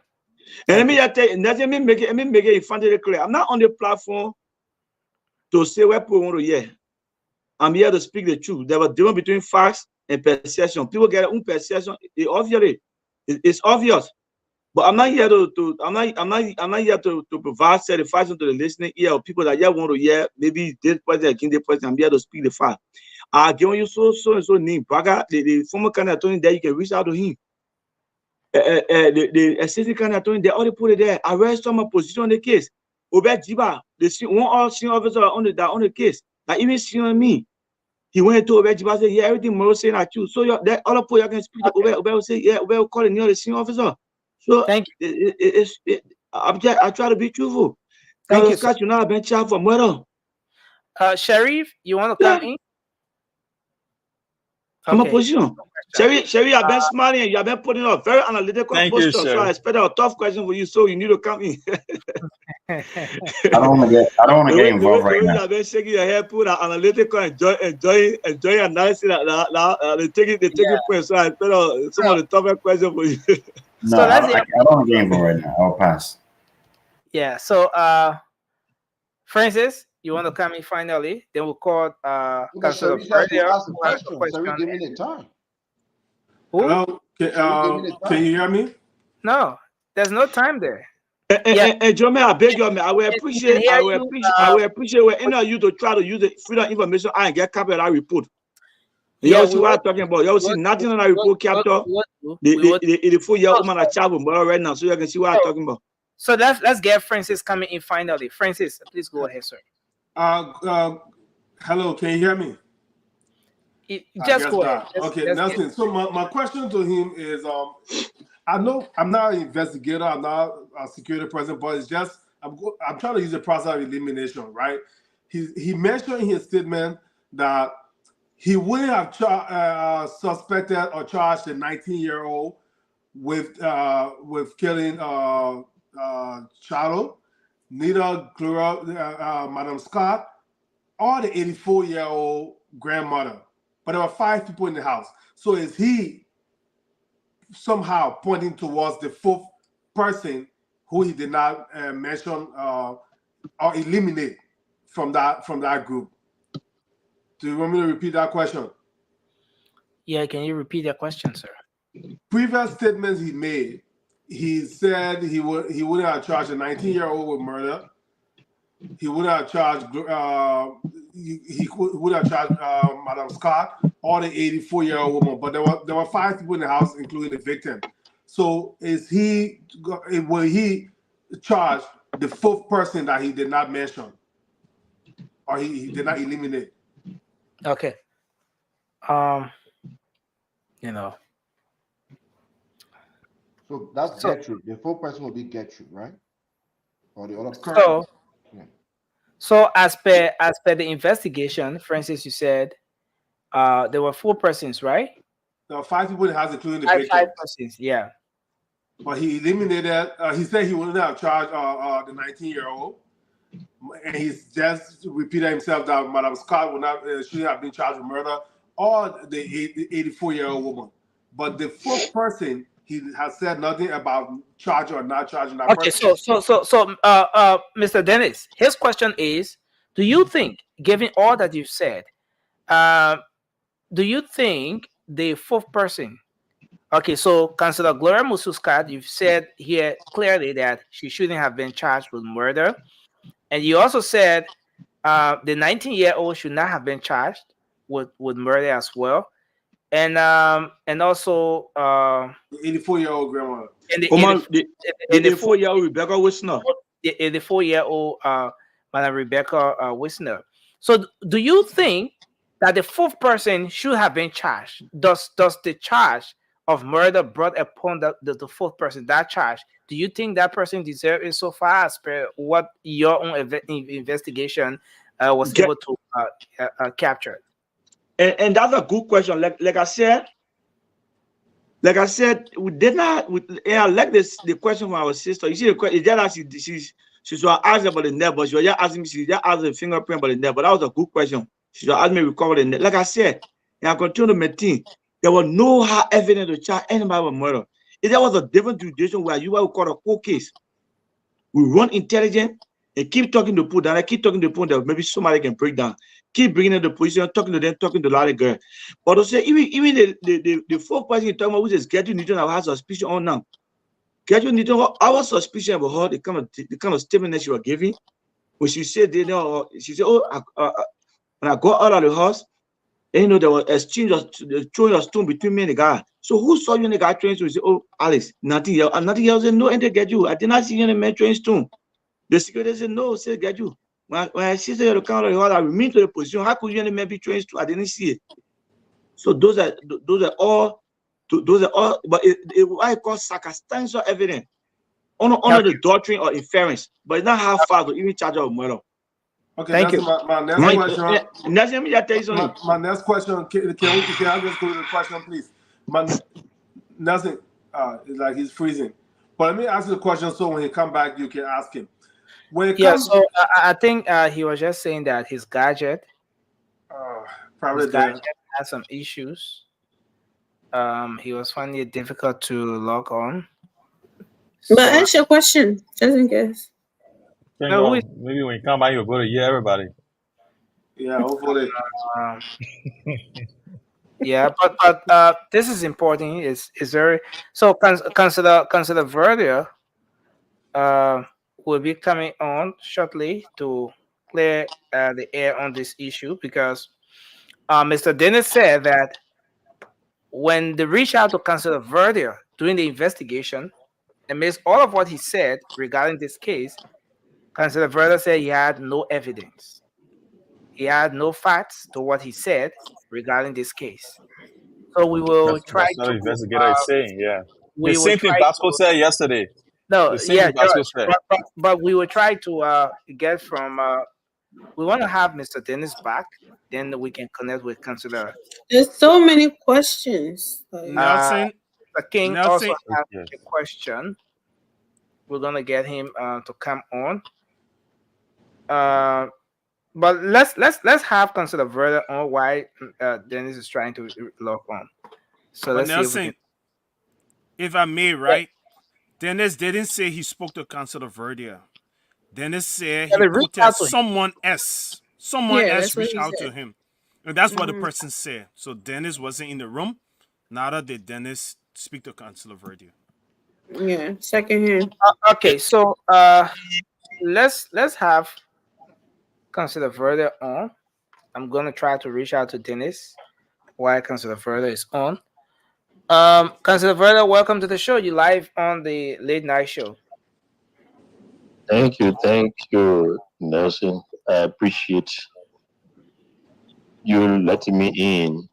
And let me just tell you, let me make it infantile clear. I'm not on the platform to say what people want to hear. I'm here to speak the truth. There was a difference between facts and perception. People get their own perception. It's obvious. But I'm not here I'm not here to provide satisfaction to the listening ear of people that want to hear maybe this person against this person. I'm here to speak the fact. I've given you so and so name. Braga, the former county attorney there, you can reach out to him. The assistant county attorney, they already put it there. Arrest some position on the case. Obed Jiba, one all senior officer on the case. Like even senior me. He went to Obed Jiba, said, everything Moro saying at you. So that all of you can speak to Obed. Obed will say, Obed will call the senior officer. So thank you. I try to be truthful. Thank you. Scott, you know, I've been charged for murder. Sharif, you want to come in? I'm a position. Sherry, I've been smiling and you have been putting up very analytical posture. So I expect a tough question for you. So you need to come in. I don't want to get involved right now. I've been shaking your head, put an analytical, enjoy analysis. They take it point. So I thought some of the tougher questions for you. No, so I don't want to get involved right now. I'll pass. Yeah. So, Francis, you want to come in finally? Then we'll call Councilor Sari, give me the time. Who? Hello? Can you hear me? No, there's no time there. And Jeremy, I beg you, I will appreciate where any of you to try to use the freedom information and get captured that report. You all see what I'm talking about. You all see nothing on that report capture. The 4-year-old woman a child with murder right now, so you can see what I'm talking about. So let's get Francis coming in finally. Francis, please go ahead, sir. Hello, can you hear me? Just go ahead. Okay, Nelson. So my question to him is, I know I'm not an investigator, I'm not a security person, but it's just I'm trying to use the process of elimination, right? He mentioned in his statement that he wouldn't have suspected or charged a 19-year-old with killing Chado, neither Gloria, Madam Scott, or the 84-year-old grandmother. But there were 5 people in the house. So is he somehow pointing towards the 4th person who he did not mention or eliminate from that group? Do you want me to repeat that question? Yeah, can you repeat that question, sir? Previous statements he made, he said he wouldn't have charged a 19-year-old with murder. He wouldn't have charged he would have charged Madam Scott or the 84-year-old woman, but there were 5 people in the house, including the victim. So will he charge the 4th person that he did not mention or he did not eliminate? Okay. So that's Gertrude. The 4th person will be Gertrude, right? Or the other person. So as per the investigation, Francis, you said there were 4 persons, right? There were 5 people in the house, including the victim. 5 persons, yeah. But he eliminated. He said he wouldn't have charged the 19-year-old, and he's just repeated himself that Madam Scott shouldn't have been charged with murder, or the 84-year-old woman. But the 4th person, he has said nothing about charging or not charging that person. So, Mr. Dennis, his question is: do you think, given all that you've said, do you think the 4th person? Okay, so Councilor Gloria Mususcat, you've said here clearly that she shouldn't have been charged with murder, and you also said the 19-year-old should not have been charged with murder as well. And also the 84-year-old grandma. And the 84-year-old Rebecca Wisner. The 84-year-old Madam Rebecca Wisner. So do you think that the 4th person should have been charged? Does the charge of murder brought upon the 4th person, that charge, do you think that person deserves it so far as per what your own investigation was able to capture? And that's a good question. Like I said, we did not. I like the question from our sister. You see, the question, she was asking about the net, but she was just asking me. She just asked the fingerprint about the net, but that was a good question. She was asking me to recover the net. Like I said, and I continue to maintain, there was no hard evidence to charge anybody with murder. If there was a different jurisdiction where you would call a court case, we run intelligent and keep talking to people. Then I keep talking to people that maybe somebody can break down. Keep bringing in the position, talking to them, talking to the other girl. But to say even the 4th person you're talking about, which is Gertrude Newton, I have suspicion on now. Gertrude Newton, our suspicion about her, the kind of statement that she was giving, when she said, she said, when I got out of the house, and, there was exchange of throwing a stone between me and the guy. So who saw you in the guy throwing stone? He said, oh, Alex, nothing else. And nothing else said, no, and they get you. I did not see any man throwing stone. The security said, no, say get you. When I see the count of the hall, I remain to the position. How could you any man be trained to? I didn't see it. So those are all. But I call circumstantial evidence on the doctrine or inference, but it's not how far to even charge of murder. Okay, thank you. My next question. Let me just tell you something. My next question. Can I just go to the question, please? Nothing. It's like he's freezing. But let me ask you the question so when he come back, you can ask him. When it Yeah, comes, so I think he was just saying that his gadget probably his the gadget had some issues. He was finding it difficult to log on. But ask your question, just in case. Thank No, God. Maybe when you come back, you'll go to hear everybody. yeah, hopefully. um, yeah, but this is important. Is very so. Consider Verdia will be coming on shortly to clear the air on this issue because Mr. Dennis said that when they reached out to Councilor Verdia during the investigation, amidst all of what he said regarding this case, Councilor Verdia said he had no evidence. He had no facts to what he said regarding this case. So we will try That's what to. the investigator is saying, yeah. The We will same thing try Vasco to. said yesterday. No, The same yeah, thing Vasco George, said. but we will try to get from. We want to have Mr. Dennis back, then we can connect with Councilor. There's so many questions. Like, Nelson, The King Nelson, also has a question. We're gonna get him to come on. But let's have Councilor Verda on why Dennis is trying to log on. So but let's see if we Nelson, can. if I may, right? Dennis didn't say he spoke to Councilor Verdia. Dennis said Yeah, he they reached quoted out to him. someone else. Someone Yeah, else that's what reached he out said. to him. And that's what the Mhm. person said. So Dennis wasn't in the room. Neither did Dennis speak to Councilor Verdia. Yeah, secondhand. Okay, so let's have Councilor Verda on. I'm gonna try to reach out to Dennis while Councilor Verda is on. Councilor Verda, welcome to the show. You live on the late night show. Thank you, Nelson. I appreciate you letting me in.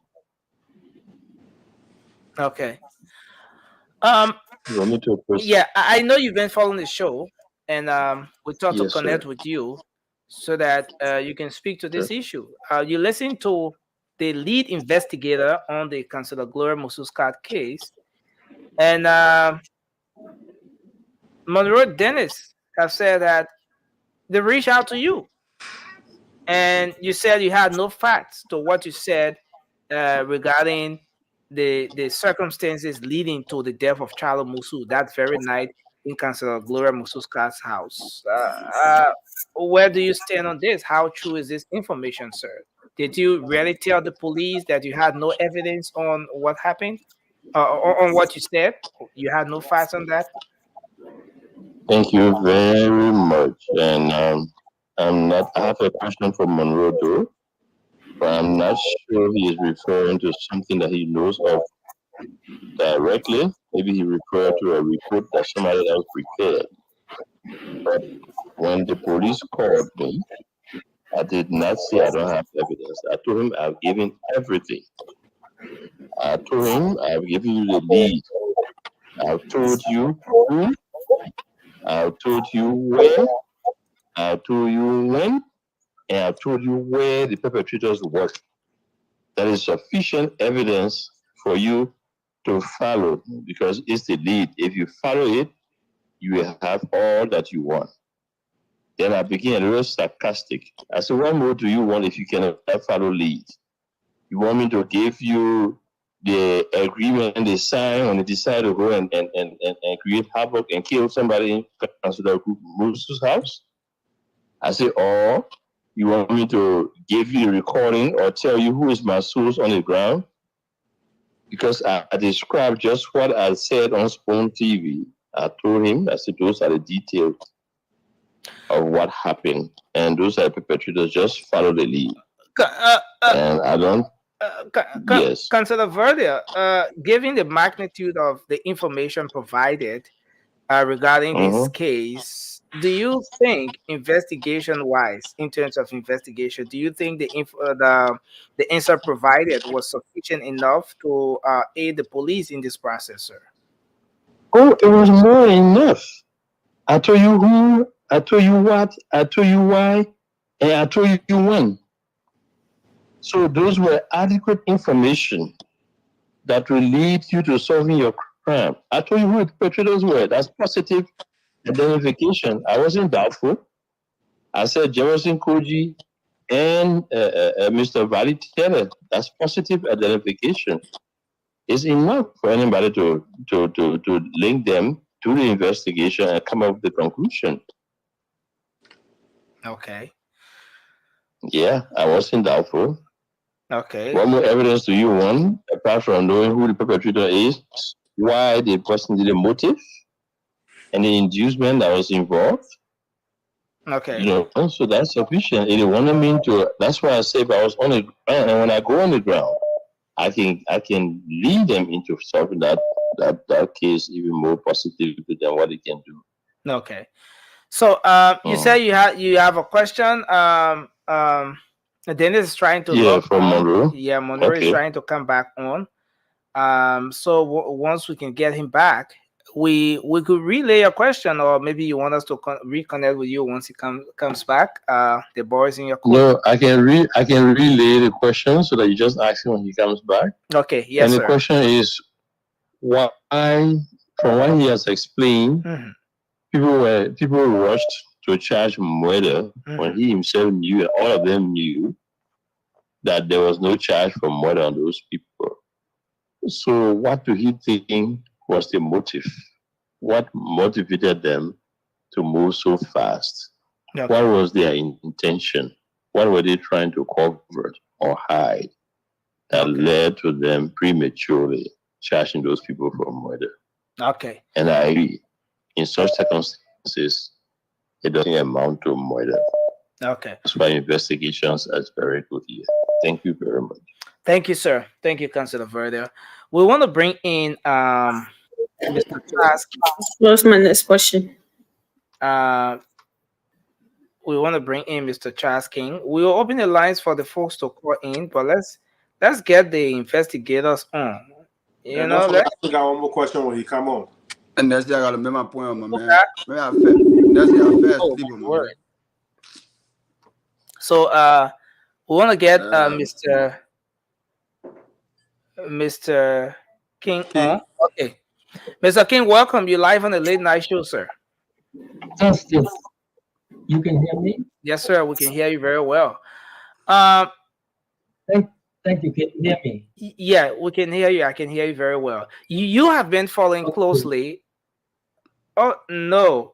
Okay. You want me to proceed? Yeah, I know you've been following the show, and we thought to Yes, sir. connect with you so that you can speak to this issue. You listened to the lead investigator on the Councilor Gloria Mususcat case, and Monroe Dennis have said that they reached out to you, and you said you had no facts to what you said regarding the circumstances leading to the death of Charlo Musu that very night in Councilor Gloria Mususcat's house. Where do you stand on this? How true is this information, sir? Did you really tell the police that you had no evidence on what happened? On what you said? You had no facts on that? Thank you very much. And I have a question for Monroe though, but I'm not sure he is referring to something that he knows of directly. Maybe he referred to a report that somebody else prepared. But when the police called me, I did not say I don't have evidence. I told him I've given everything. I told him I've given you the lead. I've told you who, I've told you where, I've told you when, and I've told you where the perpetrators work. That is sufficient evidence for you to follow because it's the lead. If you follow it, you will have all that you want. Then I became a little sarcastic. I said, what more do you want if you cannot follow lead? You want me to give you the agreement they sign when they decide to go and create havoc and kill somebody in Councilor Musu's house? I said, or you want me to give you the recording or tell you who is my source on the ground? Because I described just what I said on Spoon TV. I told him, I said, those are the details of what happened. And those are the perpetrators, just follow the lead. And I don't. Yes. Councilor Verdia, given the magnitude of the information provided regarding this case, do you think, investigation-wise, in terms of investigation, do you think the answer provided was sufficient enough to aid the police in this process, sir? Oh, it was more than enough. I told you who, I told you what, I told you why, and I told you when. So those were adequate information that will lead you to solving your crime. I told you who the perpetrators were. That's positive identification. I wasn't doubtful. I said Jefferson Koji and Mr. Vali Taylor. That's positive identification. It's enough for anybody to link them to the investigation and come up with the conclusion. Okay. Yeah, I wasn't doubtful. Okay. What more evidence do you want, apart from knowing who the perpetrator is, why the person did the motive, and the inducement that was involved? Okay. You know, so that's sufficient. If you want me to, that's why I say if I was on the ground, and when I go on the ground, I can lead them into solving that case even more positively than what they can do. Okay. So you say you have a question. Dennis is trying to log from on. Monroe. Yeah, Monroe is Okay. trying to come back on. So once we can get him back, we could relay a question, or maybe you want us to reconnect with you once he comes back. The boys in your court. No, I can relay the question so that you just ask him when he comes back. Okay. Yes, and the sir. question is, why, from what he has explained, people rushed to charge murder when he himself knew, and all of them knew, that there was no charge for murder on those people. So what do he think was the motive? What motivated them to move so fast? Okay. What was their intention? What were they trying to cover or hide that led to them prematurely charging those people for murder? Okay. And I agree. In such circumstances, it doesn't amount to murder. Okay. That's why investigations are very good here. Thank you very much. Thank you, sir. Thank you, Councilor Verde. We want to bring in Mr. Trask. What's my next question? We want to bring in Mr. Charles King. We will open the lines for the folks to call in, but let's get the investigators on. You And know, also, I got one more question when he come on. And that's I got to make my point on my man. That's the first Oh, people, my word. So we want to get Mr. King on. Okay. Mr. King, welcome. You live on the late night show, sir. Justice, you can hear me? Yes, sir. We can hear you very well. Thank you. Can you hear me? Yeah, we can hear you. I can hear you very well. You have been following closely. Oh no.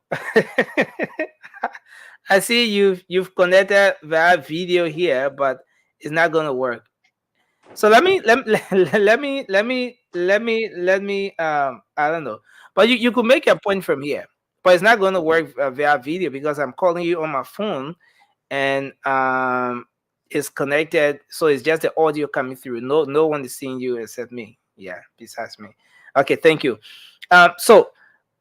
I see you've connected via video here, but it's not going to work. So let me I don't know. But you could make a point from here. But it's not going to work via video because I'm calling you on my phone and it's connected, so it's just the audio coming through. No one is seeing you except me. Yeah, besides me. Okay, thank you. So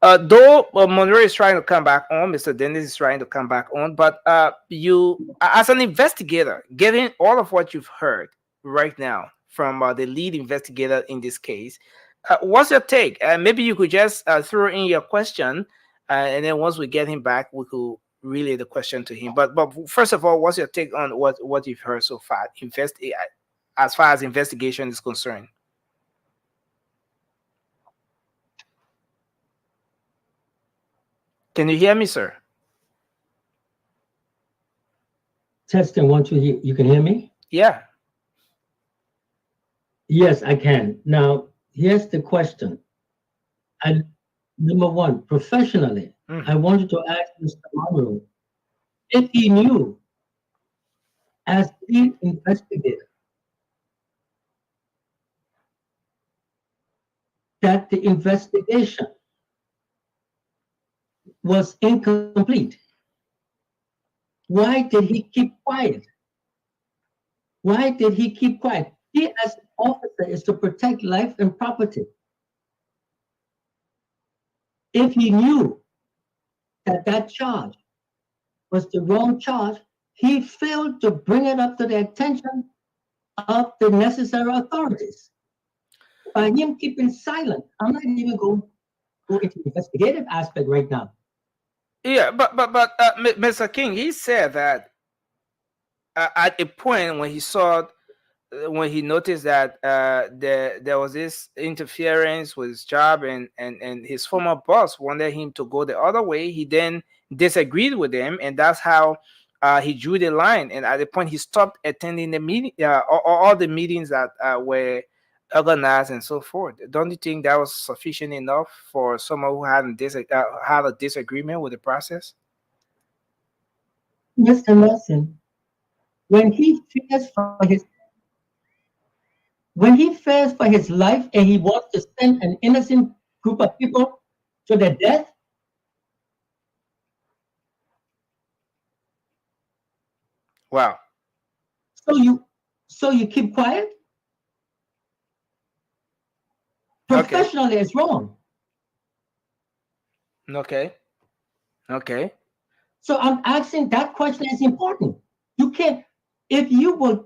though Monroe is trying to come back on, Mr. Dennis is trying to come back on, but you, as an investigator, given all of what you've heard right now from the lead investigator in this case, what's your take? Maybe you could just throw in your question, and then once we get him back, we could relay the question to him. But first of all, what's your take on what you've heard so far, as far as investigation is concerned? Can you hear me, sir? Testing 1, 2. You can hear me? Yeah. Yes, I can. Now, here's the question. Number one, professionally, I wanted to ask Mr. Monroe if he knew, as lead investigator, that the investigation was incomplete. Why did he keep quiet? Why did he keep quiet? He, as an officer, is to protect life and property. If he knew that that charge was the wrong charge, he failed to bring it up to the attention of the necessary authorities. By him keeping silent, I'm not even going into the investigative aspect right now. Yeah, but Mr. King, he said that at a point when he noticed that there was this interference with his job and his former boss wanted him to go the other way, he then disagreed with him, and that's how he drew the line, and at the point he stopped attending the meeting, all the meetings that were organized and so forth. Don't you think that was sufficient enough for someone who had a disagreement with the process? Mr. Nelson, when he fears for his life and he wants to send an innocent group of people to their death, wow. So you keep quiet? Professionally, it's wrong. Okay. So I'm asking, that question is important. You can't, if you would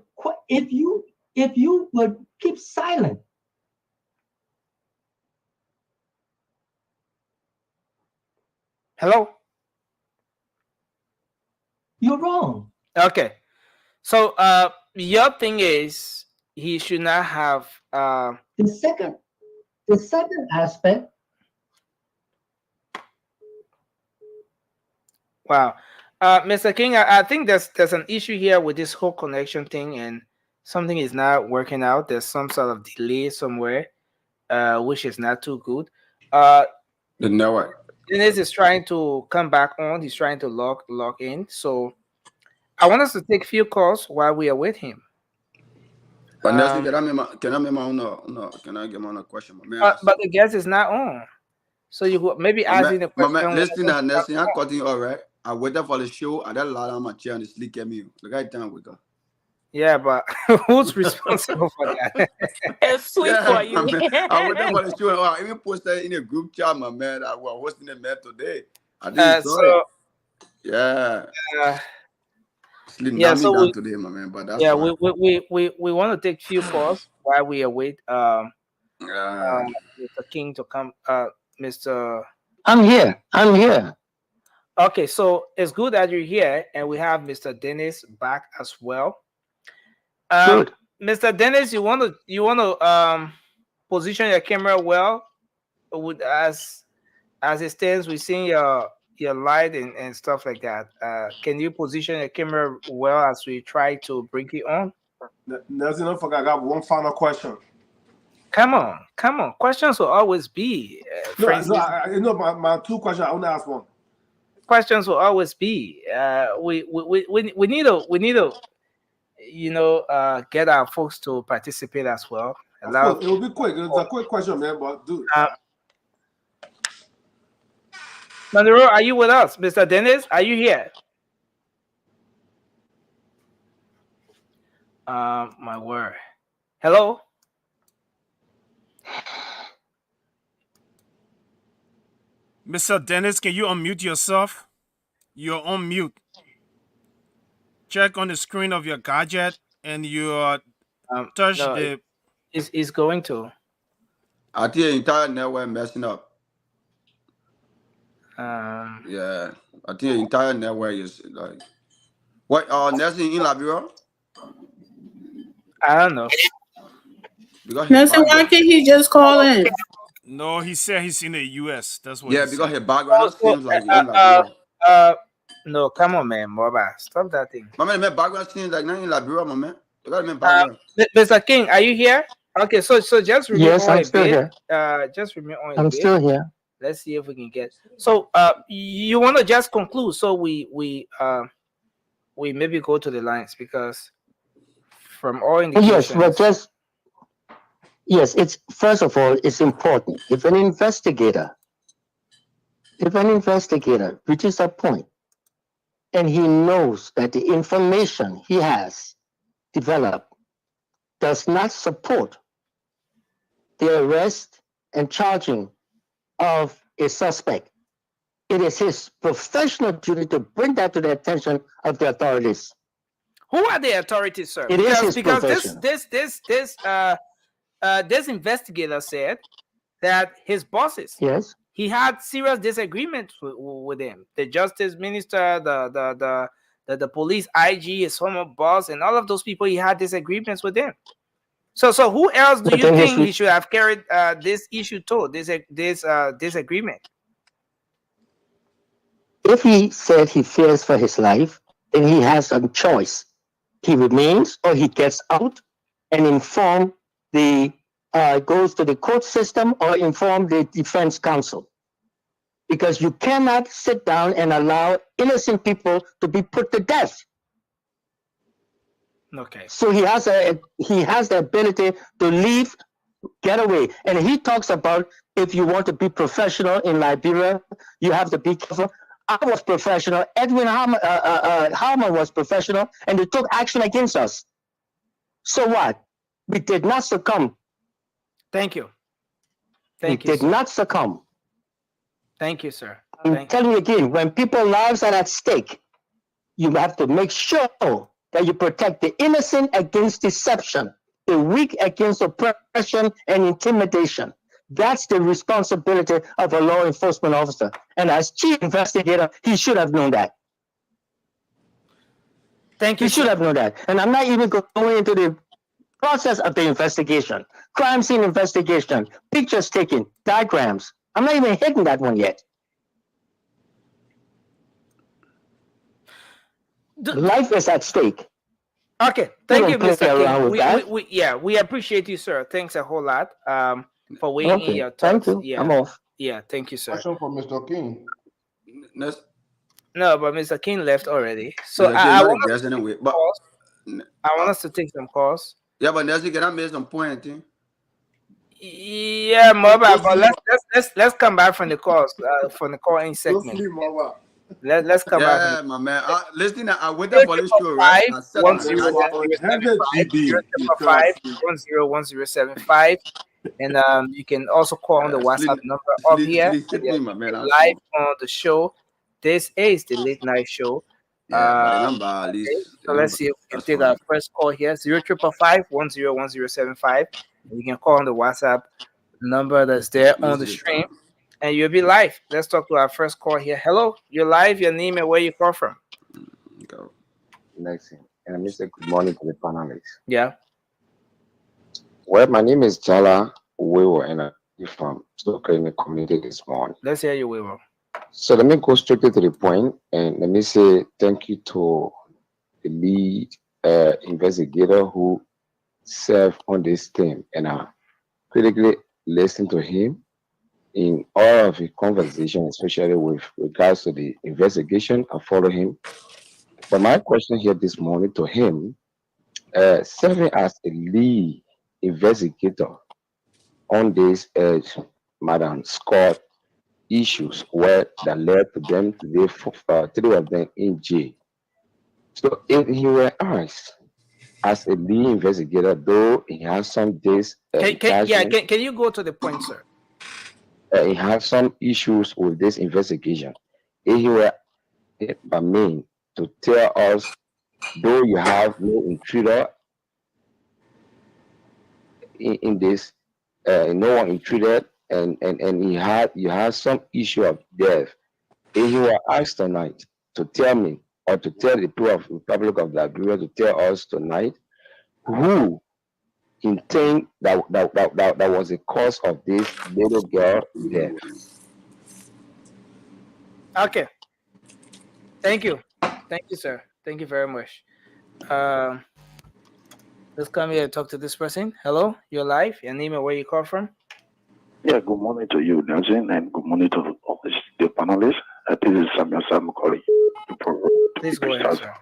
keep silent. Hello? You're wrong. Okay. So your thing is he should not have the second aspect. Wow. Mr. King, I think there's an issue here with this whole connection thing, and something is not working out. There's some sort of delay somewhere, which is not too good. The network. Dennis is trying to come back on. He's trying to log in. So I want us to take a few calls while we are with him. But Nelson, can I get my question? But the guest is not on. So you could maybe asking the question. Listen, Nelson, I'm cutting all right. I waited for the show. I didn't lie on my chair and sleep at me. The guy time we go. Yeah, but who's responsible for that? It's sweet for you. I waited for the show. I even posted in a group chat, my man. I was hosting the man today. I didn't so, yeah. So we, today, my man. But that's we want to take few calls while we await Mr. King to come. Mr. I'm here. Okay, so it's good that you're here, and we have Mr. Dennis back as well. Good. Mr. Dennis, you want to position your camera well, with as it stands. We're seeing your light and stuff like that. Can you position your camera well as we try to bring it on? Nelson, don't forget, I got one final question. Come on. Questions will always be. My two questions. I want to ask one. Questions will always be. We need to get our folks to participate as well. It will be quick. It's a quick question, man. But dude, Monroe, are you with us? Mr. Dennis, are you here? My word. Hello? Mr. Dennis, can you unmute yourself? You're on mute. Check on the screen of your gadget and you touch the... It's going to. I think the entire network messing up. Yeah, I think the entire network is like... What, Nelson in Liberia? I don't know. Nelson, why can't he just call in? No, he said he's in the U.S. That's what. Yeah, because his background seems like no, come on, man, Moba, stop that thing. My man, background seems like not in Liberia, my man. You got background. Mr. King, are you here? Okay, so just remain yes, on I'm a still bit. Here. Just remain on. I'm still here. Let's see if we can get. So, you want to just conclude? So we maybe go to the lines because from all indications. Yes, but just. Yes, it's first of all, it's important. If an investigator reaches a point and he knows that the information he has developed does not support the arrest and charging of a suspect, it is his professional duty to bring that to the attention of the authorities. Who are the authorities, sir? It is his because profession. This investigator said that his bosses, yes, he had serious disagreements with him. The justice minister, the police IG, his former boss, and all of those people, he had disagreements with them. So who else do you think he should have carried this issue to, this disagreement? If he said he fears for his life, then he has a choice. He remains or he gets out and inform the goes to the court system or inform the defense counsel. Because you cannot sit down and allow innocent people to be put to death. Okay. So he has the ability to leave, get away. And he talks about if you want to be professional in Liberia, you have to be careful. I was professional. Edwin Harman was professional, and they took action against us. So what? We did not succumb. Thank you. We did not succumb. Thank you, sir. I'm telling you again, when people's lives are at stake, you have to make sure that you protect the innocent against deception, the weak against oppression and intimidation. That's the responsibility of a law enforcement officer. And as chief investigator, he should have known that. Thank you. He should have known that. And I'm not even going into the process of the investigation, crime scene investigation, pictures taken, diagrams. I'm not even hitting that one yet. Life is at stake. Okay, thank you, Mr. King. We appreciate you, sir. Thanks a whole lot for weighing in your thoughts. Thank you. Yeah. I'm off. Yeah, thank you, sir. Question for Mr. King. No, but Mr. King left already. So Mr. King I not want guest anyway, but I want us to take some calls. yeah, but Nancy, can I make some point? Yeah, Moba, but let's come back from the calls from the call-in segment. Let's come back. Yeah, my man. Listen, I waited for this show, right? 101-075, and you can also call on the WhatsApp number up here. Live on the show. This is the late night show. Okay. So let's see if we can take our first call here. 0555-101-075. You can call on the WhatsApp number that's there on the stream, and you'll be live. Let's talk to our first call here. Hello, you're live. Your name and where you call from? Next thing, and I say good morning to the panelists. Yeah. Well, my name is Jala Uwewo, and I'm from Stoke community this morning. Let's hear you, Uwewo. So let me go straight to the point, and let me say thank you to the lead investigator who served on this team, and I critically listened to him in all of his conversation, especially with regards to the investigation. I follow him. But my question here this morning to him, serving as a lead investigator on this Madam Scott issues where that led to them today, 3 of them in jail. So if he were asked as a lead investigator, though he has some days, can you go to the point, sir? He has some issues with this investigation. If he were by me to tell us, though you have no intruder in this, no one intruded, and you had some issue of death. If you were asked tonight to tell me or to tell the people of the Republic of Liberia to tell us tonight who you think that was the cause of this little girl death. Okay. Thank you, sir. Thank you very much. Let's come here and talk to this person. Hello, you're live. Your name and where you call from? Yeah, good morning to you, Nelson, and good morning to the panelists. This is Samuel Sam calling. Please go ahead, sir.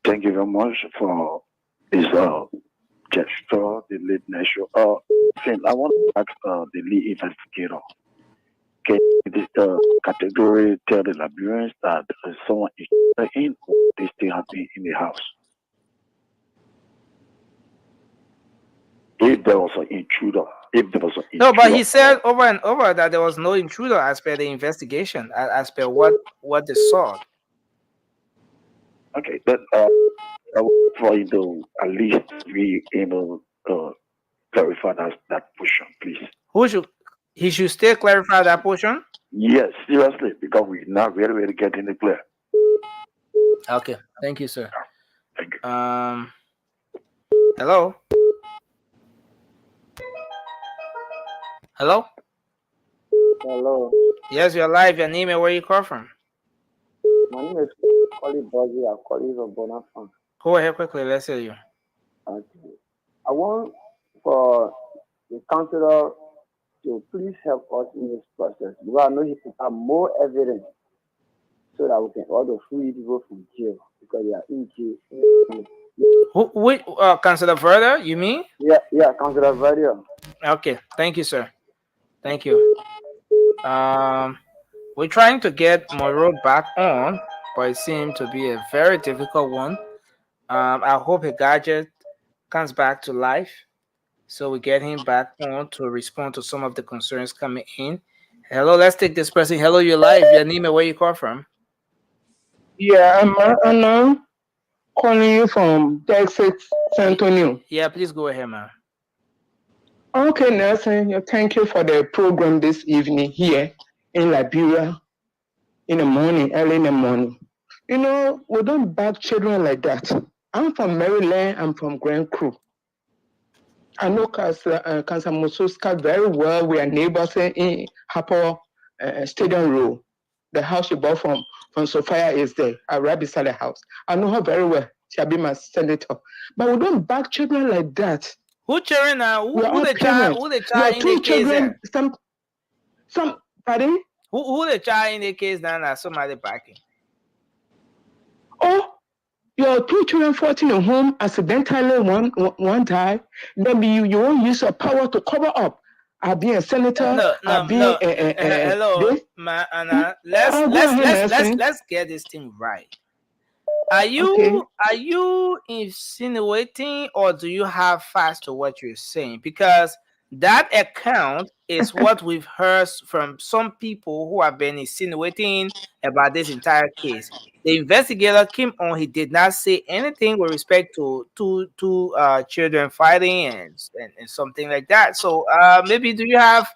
Thank you very much for this gesture, the lead nation. I want to ask the lead investigator. Can this category tell the Liberians that someone is in or they still have been in the house? If there was an intruder, No, but he said over and over that there was no intruder as per the investigation, as per what they saw. Okay, then for you to at least be able to clarify that portion, please. He should still clarify that portion? Yes, seriously, because we're not really getting it clear. Okay, thank you, sir. Thank you. Hello? Hello? Hello. Yes, you're live. Your name and where you call from? My name is Colin Bozzy. I'm calling from Bonafide. Go ahead quickly. Let's hear you. Okay. I want for the councillor to please help us in this process. We are not to have more evidence so that we can order free people from jail because they are in jail. Who Councillor Verder, you mean? Yeah, Councillor Verder. Okay, thank you, sir. Thank you. We're trying to get Moreau back on, but it seemed to be a very difficult one. I hope a gadget comes back to life so we get him back on to respond to some of the concerns coming in. Hello, let's take this person. Hello, you're live. Your name and where you call from? Yeah, I'm Anna, calling you from Texas, San Antonio. Yeah, please go ahead, man. Okay, Nelson, thank you for the program this evening here in Liberia in the morning, early in the morning. You know, we don't bag children like that. I'm from Maryland. I'm from Grand Crew. I know Councillor Mususka very well. We are neighbors in Hapo Stadium Road. The house she bought from Sophia is there, right beside the house. I know her very well. She'll be my senator. But we don't bag children like that. Who children now? Who the child? Who the child in the case? Children, some, pardon? Who the child in the case now? Somebody backing. Oh, your 2 children fought in a home accidentally. One time. Then you won't use your power to cover up. I'll be a senator. No. Hello, ma Anna. Let's get this thing right. Are you insinuating or do you have facts to what you're saying? Because that account is what we've heard from some people who have been insinuating about this entire case. The investigator came on, he did not say anything with respect to two children fighting and something like that. So maybe do you have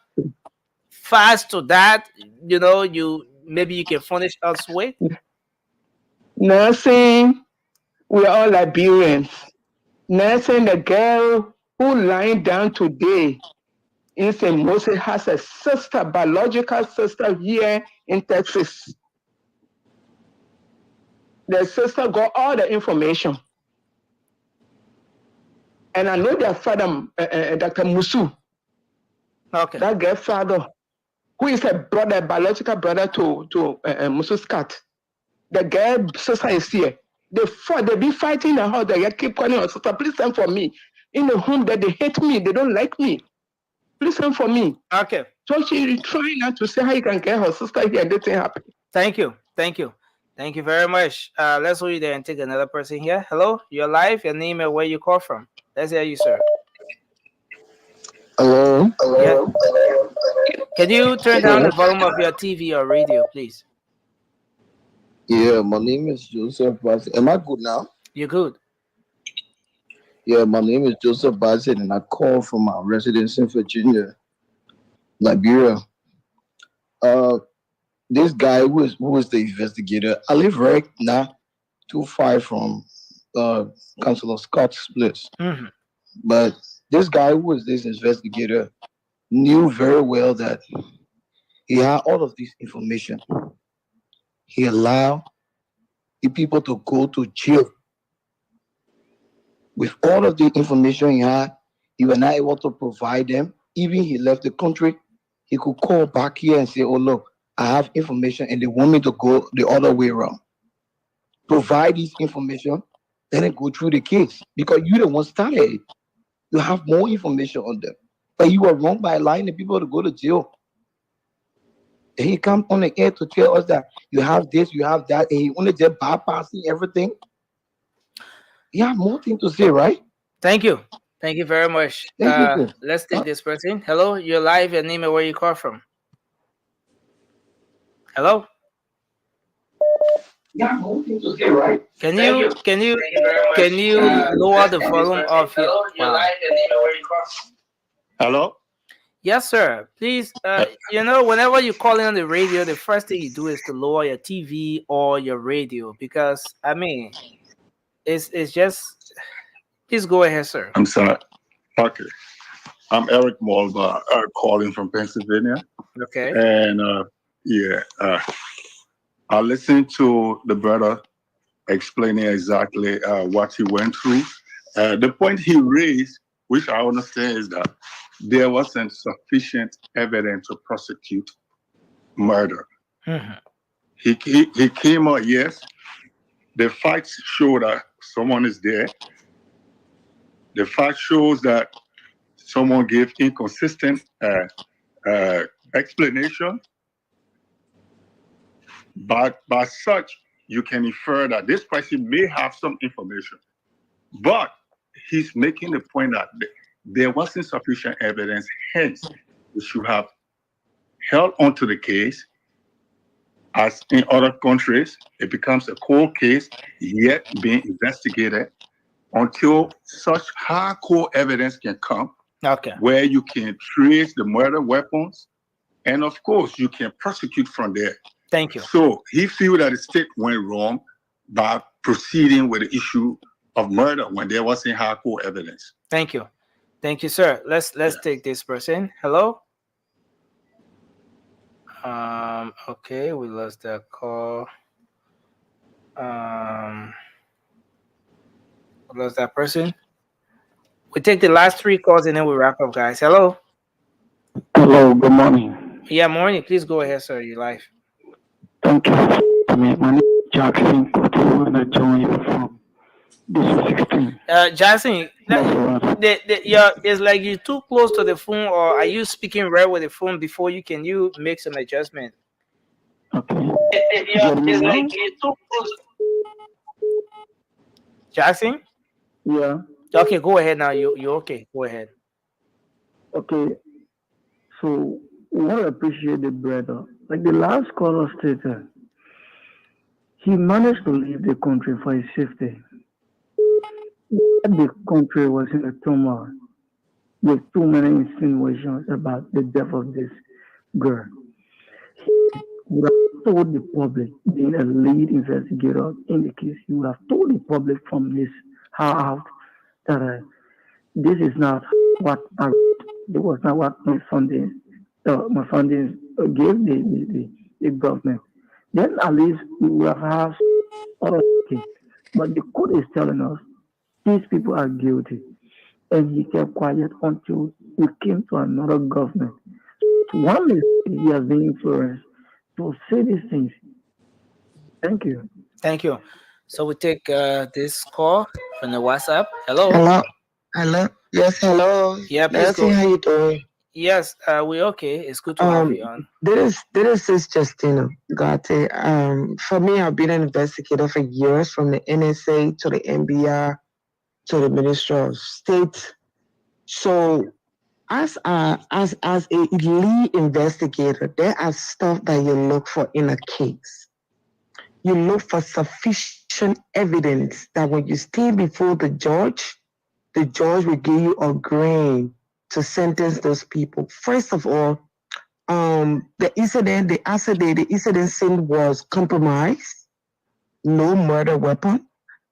facts to that? You know, maybe you can furnish us with? Nursing, we're all Liberians. Nursing, the girl who lying down today in St. Moses has a sister, biological sister here in Texas. The sister got all the information. And I know their father, Dr. Musu. Okay. That girl's father, who is a brother, biological brother to Musu's cat. The girl sister is here. They be fighting in the house. They keep calling her sister, please send for me. In the home that they hate me, they don't like me. Please send for me. Okay. So she's trying not to see how you can get her sister here and this thing happen. Thank you very much. Let's hold you there and take another person here. Hello, you're live. Your name and where you call from. Let's hear you, sir. Hello. Yeah. Can you turn down the volume of your TV or radio, please? Yeah, my name is Joseph Bassett. Am I good now? You're good. Yeah, my name is Joseph Bassett, and I call from my residence in Virginia, Liberia. This guy who is the investigator, I live right now too far from Councillor Scott's place. Mm-hmm. But this guy who is this investigator knew very well that he had all of this information. He allowed the people to go to jail. With all of the information he had, he was not able to provide them. Even he left the country, he could call back here and say, oh, look, I have information and they want me to go the other way around. Provide this information, then go through the case. Because you the one started it. You have more information on them. But you were wrong by allowing the people to go to jail. And he come on the air to tell us that you have this, you have that, and he only just bypassing everything. You have more things to say, right? Thank you very much. Let's take this person. Hello, you're live. Your name and where you call from. Hello. Yeah, more things to say, right? Can you lower the volume of your? Hello. Yes, sir. Please, whenever you call in on the radio, the first thing you do is to lower your TV or your radio because, I mean, it's just. Please go ahead, sir. I'm sorry. Okay. I'm Eric Mulva, calling from Pennsylvania. Okay. And I listened to the brother explaining exactly what he went through. The point he raised, which I understand, is that there wasn't sufficient evidence to prosecute murder. He came out, yes, the facts show that someone is there. The fact shows that someone gave inconsistent explanation. But by such, you can infer that this person may have some information. But he's making the point that there wasn't sufficient evidence, hence we should have held onto the case. As in other countries, it becomes a cold case, yet being investigated until such hardcore evidence can come, where you can trace the murder weapons, and of course, you can prosecute from there. Thank you. So he feels that the state went wrong by proceeding with the issue of murder when there wasn't hardcore evidence. Thank you. Thank you, sir. Let's take this person. Hello? Okay, we lost that call. We lost that person. We take the last 3 calls and then we wrap up, guys. Hello? Hello, good morning. Yeah, morning. Please go ahead, sir. You're live. Thank you. My name is Jackson Koto, and I join you from District 16. Jackson, it's like you're too close to the phone, or are you speaking right with the phone before you make some adjustment? Okay. It's like you're too close. Jackson? Yeah. Okay, go ahead now. You're okay. Go ahead. Okay. So, we want to appreciate the brother. Like the last caller stated, he managed to leave the country for his safety. The country was in a turmoil with too many insinuations about the death of this girl. He would have told the public, being a lead investigator in the case, he would have told the public from his heart that this is not what I wrote. It was not what my funding gave the government. Then at least we will have other things. But the court is telling us these people are guilty. And he kept quiet until we came to another government. So one is he has been influenced to say these things. Thank you. Thank you. So we take this call from the WhatsApp. Hello. Hello. Yes, hello. Yeah, please go. How you doing? Yes, we're okay. It's good to have you on. This is Justina Garte. For me, I've been an investigator for years, from the NSA to the NBR to the Ministry of State. So, as a lead investigator, there are stuff that you look for in a case. You look for sufficient evidence that when you stand before the judge will give you a grain to sentence those people. First of all, the incident scene was compromised, no murder weapon,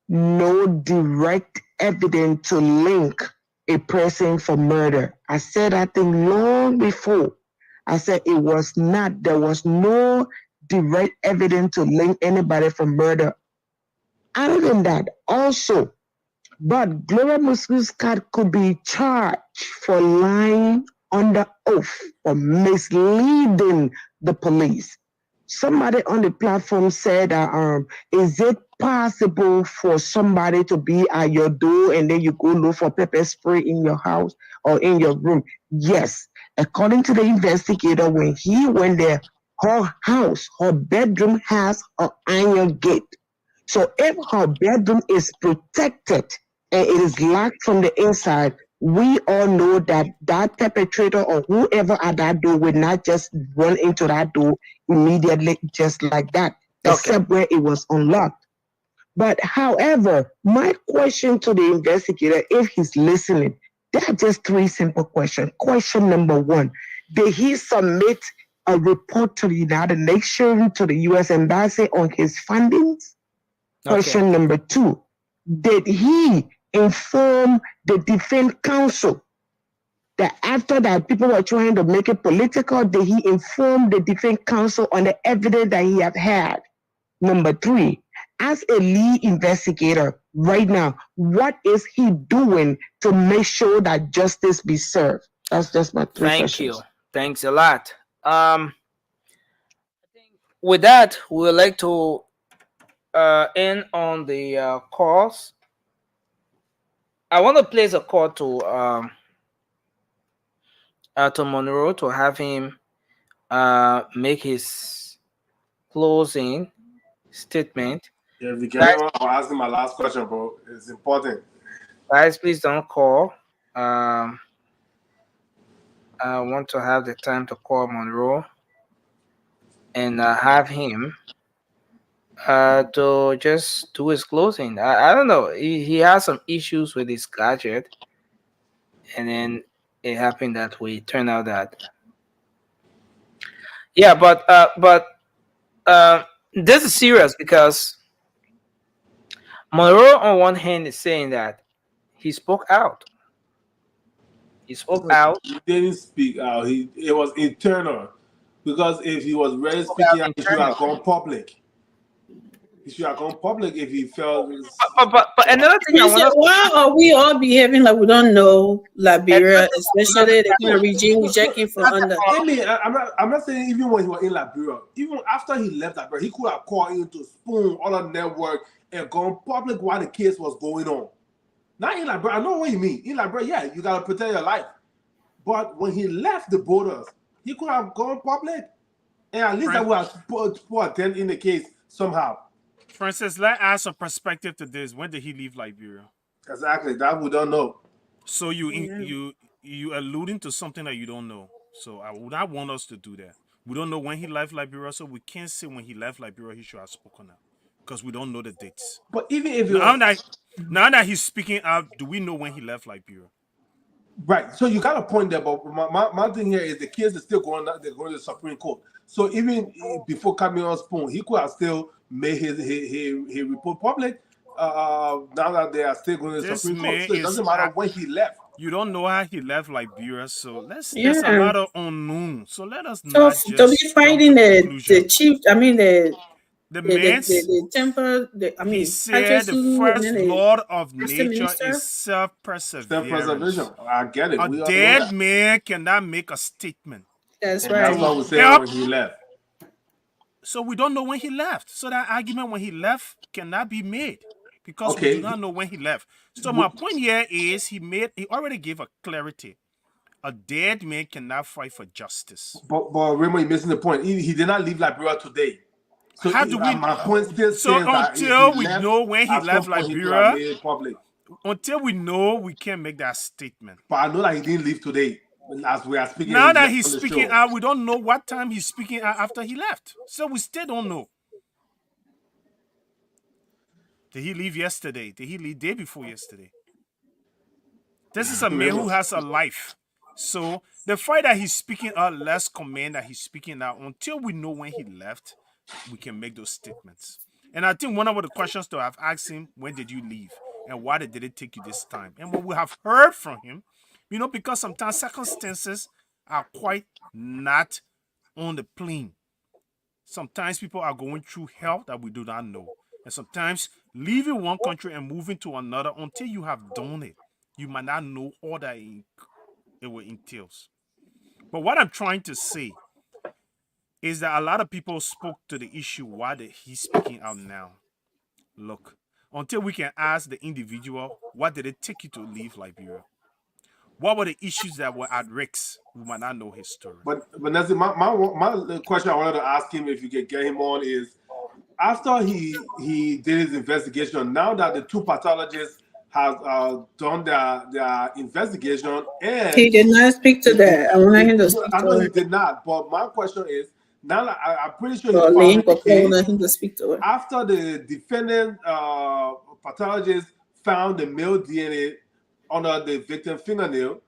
no direct evidence to link a person for murder. I said that thing long before. I said there was no direct evidence to link anybody for murder. Other than that, also, but Gloria Muscat could be charged for lying under oath or misleading the police. Somebody on the platform said, is it possible for somebody to be at your door and then you go look for pepper spray in your house or in your room? Yes. According to the investigator, when he went there, her bedroom has an iron gate. So if her bedroom is protected and it is locked from the inside, we all know that that perpetrator or whoever at that door will not just run into that door immediately just like that, except where it was unlocked. But however, my question to the investigator, if he's listening, there are just 3 simple questions. Question number 1, did he submit a report to the United Nations, to the U.S. Embassy on his findings? Question number 2, did he inform the defense counsel that after that people were trying to make it political, did he inform the defense counsel on the evidence that he had? Number 3, as a lead investigator right now, what is he doing to make sure that justice be served? That's just my 3 Thank questions. you. Thanks a lot. With that, we would like to end on the calls. I want to place a call to Monroe to have him make his closing statement. Yeah, if you get it wrong, I'll ask him my last question, bro. It's important. Guys, please don't call. I want to have the time to call Monroe and have him to just do his closing. I don't know. He has some issues with his gadget, and then it happened that we turned out that. Yeah, but this is serious because Monroe on one hand is saying that he spoke out. He spoke out. He didn't speak out. It was internal. Because if he was really speaking out, he should have gone public. He should have gone public if he felt. But another thing I want to. Why are we all behaving like we don't know Liberia, especially the kind of regime we checking from under? I mean, I'm not saying even when he was in Liberia, even after he left Liberia, he could have called into Spoon, all the network, and gone public while the case was going on. Not in Liberia. I know what you mean. In Liberia, yeah, you gotta protect your life. But when he left the borders, he could have gone public, and at least I would have put a dent in the case somehow. Francis, let's add some perspective to this. When did he leave Liberia? Exactly, that we don't know. So you alluding to something that you don't know. So I would not want us to do that. We don't know when he left Liberia, so we can't say when he left Liberia he should have spoken out because we don't know the dates. But even if now that he's speaking out, do we know when he left Liberia? Right. So you got a point there, but my thing here is the case is still going. They're going to the Supreme Court. So even before coming on Spoon, he could have still made his report public. Now that they are still going to the Supreme Court, so it doesn't matter when he left. You don't know how he left Liberia, so there's a lot of unknown. So let us So not just to be fighting the chief, I mean the temper. He said the first law of nature is self-preservation. I get it. A dead man cannot make a statement. That's right. That's what we said when he left. So we don't know when he left. So that argument when he left cannot be made because we do not know when he left. So my point here is he already gave a clarity. A dead man cannot fight for justice. But remember, you're missing the point. He did not leave Liberia today. So how do we? My point still so until we know when he left Liberia, until we know, we can't make that statement. But I know that he didn't leave today. As we are speaking, now that he's speaking out, we don't know what time he's speaking out after he left. So we still don't know. Did he leave yesterday? Did he leave day before yesterday? This is a man who has a life. So the fact that he's speaking out, let's comment that he's speaking out until we know when he left. We can make those statements. And I think one of the questions to have asked him, when did you leave? And why did it take you this time? And when we have heard from him, because sometimes circumstances are quite not on the plane. Sometimes people are going through hell that we do not know. And sometimes leaving one country and moving to another, until you have done it, you might not know all that it will entails. But what I'm trying to say is that a lot of people spoke to the issue, why he's speaking out now. Look, until we can ask the individual, what did it take you to leave Liberia? What were the issues that were at risk? We might not know his story. But Nancy, my question I wanted to ask him, if you could get him on, is after he did his investigation, now that the two pathologists have done their investigation, and he did not speak to that. I want him to speak I know to he it. did not, but my question is, now that I'm pretty sure Him to speak to it. after the defendant pathologist found the male DNA under the victim fingernail,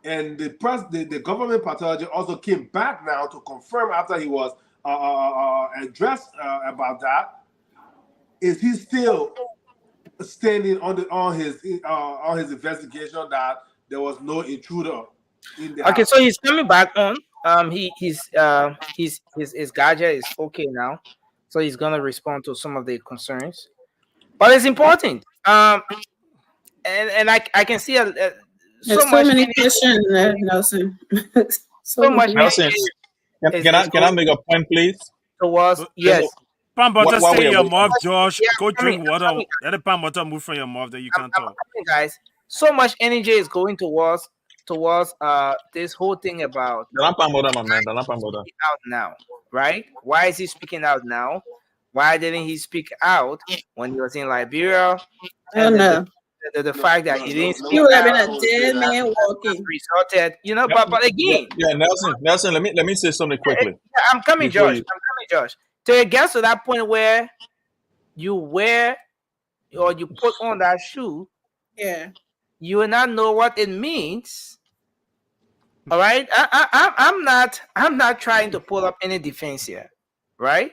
and the government pathologist also came back now to confirm after he was addressed about that. Is he still standing on his investigation that there was no intruder in the house? So he's coming back on. His gadget is okay now. so he's gonna respond to some of the concerns. But it's important. And I can see There's so many questions, Nelson. so much. Nelson, can I make a point, please? Towards yes. Palm butter, While stay in we your are mouth, Josh. Yeah, Go coming, drink water. Let the palm butter move from your mouth, then you can't talk. Guys, so much energy is going towards this whole thing about out now, right? Why is he speaking out now? Why didn't he speak out when he was in Liberia? Oh no. The fact that he didn't speak You would have out, been a dead man walking. resulted, but again, Nelson, let me say something quickly. I'm coming, Josh. To get to that point where you wear or you put on that shoe, yeah, you will not know what it means. All right, I'm not trying to pull up any defense here, right?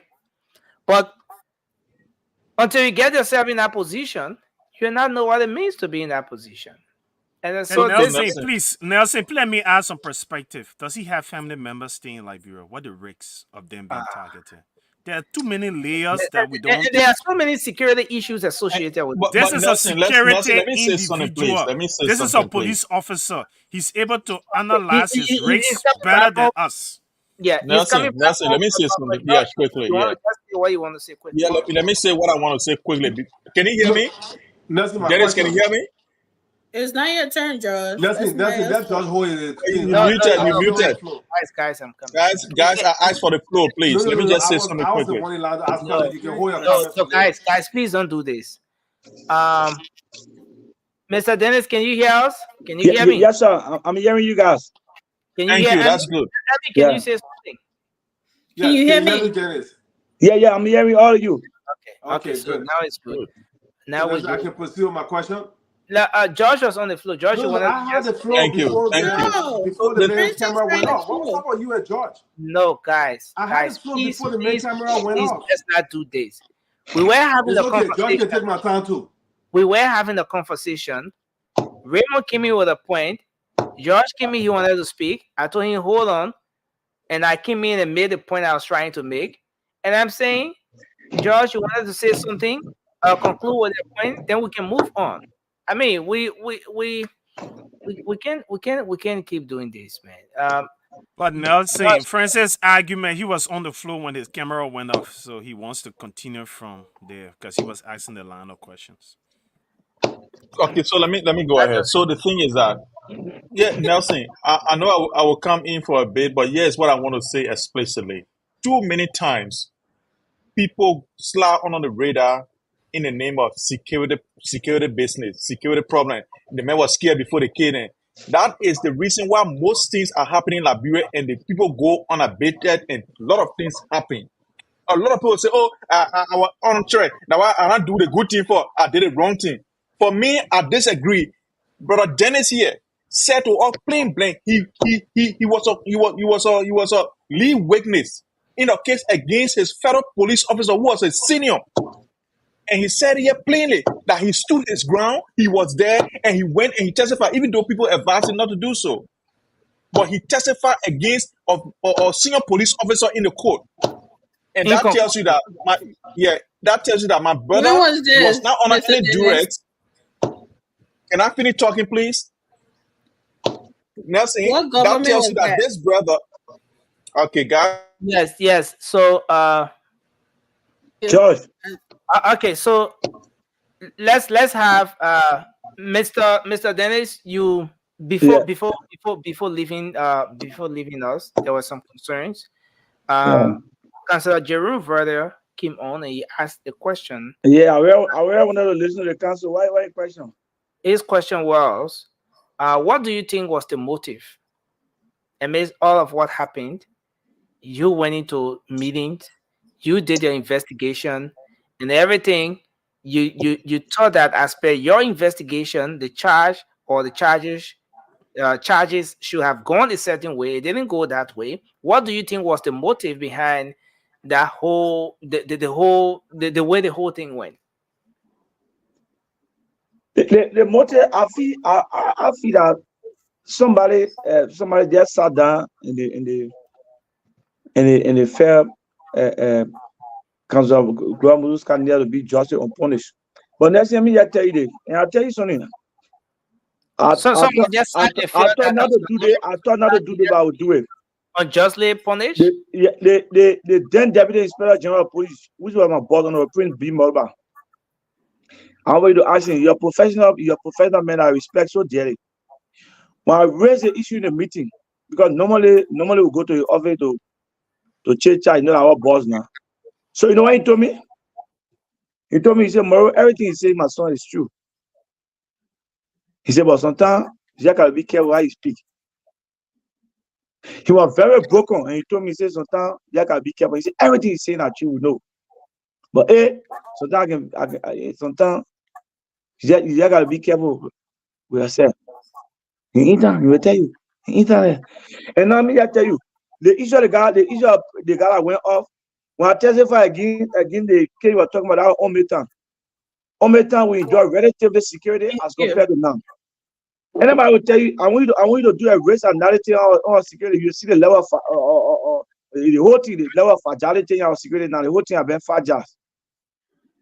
But until you get yourself in that position, you will not know what it means to be in that position. And so Nelson, let me add some perspective. Does he have family members staying in Liberia? What are the risks of them being targeted? There are too many layers that we don't. There are so many security issues associated with this. Is a security individual. This is a police please. officer. He's able to analyze his risks better than us. Yeah, Nelson, let me say something. Yeah, quickly. Yeah. What you want to say quickly? Yeah, let me say what I want to say quickly. Can you hear me? Nelson, Dennis, can you hear me? It's not your turn, George. Nelson, that's George Hoy. You muted. Guys, I'm coming. Guys, I asked for the floor, please. Let me just say something quickly. So guys, please don't do this. Mr. Dennis, can you hear us? Can you hear me? Yes, sir. I'm hearing you guys. Can you Thank hear you. That's good. Can you say something? Can you hear me? Yeah, I'm hearing all of you. Okay, so now it's good. Now I can pursue my question. Josh was on the floor. Josh, you want to? I had the floor before the main camera went off. What about you and George? No, guys. I had the floor before the main camera went off. Let's not do this. We were having a conversation. George can take my time too. We were having a conversation. Raymond came in with a point. George came in, he wanted to speak. I told him, hold on. And I came in and made the point I was trying to make. And I'm saying, George, you wanted to say something? I'll conclude with your point, then we can move on. I mean, we can't keep doing this, man. But Nelson, Francis' argument, he was on the floor when his camera went off, so he wants to continue from there because he was asking the line of questions. Okay, so let me go ahead. So the thing is that, yeah, Nelson, I know I will come in for a bit, but here's what I want to say explicitly. Too many times, people slide on the radar in the name of security business, security problem. The man was scared before they came in. That is the reason why most things are happening in Liberia and the people go unabated and a lot of things happen. A lot of people say, oh, I was on track. Now I not do the good thing I did the wrong thing. For me, I disagree. Brother Dennis here said to all plain blank, he was a lead witness in a case against his federal police officer who was a senior. And he said here plainly that he stood his ground, he was there, and he went and he testified, even though people advised him not to do so. But he testified against a senior police officer in the court. And that tells you that my brother was not on any duress. Can I finish talking, please? Nelson, that tells you that this brother. Okay, guys. Yes. So George. Okay, so let's have Mr. Dennis. You before leaving us, there were some concerns. Councillor Jerome Verder came on and he asked a question. Yeah, I wanted to listen to the council. Why question? His question was, what do you think was the motive? Amidst all of what happened, you went into meetings, you did your investigation, and everything. You thought that as per your investigation, the charge or the charges should have gone a certain way. It didn't go that way. What do you think was the motive behind that whole the way the whole thing went? The motive, I feel that somebody just sat down in the fair Council Gloria near to be justly unpunished. But next thing me I tell you this, and I'll tell you something. I thought not to do it. I thought not to do it, but I would do it. Unjustly punished? The then Deputy Inspector General of Police, which was my boss on the Prince B. Mulba. I want you to ask him, your professional man I respect so dearly. When I raise the issue in the meeting, because normally we go to the office to chit chat, you know our boss now. So you know what he told me? He told me, he said, Moro, everything he said, my son, is true. He said, but sometimes you gotta be careful how you speak. He was very broken, and he told me, he said, sometimes you gotta be careful. He said, everything he's saying that you will know. But sometimes sometimes you gotta be careful with yourself. He will tell you. And now me I tell you, the issue of the guy that went off. When I testify again the case we were talking about our Ometan we enjoy relatively security as compared to now. Anybody will tell you, I want you to do a risk analysis on security. You see the level of the whole thing, the level of fragility in our security now. The whole thing have been fragile.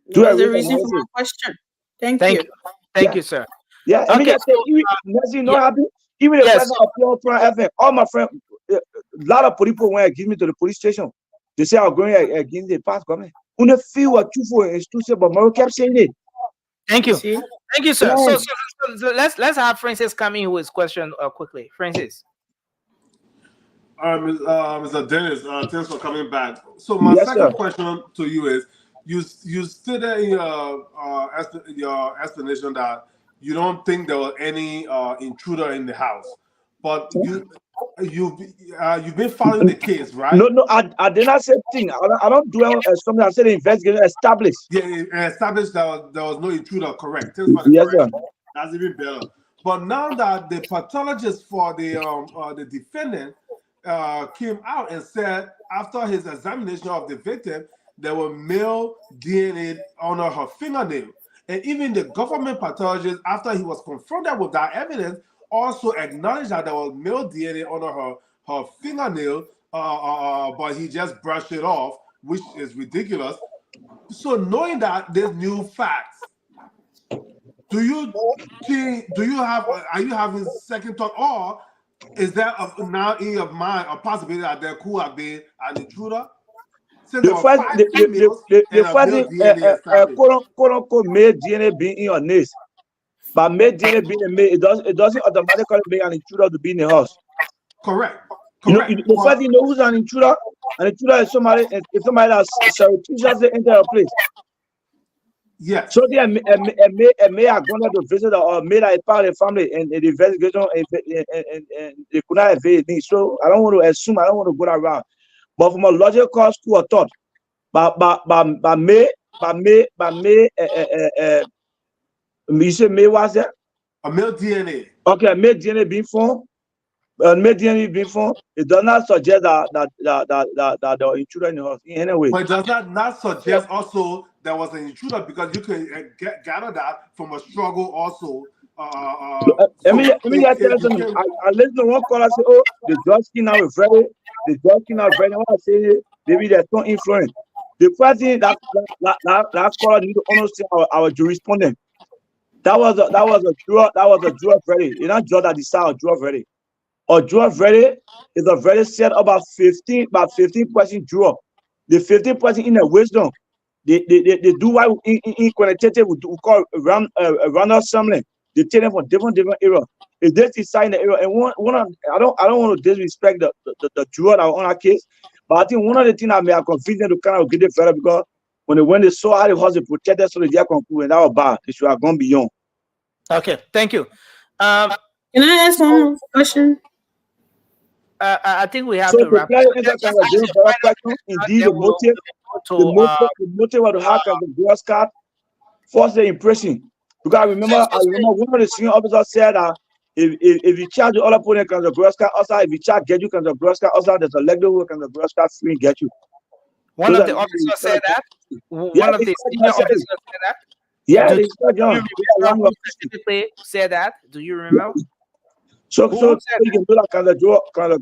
That's the reason for my question. Thank you. Thank you, sir. Yeah, I mean, even the president of Pure Prime FM, all my friends, a lot of people when I give me to the police station, they say I'm going against the past government. When they feel what truthful and exclusive, but Moro kept saying it. Thank you. Thank you, sir. So let's have Francis come in with his question quickly. Francis. Mr. Dennis, thanks for coming back. So my second question to you is, you stated in your explanation that you don't think there was any intruder in the house, but you've been following the case, right? No, I did not say thing. I don't dwell on something. I said the investigation established. Yeah, established that there was no intruder. Correct. Thanks for the correction. That's even better. But now that the pathologist for the defendant came out and said after his examination of the victim, there were male DNA on her fingernail. And even the government pathologist, after he was confronted with that evidence, also acknowledged that there was male DNA on her fingernail, but he just brushed it off, which is ridiculous. So knowing that there's new facts, are you having second thought, or is there now in your mind a possibility that there could have been an intruder? The first quote unquote male DNA being in your nails, but male DNA being in male, it doesn't automatically make an intruder to be in the house. Correct. The first thing you know who's an intruder? An intruder is somebody that's surreptitiously enter a place. Yeah. So they may have gone to visit or may have part of the family and the investigation and they could not evade me. So I don't want to assume, I don't want to go around. But from a logical school of thought, you say May was there? A male DNA. Okay, a male DNA being formed. It does not suggest that there was intruder in the house in any way. But does that not suggest also there was an intruder, because you can gather that from a struggle also. Let me tell you something. I listened to one caller say, "Oh, the judge came out with ready. The judge came out ready." What I say, maybe there's no influence. The first thing that caller need to understand our jurisprudence. That was a juror verdict. It's not judge that decide a juror verdict. A juror verdict is a verdict set about 15 question juror. The 15 person in the wisdom. They do what in quantitative we call random sampling. They take them from different areas. If they decide in the area, and I don't want to disrespect the juror that was on our case, but I think one of the things that may have convinced them to kind of get it further, because when they saw how the house was protected, so they concluded that was bad. They should have gone beyond. Okay, thank you. Can I ask one more question? I think we have to wrap up. Indeed, the motive of the hack of the girl scout forced the impression. Because I remember one of the senior officers said that if you charge the other opponent can the girl scout outside, if you charge get you can the girl scout outside, there's a leg who can the girl scout free and get you. One of the officers said that. One of the senior officers said that. Yeah, they specifically said that. Do you remember? So you can do that kind of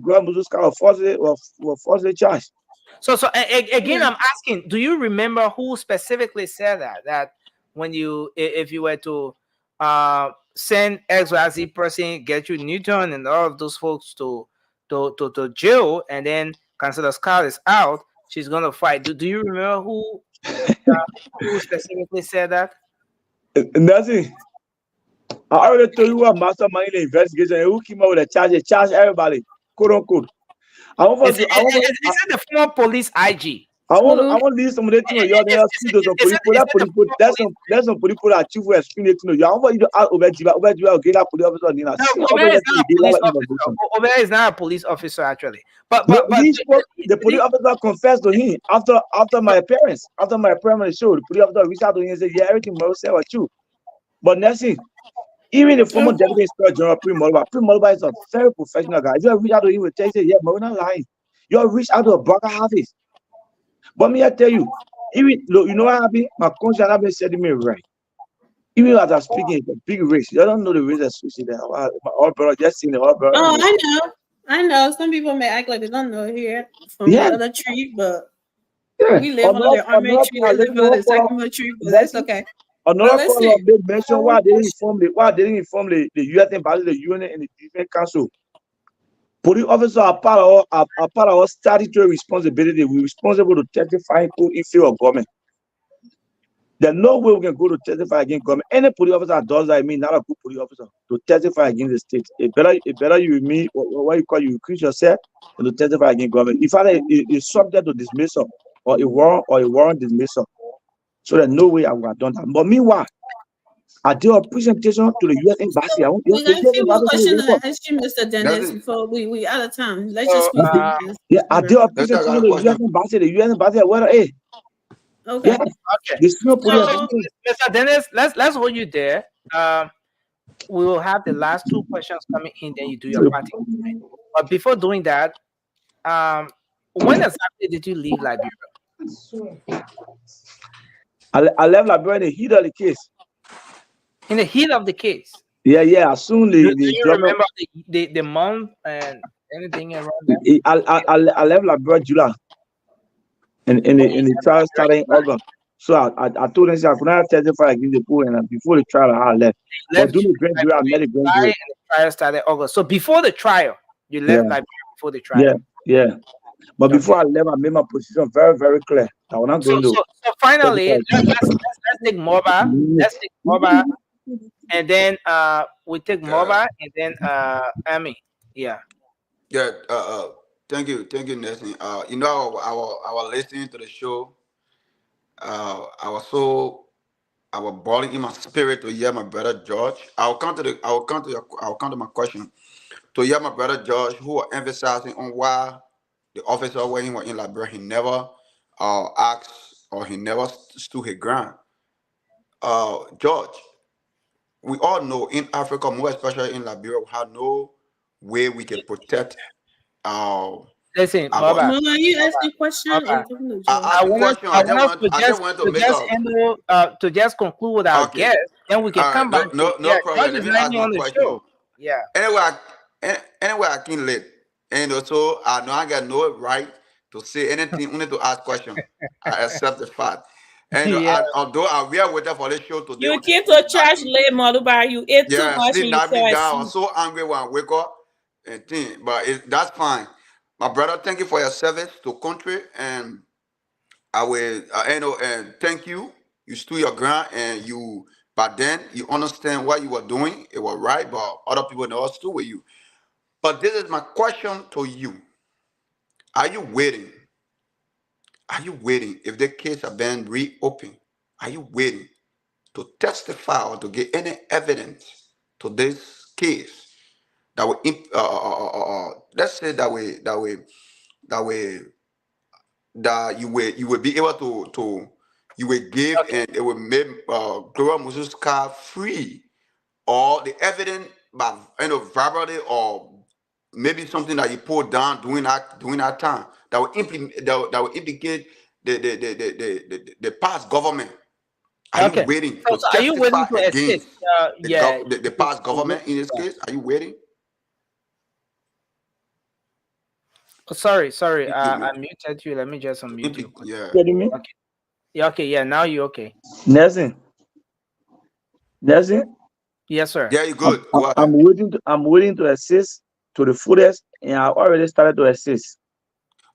girl Muzuska or falsely charged. So again, I'm asking, do you remember who specifically said that? That when if you were to send XYZ person, get you Newton and all of those folks to jail, and then Councillor Scott is out, she's gonna fight. Do you remember who specifically said that? Nothing. I already told you what mastermind the investigation. Who came out with a charge? They charge everybody, quote unquote. Is it the former police IG? I want to leave some of the things you are see those police. That's some police that chief will explain it to you. I want you to ask Obejiba get that police officer. No, Obe is not a police officer actually. But the police officer confessed to him after my appearance. After my appearance on the show, the police officer reached out to him and said, "Yeah, everything Moro said was true." But nothing. Even the former deputy inspector general Prince Moluba is a very professional guy. If you reach out to him, will tell you, "Yeah, Moro not lying." You reach out to a brother office. But me, I tell you, even look, you know what happened? My conscience have been setting me right. Even as I'm speaking, it's a big race. You don't know the race associated there. My old brother just seen the old brother. Oh, I know. Some people may act like they don't know here from the other tree, but we live on the army tree, they live on the sycamore tree, but that's okay. Another caller made mention why they didn't inform the U.S. Embassy, the UN, and the Defense Council. Police officers are part of our statutory responsibility. We're responsible to testify in favor of government. There's no way we can go to testify against government. Any police officer that does that, not a good police officer, to testify against the state. It better you with me, what you call you increase yourself, and to testify against government. If it's subject to dismissal or a warrant dismissal, so there's no way I would have done that. But meanwhile, I did a presentation to the U.S. Embassy. We got a few more questions to ask you, Mr. Dennis, before we out of time. Let's just I did a presentation to the U.S. Embassy. The U.S. Embassy, okay. Yeah. Mr. Dennis, let's hold you there. We will have the last two questions coming in, then you do your party. But before doing that, when exactly did you leave Liberia? I left Liberia in the heat of the case. In the heat of the case? Yeah. Soon do you remember the month and anything around that? I left Liberia July. And the trial started in August. So I told them I could not testify against the pool, and before the trial I left. But during the grand jury, I met the grand jury. And the trial started August. So before the trial, you left Liberia before the trial. Yeah. But before I left, I made my position very, very clear. I was not going to. So finally, let's take MOBA. Let's take MOBA, and then we take MOBA, and then Amy. Yeah. Thank you, Nelson. You know, I was listening to the show. I was boiling in my spirit to hear my brother George. I'll come to my question. To hear my brother George, who was emphasizing on why the officer when he was in Liberia, he never asked or he never stood his ground. George, we all know in Africa, more especially in Liberia, we have no way we can protect Listen, Baba. No, you asked the question. To just conclude with our guest, then we can come back. No problem. Let me ask my question. Yeah. Anyway, I can live. And also, I know I got no right to say anything, only to ask questions. I accept the fact. And although I will wait for the show today. You came to church late, Moluba. You ate too much. I was so angry when I wake up and think, but that's fine. My brother, thank you for your service to country, and I will, and thank you. You stood your ground, and but then you understand what you were doing. It was right, but other people never stood with you. But this is my question to you. Are you waiting? Are you waiting if the case has been reopened? Are you waiting to testify or to get any evidence to this case that will, let's say that you will be able to you will give and it will make Gloria Muzuka free, or the evidence by verbally or maybe something that you pulled down during that time that will implicate the past government. Are you waiting to testify against the past government in this case? Are you waiting? Sorry. I muted you. Let me just unmute you. Yeah. Getting me? Okay. Yeah. Okay. Yeah. Now you okay? Nelson. Yes, sir. Yeah, you good. Go ahead. I'm waiting to assist to the fullest, and I already started to assist.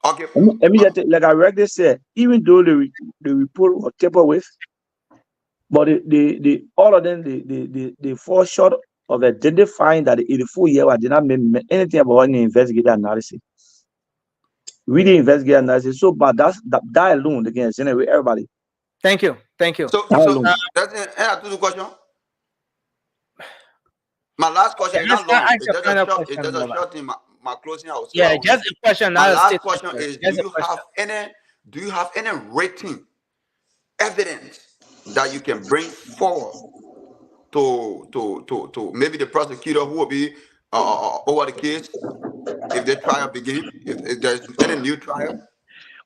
Okay. Let me just like I regularly said, even though the report was tampered with, but the all of them they fall short of identifying that the 84-year-old did not mean anything about any investigative analysis. Really investigative analysis. So, but that alone they can generate everybody. Thank you. So that's the question. My last question is not long. It's just a short thing. My closing out. Yeah, just a question. My last question is: Do you have any written evidence that you can bring forward to maybe the prosecutor who will be over the case if the trial begins? If there's any new trial?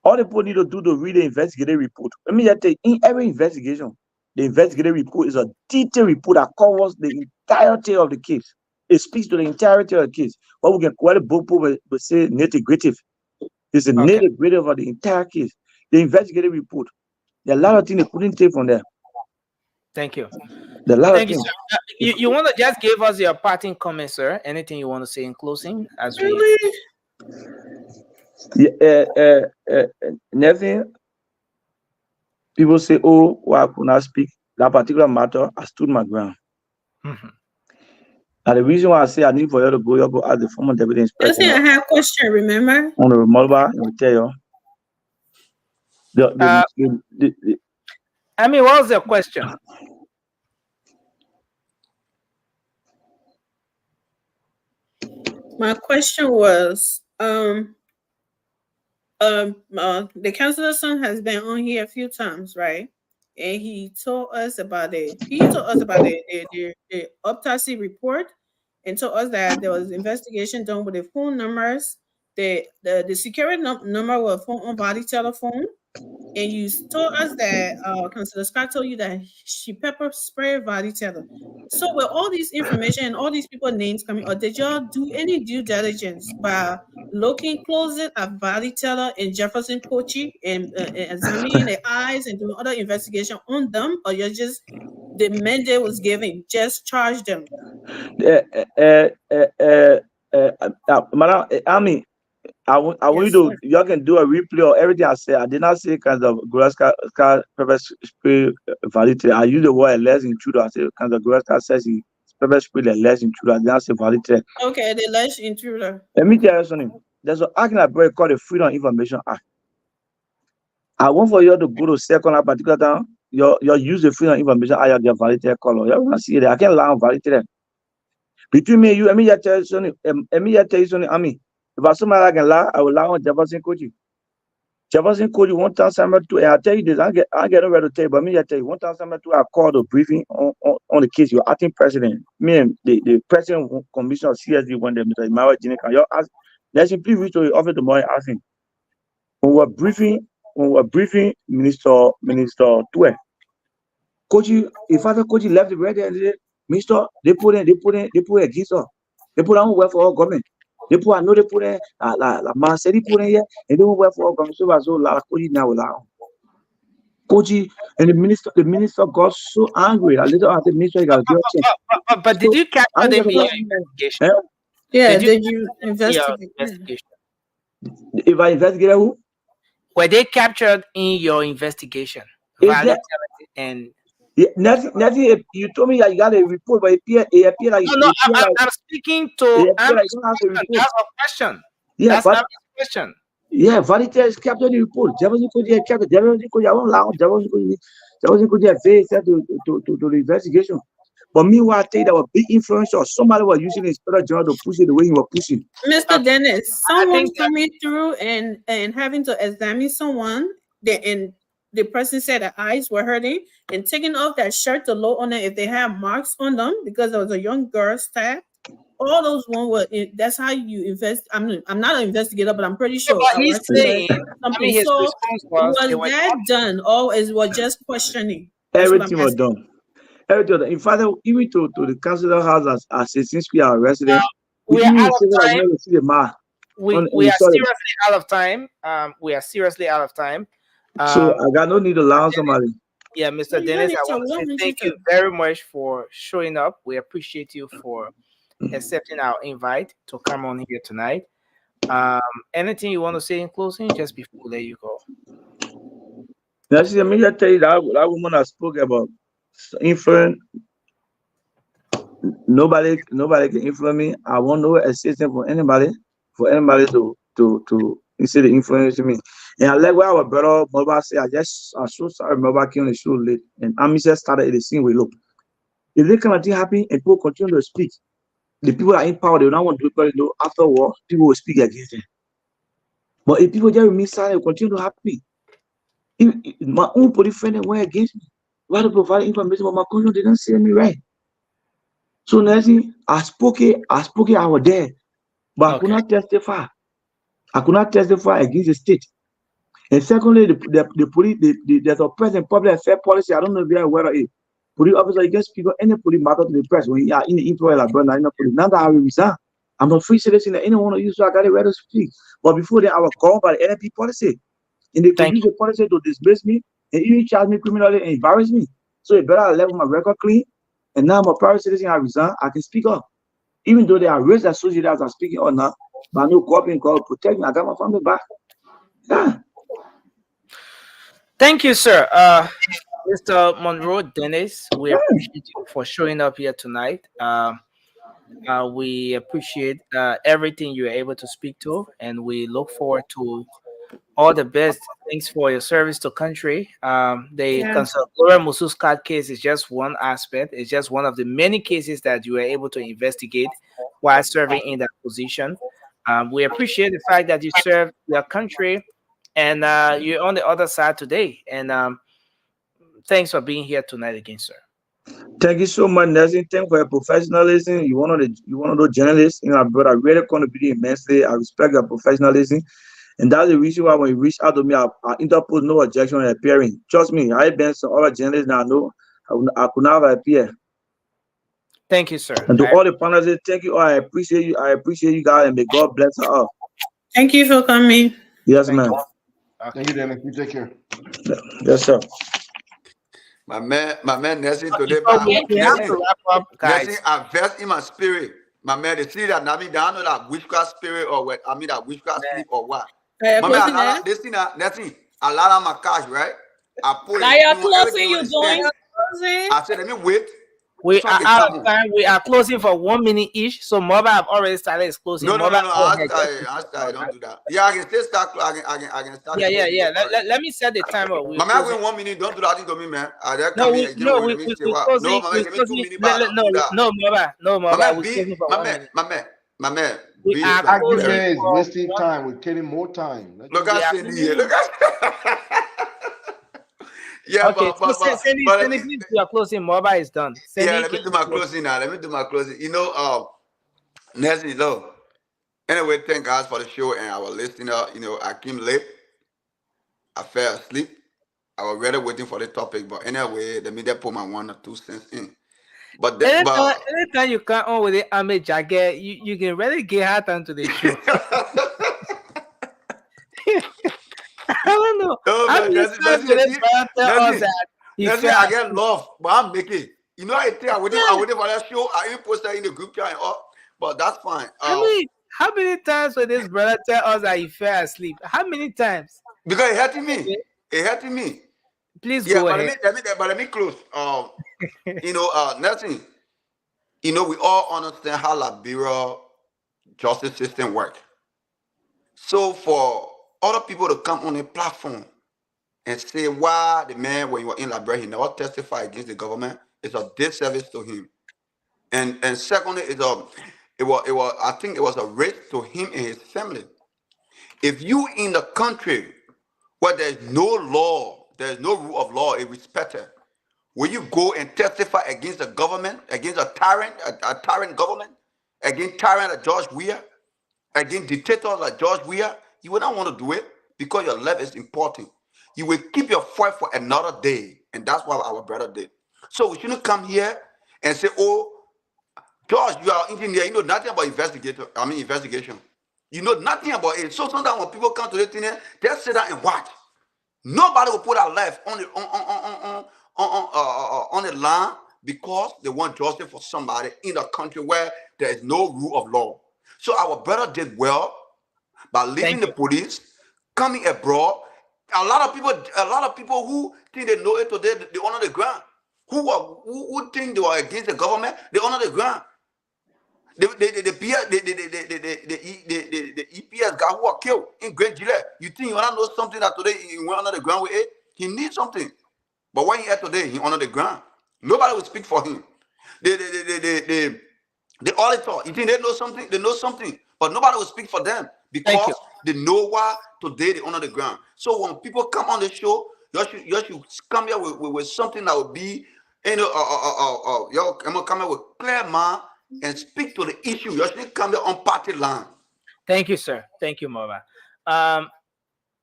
All the people need to do to read the investigative report. Let me just tell you, in every investigation, the investigative report is a detailed report that covers the entirety of the case. It speaks to the entirety of the case. What we can call it, both people will say nitty-gritty. It's a nitty-gritty of the entire case. The investigative report. There are a lot of things they couldn't take from there. Thank you. There are a lot Thank of you, things. sir. You want to just give us your parting comments, sir? Anything you want to say in closing? As we Nothing. People say, "Oh, why I could not speak that particular matter." I stood my ground. And the reason why I say I need for you to go as the former deputy inspector. I have a question, remember? On the Malba, I will tell you. I mean, what was your question? My question was, the councilor's son has been on here a few times, right? And he told us about the autopsy report, and told us that there was investigation done with the phone numbers. The security number was phone on body telephone, and you told us that Councilor Scott told you that she pepper sprayed body teller. So with all this information and all these people names coming, or did y'all do any due diligence by looking closer at body teller and Jefferson Kochi and examining their eyes and doing other investigation on them, or you're just the mandate was given, just charge them? Madam, I mean, I want you to, y'all can do a replay of everything I said. I did not say kind of Goreska pepper spray validity. I used the word less intruder. I said kind of Goreska says he pepper spray the less intruder. I did not say validity. Okay, the less intruder. Let me tell you something. There's an act in Liberia called the Freedom of Information Act. I want for you to go to second a particular time. You use the Freedom of Information Act of your validity color. You want to see it. I can't lie on validity. Between me and you, let me just tell you something. I mean, if somebody can lie, I will lie on Jefferson Kochi. Jefferson Kochi, one time, two, and I tell you this, I get nowhere to tell you, but me, I tell you, one time, two, I called a briefing on the case. Your acting president, me and the president commissioner of CSD, when they Mr. Emmanuel Jinika, you ask, let's simply reach to the office tomorrow and ask him. When we're briefing Minister Tue, Kochi, if Father Kochi left the red and said, Minister, they put a geezer. They put on work for our government. They put a they put in la man said he put in here and they work for our government. So as well, Kochi now Kochi and the minister got so angry. A little at the minister got but did you capture them in your investigation? Yeah, did you investigate? If I investigate who? Were they captured in your investigation? And yeah, nothing. You told me that you got a report, but it appeared like no. I'm speaking to. That's a question. Yeah, that's a question. Yeah, Valita is captured the report. Jefferson could have captured. Jefferson could have allowed. Jefferson could have failed to the investigation. But meanwhile, I think that was big influence or somebody was using the inspector general to push it the way he was pushing. Mr. Dennis, someone coming through and having to examine someone, and the person said the eyes were hurting, and taking off that shirt to load on it if they have marks on them because there was a young girl stabbed. All those one were. That's how you invest. I'm not an investigator, but I'm pretty sure. But he's saying, his response was that done, or is what just questioning? Everything was done. Everything. In fact, even to the councilor house as since we are resident, we are out of time. See the man. we are sorry. seriously out of time. We are seriously out of time. So I got no need to allow somebody. Yeah, Mr. Dennis, I want to say thank you very much for showing up. We appreciate you for accepting our invite to come on here tonight. Anything you want to say in closing, just before we let you go? Now, see, let me just tell you that woman I spoke about influence. Nobody can influence me. I want no assistance for anybody to instead of influencing me. And I like what our brother Moba said. I'm so sorry Moba came on the show late. And Ami just started at the scene with look. If they kind of thing happen and people continue to speak, the people that are in power, they will not want to do it, because you know, after war, people will speak against them. But if people just remain silent, continue to happen. If my own police friend went against me, why to provide information about my country, they don't say me right. So Nancy, I spoke it, I was there, but I could not testify. I could not testify against the state. And secondly, the police, there's a present public affairs policy. I don't know if you're aware of it. Police officer, you can speak on any police matter to the press when you are in the employer like brother, in the police. Now that I will resign, I'm a free citizen that anyone of you, so I got it ready to speak. But before that, I was called by the NLP policy. And they could use the policy to dismiss me and even charge me criminally and embarrass me. So it better I left my record clean. And now I'm a private citizen, I resign, I can speak up. Even though there are risks associated as I'm speaking or not, but I know God can protect me. I got my family back. Yeah. Thank you, sir. Mr. Monroe Dennis, we appreciate you for showing up here tonight. We appreciate everything you were able to speak to, and we look forward to all the best. Thanks for your service to country. The Consul-Gloria Muscat case is just one aspect. It's just one of the many cases that you were able to investigate while serving in that position. We appreciate the fact that you served your country, and you're on the other side today. And thanks for being here tonight again, sir. Thank you so much, Nelson. Thank you for your professionalism. You one of those journalists, you know, brother, really contributed immensely. I respect your professionalism. And that's the reason why when you reach out to me, I interpose no objection on appearing. Trust me, I've been some other journalists that I know I could not appear. Thank you, sir. And to all the panelists, thank you. I appreciate you. I appreciate you guys, and may God bless us all. Thank you for coming. Yes, ma'am. Thank you, Dennis. You take care. Yes, sir. My man, Nelson today. We have to wrap up, guys. Nelson, I vest in my spirit. My man, they see that Nami down know that witchcraft spirit or what? I mean that witchcraft sleep or what? My man, this thing, Nelson, a lot of my cash, right? I pull it. Now you're closing. You doing? I said, let me wait. We are out of time. We are closing for 1 minute each. So Mobile have already started his closing. No. I don't do that. Yeah, I can still start. I can start. Yeah. Let me set the timer. My man, wait 1 minute. Don't do that thing to me, man. No, we closing. No, My man. We are wasting time. We're killing more time. Look at Cindy here. Look at. Yeah, okay, but Sandy, your closing. Mobile is done. Sandy, let me do my closing now. You know, Nessie, look. Anyway, thank God for the show and our listener. You know, I came late. I fell asleep. I was ready waiting for the topic, but anyway, let me just put my 1 or 2 cents in. But anytime you come on with the army jacket, you can really get hard onto the show. I don't know. I get love, but I'm making. You know, I waited for that show. I even posted in the group chat and all, but that's fine. How many times will this brother tell us that he fell asleep? How many times? Because it hurting me. It hurting me. Please go ahead. Let me close. You know, nothing. You know, we all understand how Liberia justice system works. So for other people to come on a platform and say why the man, when you were in Liberia, he never testified against the government, it's a disservice to him. And secondly, I think it was a risk to him and his family. If you in the country where there's no law, there's no rule of law, it's respected, will you go and testify against the government, against a tyrant government, against tyrant like George Weah, against dictators like George Weah? You will not want to do it because your life is important. You will keep your fight for another day. And that's what our brother did. So we shouldn't come here and say, oh, George, you are engineer, you know nothing about investigation. You know nothing about it. So sometimes when people come to the thing, they sit down and watch. Nobody will put our life on the line because they want justice for somebody in a country where there is no rule of law. So our brother did well by leaving the police, coming abroad. A lot of people who think they know it today, they honor the ground. Who think they are against the government, they honor the ground. The EPS guy who are killed in Great Gillette. You think you wanna know something that today he went under the ground with it? He needs something. But when he had today, he under the ground. Nobody will speak for him. The auditor, you think they know something? They know something. But nobody will speak for them because they know why today they under the ground. So when people come on the show, you should come here with something that will be, y'all come here with clear mind and speak to the issue. You should come here on party line. Thank you, sir. Thank you, Mova.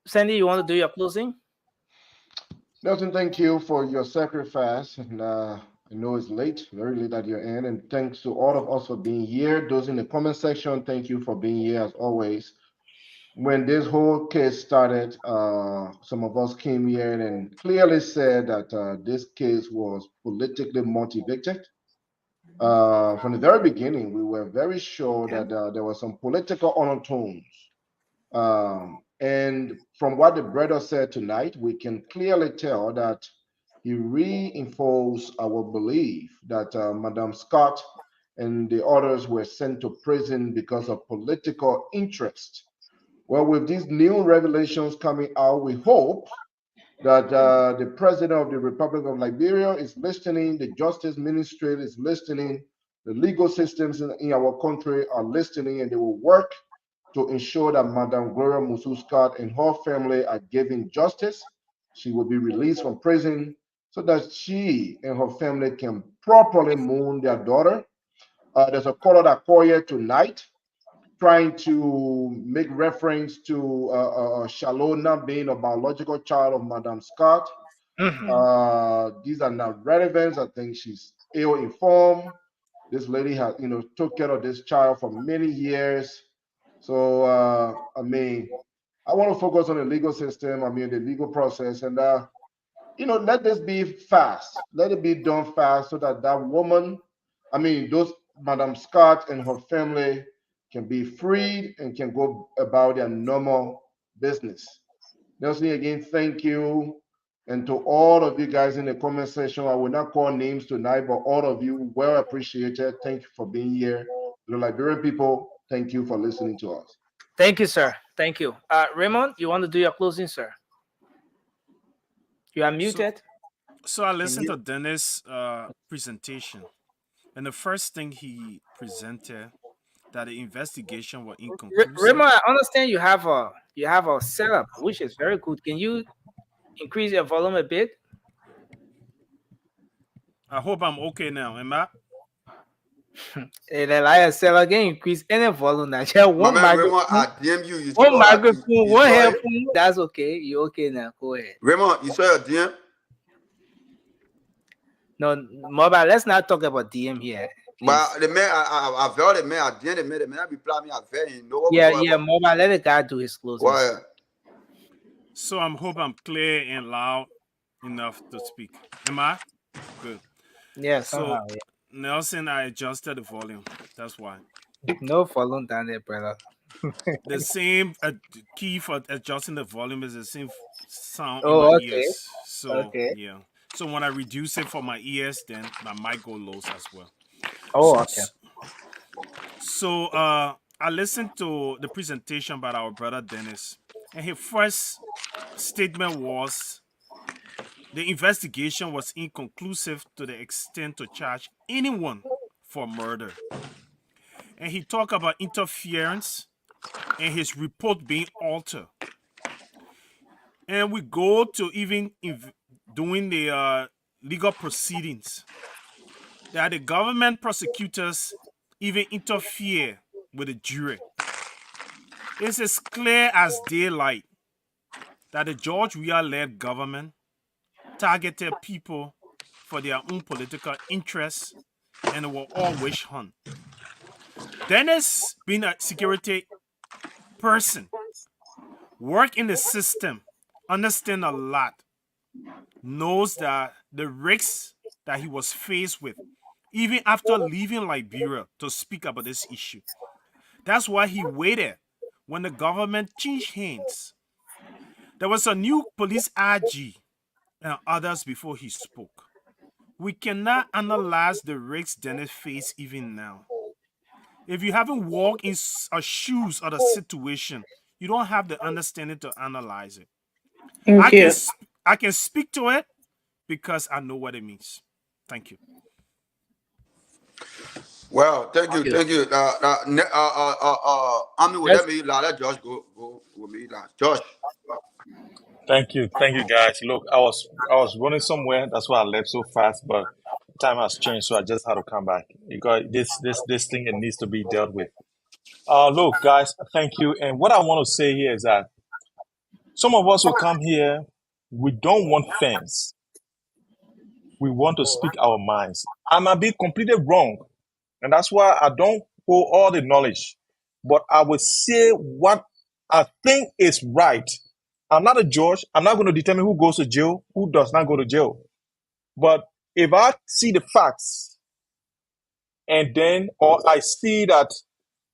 Sandy, you want to do your closing? Nelson, thank you for your sacrifice. And I know it's late, very late at your end. And thanks to all of us for being here. Those in the comment section, thank you for being here as always. When this whole case started, some of us came here and clearly said that this case was politically motivated. From the very beginning, we were very sure that there were some political undertones. And from what the brother said tonight, we can clearly tell that he reinforced our belief that Madam Scott and the others were sent to prison because of political interest. Well, with these new revelations coming out, we hope that the president of the Republic of Liberia is listening, the justice ministry is listening, the legal systems in our country are listening, and they will work to ensure that Madam Gloria Musu-Scott and her family are given justice. She will be released from prison so that she and her family can properly mourn their daughter. There's a caller that called here tonight trying to make reference to Shalona being a biological child of Madam Scott. These are not relevant. I think she's ill-informed. This lady has, took care of this child for many years. So, I mean, I want to focus on the legal system, the legal process, and, let this be fast. Let it be done fast so that that woman, those Madam Scott and her family can be freed and can go about their normal business. Nelson, again, thank you. And to all of you guys in the comment section, I will not call names tonight, but all of you, well appreciated. Thank you for being here. The Liberian people, thank you for listening to us. Thank you, sir. Thank you. Raymond, you want to do your closing, sir? You are muted. So I listened to Dennis' presentation. And the first thing he presented, that the investigation was inconclusive. Raymond, I understand you have a setup, which is very good. Can you increase your volume a bit? I hope I'm okay now. Am I? And then like I said again, increase any volume. Now, just one microphone, I DM you. One microphone, one headphone. That's okay. You're okay now. Go ahead. Raymond, you saw your DM? No, Mobile. Let's not talk about DM here. But the man, I felt the man, I did the man, I reply me, I very know. Yeah, Mobile. Let the guy do his closing. Well, so I hope I'm clear and loud enough to speak. Am I? Good. Yeah, so Nelson, I adjusted the volume. That's why. No volume down there, brother. The same key for adjusting the volume is the same sound in my ears. So yeah. So when I reduce it for my ears, then my mic go low as well. Oh, okay. So I listened to the presentation by our brother Dennis, and his first statement was the investigation was inconclusive to the extent to charge anyone for murder. And he talked about interference and his report being altered. And we go to even doing the legal proceedings, that the government prosecutors even interfere with the jury. It's as clear as daylight that the George Weah-led government targeted people for their own political interests, and they were all witch hunt. Dennis, being a security person, work in the system, understand a lot, knows that the risks that he was faced with, even after leaving Liberia, to speak about this issue. That's why he waited when the government changed hands. There was a new police IG and others before he spoke. We cannot analyze the risks Dennis faced even now. If you haven't walked in shoes of the situation, you don't have the understanding to analyze it. I can speak to it because I know what it means. Thank you. Well, thank you. Ami, will let me let Josh go with me last. Josh. Thank you, guys. Look, I was running somewhere. That's why I left so fast. But time has changed, so I just had to come back because this thing, it needs to be dealt with. Look, guys, thank you. And what I want to say here is that some of us who come here, we don't want fans. We want to speak our minds. I might be completely wrong, and that's why I don't hold all the knowledge. But I will say what I think is right. I'm not a judge. I'm not going to determine who goes to jail, who does not go to jail. But if I see the facts and then, or I see that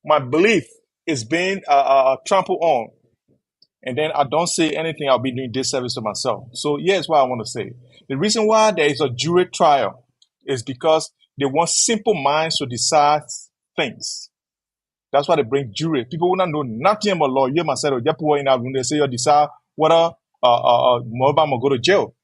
my belief is being trampled on, and then I don't say anything, I'll be doing disservice to myself. So here's what I want to say. The reason why there is a jury trial is because they want simple minds to decide things. That's why they bring jury. People will not know nothing about law. You must say, they say you decide whether Mobile will go to jail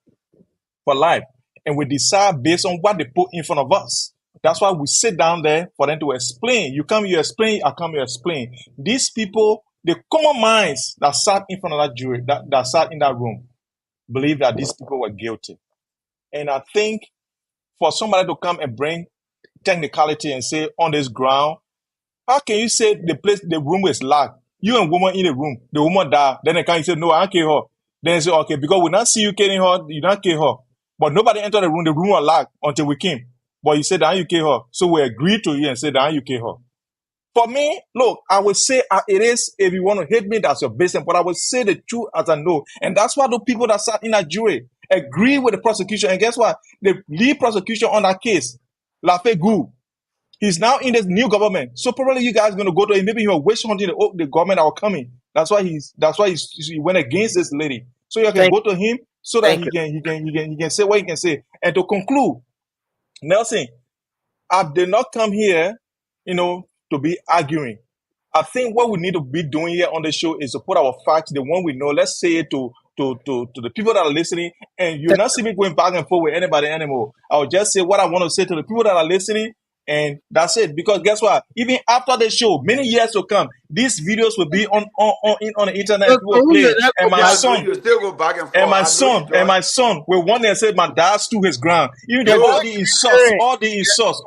for life. And we decide based on what they put in front of us. That's why we sit down there for them to explain. You come, you explain, I come, you explain. These people, the common minds that sat in front of that jury, that sat in that room, believe that these people were guilty. And I think for somebody to come and bring technicality and say on this ground, how can you say the room is locked? You and woman in the room, the woman died. Then they can't say, no, I don't kill her. Then they say, okay, because we not see you killing her, you don't kill her. But nobody entered the room was locked until we came. But you said that you kill her. So we agreed to you and said that you kill her. For me, look, I would say it is, if you want to hate me, that's your business. But I would say the truth as I know. And that's why the people that sat in that jury agree with the prosecution. And guess what? The lead prosecution on that case, Lafayette, he's now in this new government. So probably you guys are going to go to him. Maybe he was witch hunting the government that were coming. That's why he went against this lady. So you can go to him so that he can say what he can say. And to conclude, Nelson, I did not come here, to be arguing. I think what we need to be doing here on the show is to put our facts, the one we know. Let's say it to the people that are listening. And you'll not see me going back and forth with anybody anymore. I'll just say what I want to say to the people that are listening. And that's it. Because guess what? Even after the show, many years to come, these videos will be on the internet. People will play. And my son will one day say, my dad stood his ground. Even though all the insults.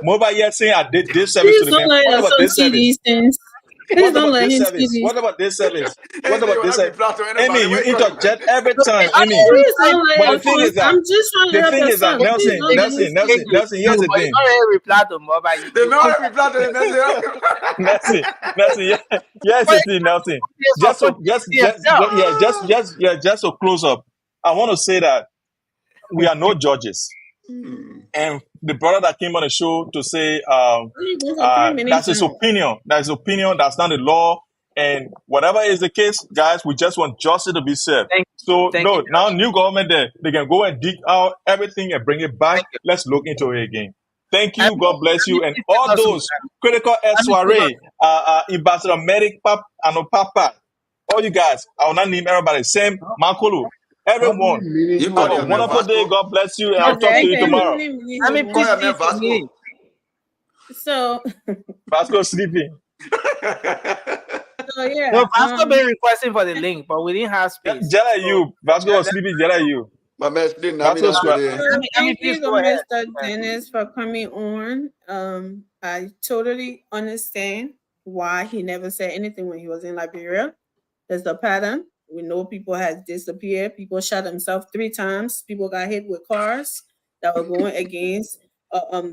Mobile yet saying I did this service to the man. What about this service? Please don't let him see this. What about this service? What about this service? Amy, you interject every time. Amy. But the thing is that I'm just trying to help your son. Nelson, here's the thing. Reply to mobile. They don't reply to the Nelson. Yes, the thing, Nelson. Just to close up, I want to say that we are no judges. And the brother that came on the show to say that's his opinion. That's his opinion. That's not the law. And whatever is the case, guys, we just want justice to be served. Now new government there, they can go and dig out everything and bring it back. Let's look into it again. Thank you. God bless you. And all those critical soiree, Ambassador Medic, Papa, all you guys, I will not name everybody. Sam, Makulu. Everyone, you have a wonderful day. God bless you, and I'll talk to you tomorrow. So Vasco sleeping. So yeah, no, Vasco been requesting for the link, but we didn't have space. Jella, you Vasco was sleeping. Jella, you. Thank you, Mr. Dennis, for coming on. I totally understand why he never said anything when he was in Liberia. There's a pattern. We know people have disappeared. People shot themselves 3 times. People got hit with cars that were going against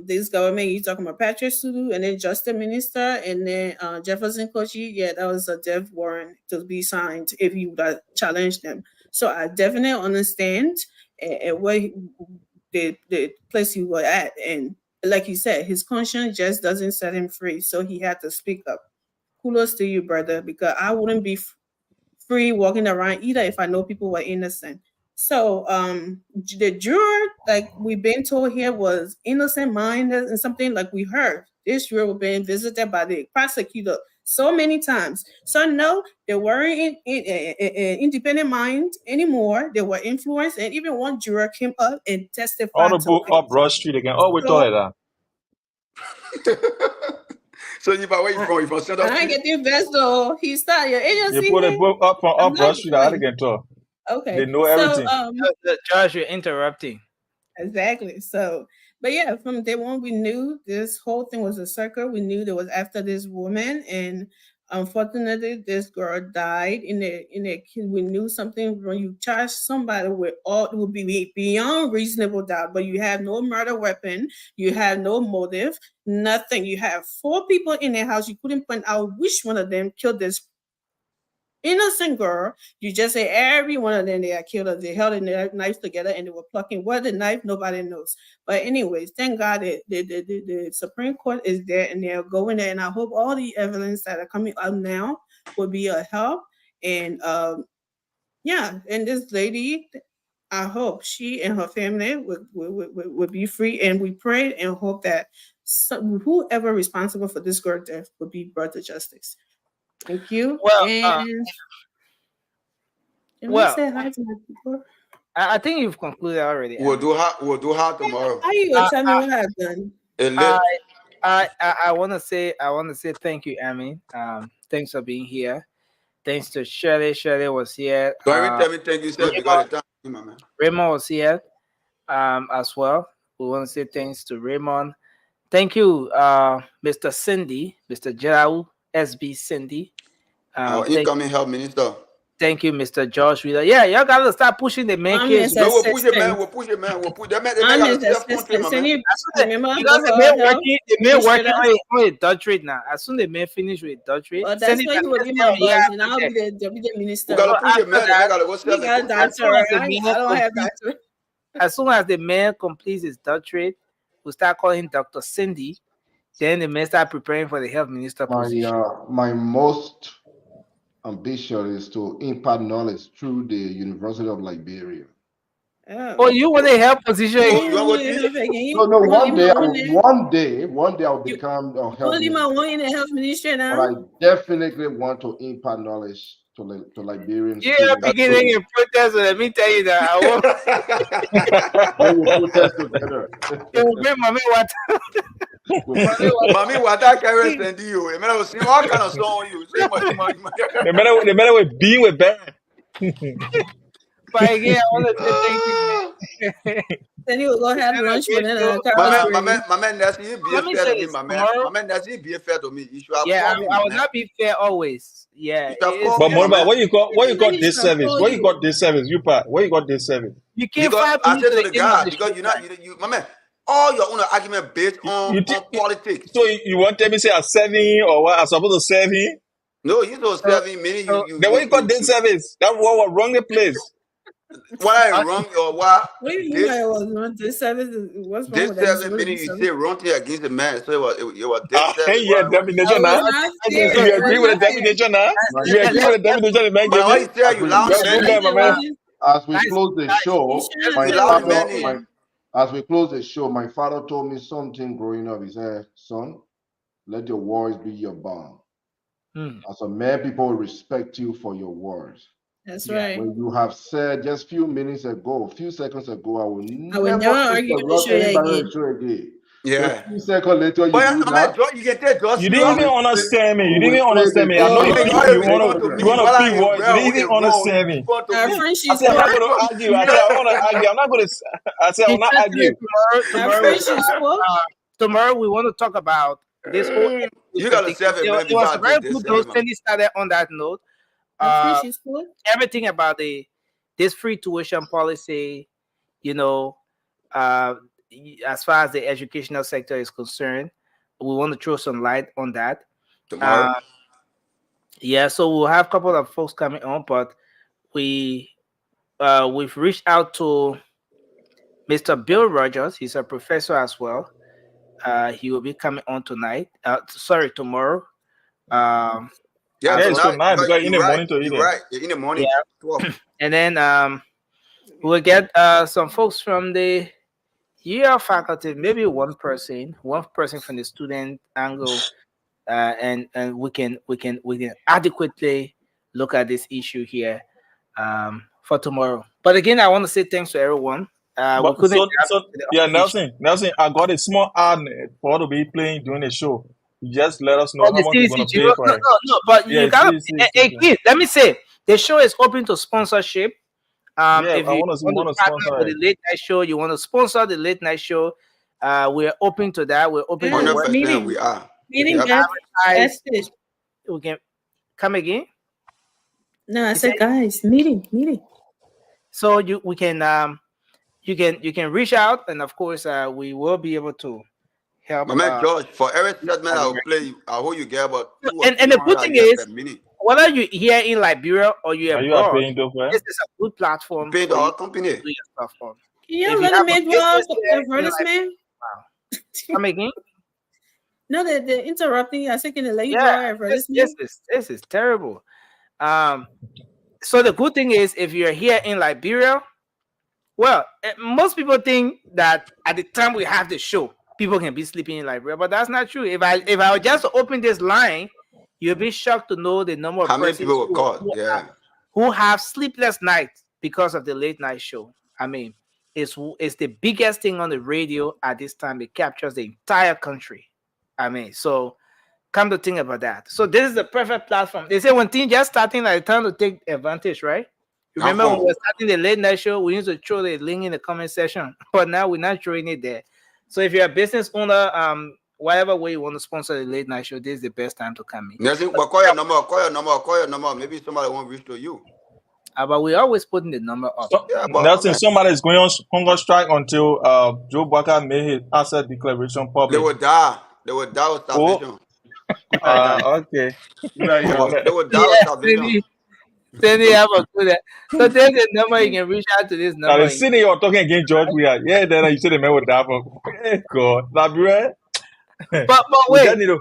this government. You talking about Patrick Sulu, and then Justice Minister, and then Jefferson Kochi. Yeah, that was a death warrant to be signed if you would have challenged them. So I definitely understand where the place he was at, and like you said, his conscience just doesn't set him free, so he had to speak up. Kudos to you, brother, because I wouldn't be free walking around either if I know people were innocent. So the juror, like we've been told here, was innocent minded, and something like we heard. This juror was being visited by the prosecutor so many times. So no, they weren't in independent mind anymore. They were influenced, and even one juror came up and testified. All the book up Broad Street again. Oh, we thought that. So you where you from? You from Central I ain't Street? get the invest though. He started your agency. You put a book up from up Broad Street. I can talk. Okay. They know everything. The judge, you're interrupting. Exactly. So, but yeah, from day one, we knew this whole thing was a circle. We knew there was after this woman, and unfortunately, this girl died in a. We knew something when you charge somebody with all, it would be beyond reasonable doubt, but you have no murder weapon, you have no motive, nothing. You have 4 people in the house. You couldn't point out which one of them killed this innocent girl. You just say every one of them they are killed. They held their knives together and they were plucking. What the knife? Nobody knows. But anyways, thank God the Supreme Court is there and they're going there. And I hope all the evidence that are coming out now will be a help. And yeah, and this lady, I hope she and her family would be free. And we pray and hope that whoever responsible for this girl's death will be brought to justice. Thank you. Well, and well, say hi to my people. I think you've concluded already. We'll do how tomorrow. How you gonna tell me what I've done? I want to say thank you, Amy. Thanks for being here. Thanks to Shirley. Shirley was here. Don't even tell me thank you, sir. Because the time, my man. Raymond was here as well. We want to say thanks to Raymond. Thank you, Mr. Cindy, Mr. Gerald SB Cindy. Incoming health minister. Thank you, Mr. George Wheeler. Yeah, y'all gotta start pushing the main case. No, we'll push it, man. We'll push it, man. We'll push that man. They got a country, my man. Because the man working on a doctorate now. As soon as the man finish with doctorate, well, that's why you will be my boss, and I'll be the deputy minister. We gotta push it, man. They gotta go self. I don't have doctorate. As soon as the man completes his doctorate, we'll start calling him Dr. Cindy. Then the man start preparing for the health minister position. My most ambition is to impart knowledge through the University of Liberia. Oh, you want a health position? No, one day I'll become a health only my one in the health ministry now. But I definitely want to impart knowledge to Liberians. Yeah, beginning in protest. Let me tell you that I want. We will protest together. Mommy, what I carry send you? I mean, I was seeing all kind of song on you. The matter with being with Ben. But again, I want to say thank you. Then you will go have lunch with him. My man, that's you be fair to me, my man. My man, that's you be fair to me. You should have I will not be fair always. Yeah. But Moreover, what you got this service? What you got this service? You part. What you got this service? You can't I said to the guy because you my man. All your own argument based on politics. So you want me to say I'm serving or what? I'm supposed to serve him? No, you don't serving. Meaning you. Then what you got this service? That one was wrong the place. Why wrong or what? What do you mean by it was wrong? This service what's wrong with that? This service meaning you say wrong thing against the man. So it was this service. Yeah, definition now. You agree with the definition now? You agree with the definition the man gave you? Say you loud. As we close the show, my father told me something growing up. He said, son, let your words be your bond. As a man, people will respect you for your words. That's right. When you have said just a few seconds ago, I will never argue with you again. Yeah. A few seconds later, you didn't even understand me. You didn't even understand me. I know you want to be voice. You didn't even understand me. I said, I'm not going to argue. I'm not going to. I said, I'm not arguing. Tomorrow, we want to talk about this whole. You got to serve it. It was very good. Those things started on that note. Everything about this free tuition policy, as far as the educational sector is concerned. We want to throw some light on that tomorrow. Yeah, so we'll have a couple of folks coming on, but we've reached out to Mr. Bill Rogers. He's a professor as well. He will be coming on tonight. Tomorrow. Yeah, tonight because in the morning to you're evening. right. In the morning. Yeah. 12. And then we'll get some folks from the UL faculty, maybe one person from the student angle, and we can adequately look at this issue here for tomorrow. But again, I want to say thanks to everyone. Nelson, I got a small ad for to be playing during the show. You just let us know how much you're going to pay for it. No, but you got again. Let me say, the show is open to sponsorship. If you want to partner with the late night show, you want to sponsor the late night show, we're open to that. We're open to 100%. We are. Meeting we can come again. No, I said guys, meeting. So you can reach out, and of course we will be able to help. My man George, for every segment I will play, I hope you get about and the good thing is, whether you're here in Liberia or you're abroad, this is a good platform. Pay our company. Do your stuff on. You let me make advertisement. Wow. Come again? No, they're interrupting. I think in the late advertisement. This is terrible. So the good thing is, if you're here in Liberia, well, most people think that at the time we have the show, people can be sleeping in Liberia, but that's not true. If I were just to open this line, you'll be shocked to know the number of how many people were called. Who have sleepless nights because of the late night show. I mean, it's the biggest thing on the radio at this time. It captures the entire country. I mean, so come to think about that. So this is the perfect platform. They say when things just starting, like time to take advantage, right? Remember when we were starting the late night show, we used to throw the link in the comment section, but now we're not throwing it there. So if you're a business owner, whatever way you want to sponsor the late night show, this is the best time to come in. Nelson, but call your number. Maybe somebody won't reach to you. But we always putting the number up. Nelson, somebody is going on hunger strike until Joe Barker made his asset declaration public. They will die. They will die with starvation. Okay. They will die with starvation. Cindy, have a good. So there's a number you can reach out to. This number. Now, Cindy, you're talking against George. We are then you said the man would die from. Hey God, Liberia. But wait, you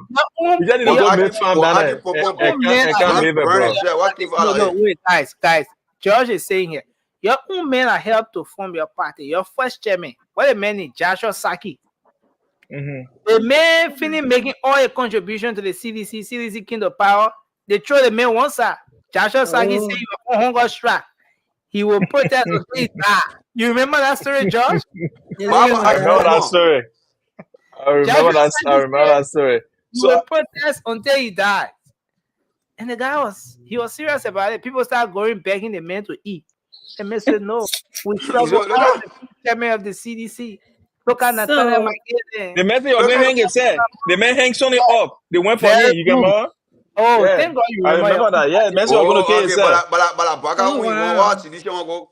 just need to go make farm down No, wait, guys. George is saying here, your own men are helped to form your party. Your first chairman, what the man is Joshua Saki. The man finished making all a contribution to the CDC came to power. They throw the man one side. Joshua Saki said he was on hunger strike. He will protest until he die. You remember that story, George? I remember that story. I remember that story. He will protest until he died. And the guy was serious about it. People started going begging the man to eat. The man said, no, we struggle all the chairman of the CDC. Look at Natalia. The man said, your man hang his head. The man hangs on it up. They went for him. You get more? Oh, yeah. Thank God you remember. I remember that. Yeah, man said you're going to kill yourself.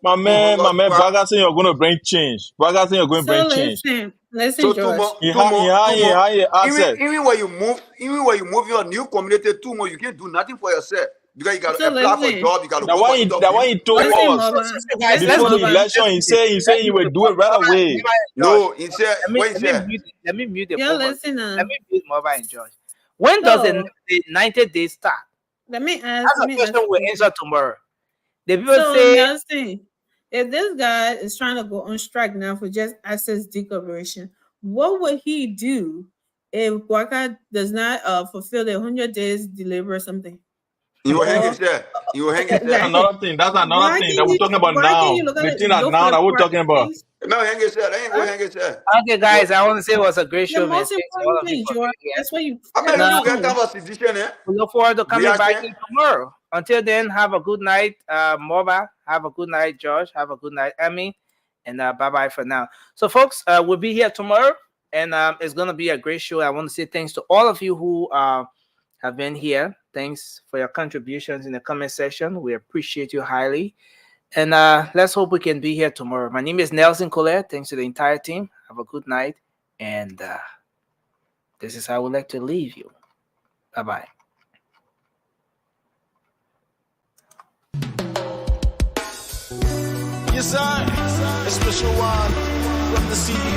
My man, Baga said you're going to bring change. Baga said you're going to bring change. Listen, George. Even when you move your new community too much, you can't do nothing for yourself. Because you got to apply for a job, you got to that why he told us before the election, he said he would do it right away. No, he said, let me mute the Let me mute Mobile and George. When does the 90 days start? Let me ask. That's a question we'll answer tomorrow. The people say, if this guy is trying to go on strike now for just access declaration, what would he do if Waka does not fulfill the 100 days deliver something? You will hang himself. That's another thing. That's another thing that we're talking about now. The thing that now that we're talking about. No, hang yourself. I ain't going to hang yourself. Okay, guys, I want to say it was a great show, man. That's what you. We look forward to coming back here tomorrow. Until then, have a good night, Moba. Have a good night, George. Have a good night, Emmy. And bye-bye for now. So, folks, we'll be here tomorrow, and it's going to be a great show. I want to say thanks to all of you who have been here. Thanks for your contributions in the comment section. We appreciate you highly. And let's hope we can be here tomorrow. My name is Nelson Colette. Thanks to the entire team. Have a good night. And this is how I would like to leave you. Bye-bye. Yes, sir. A special one from the CEO.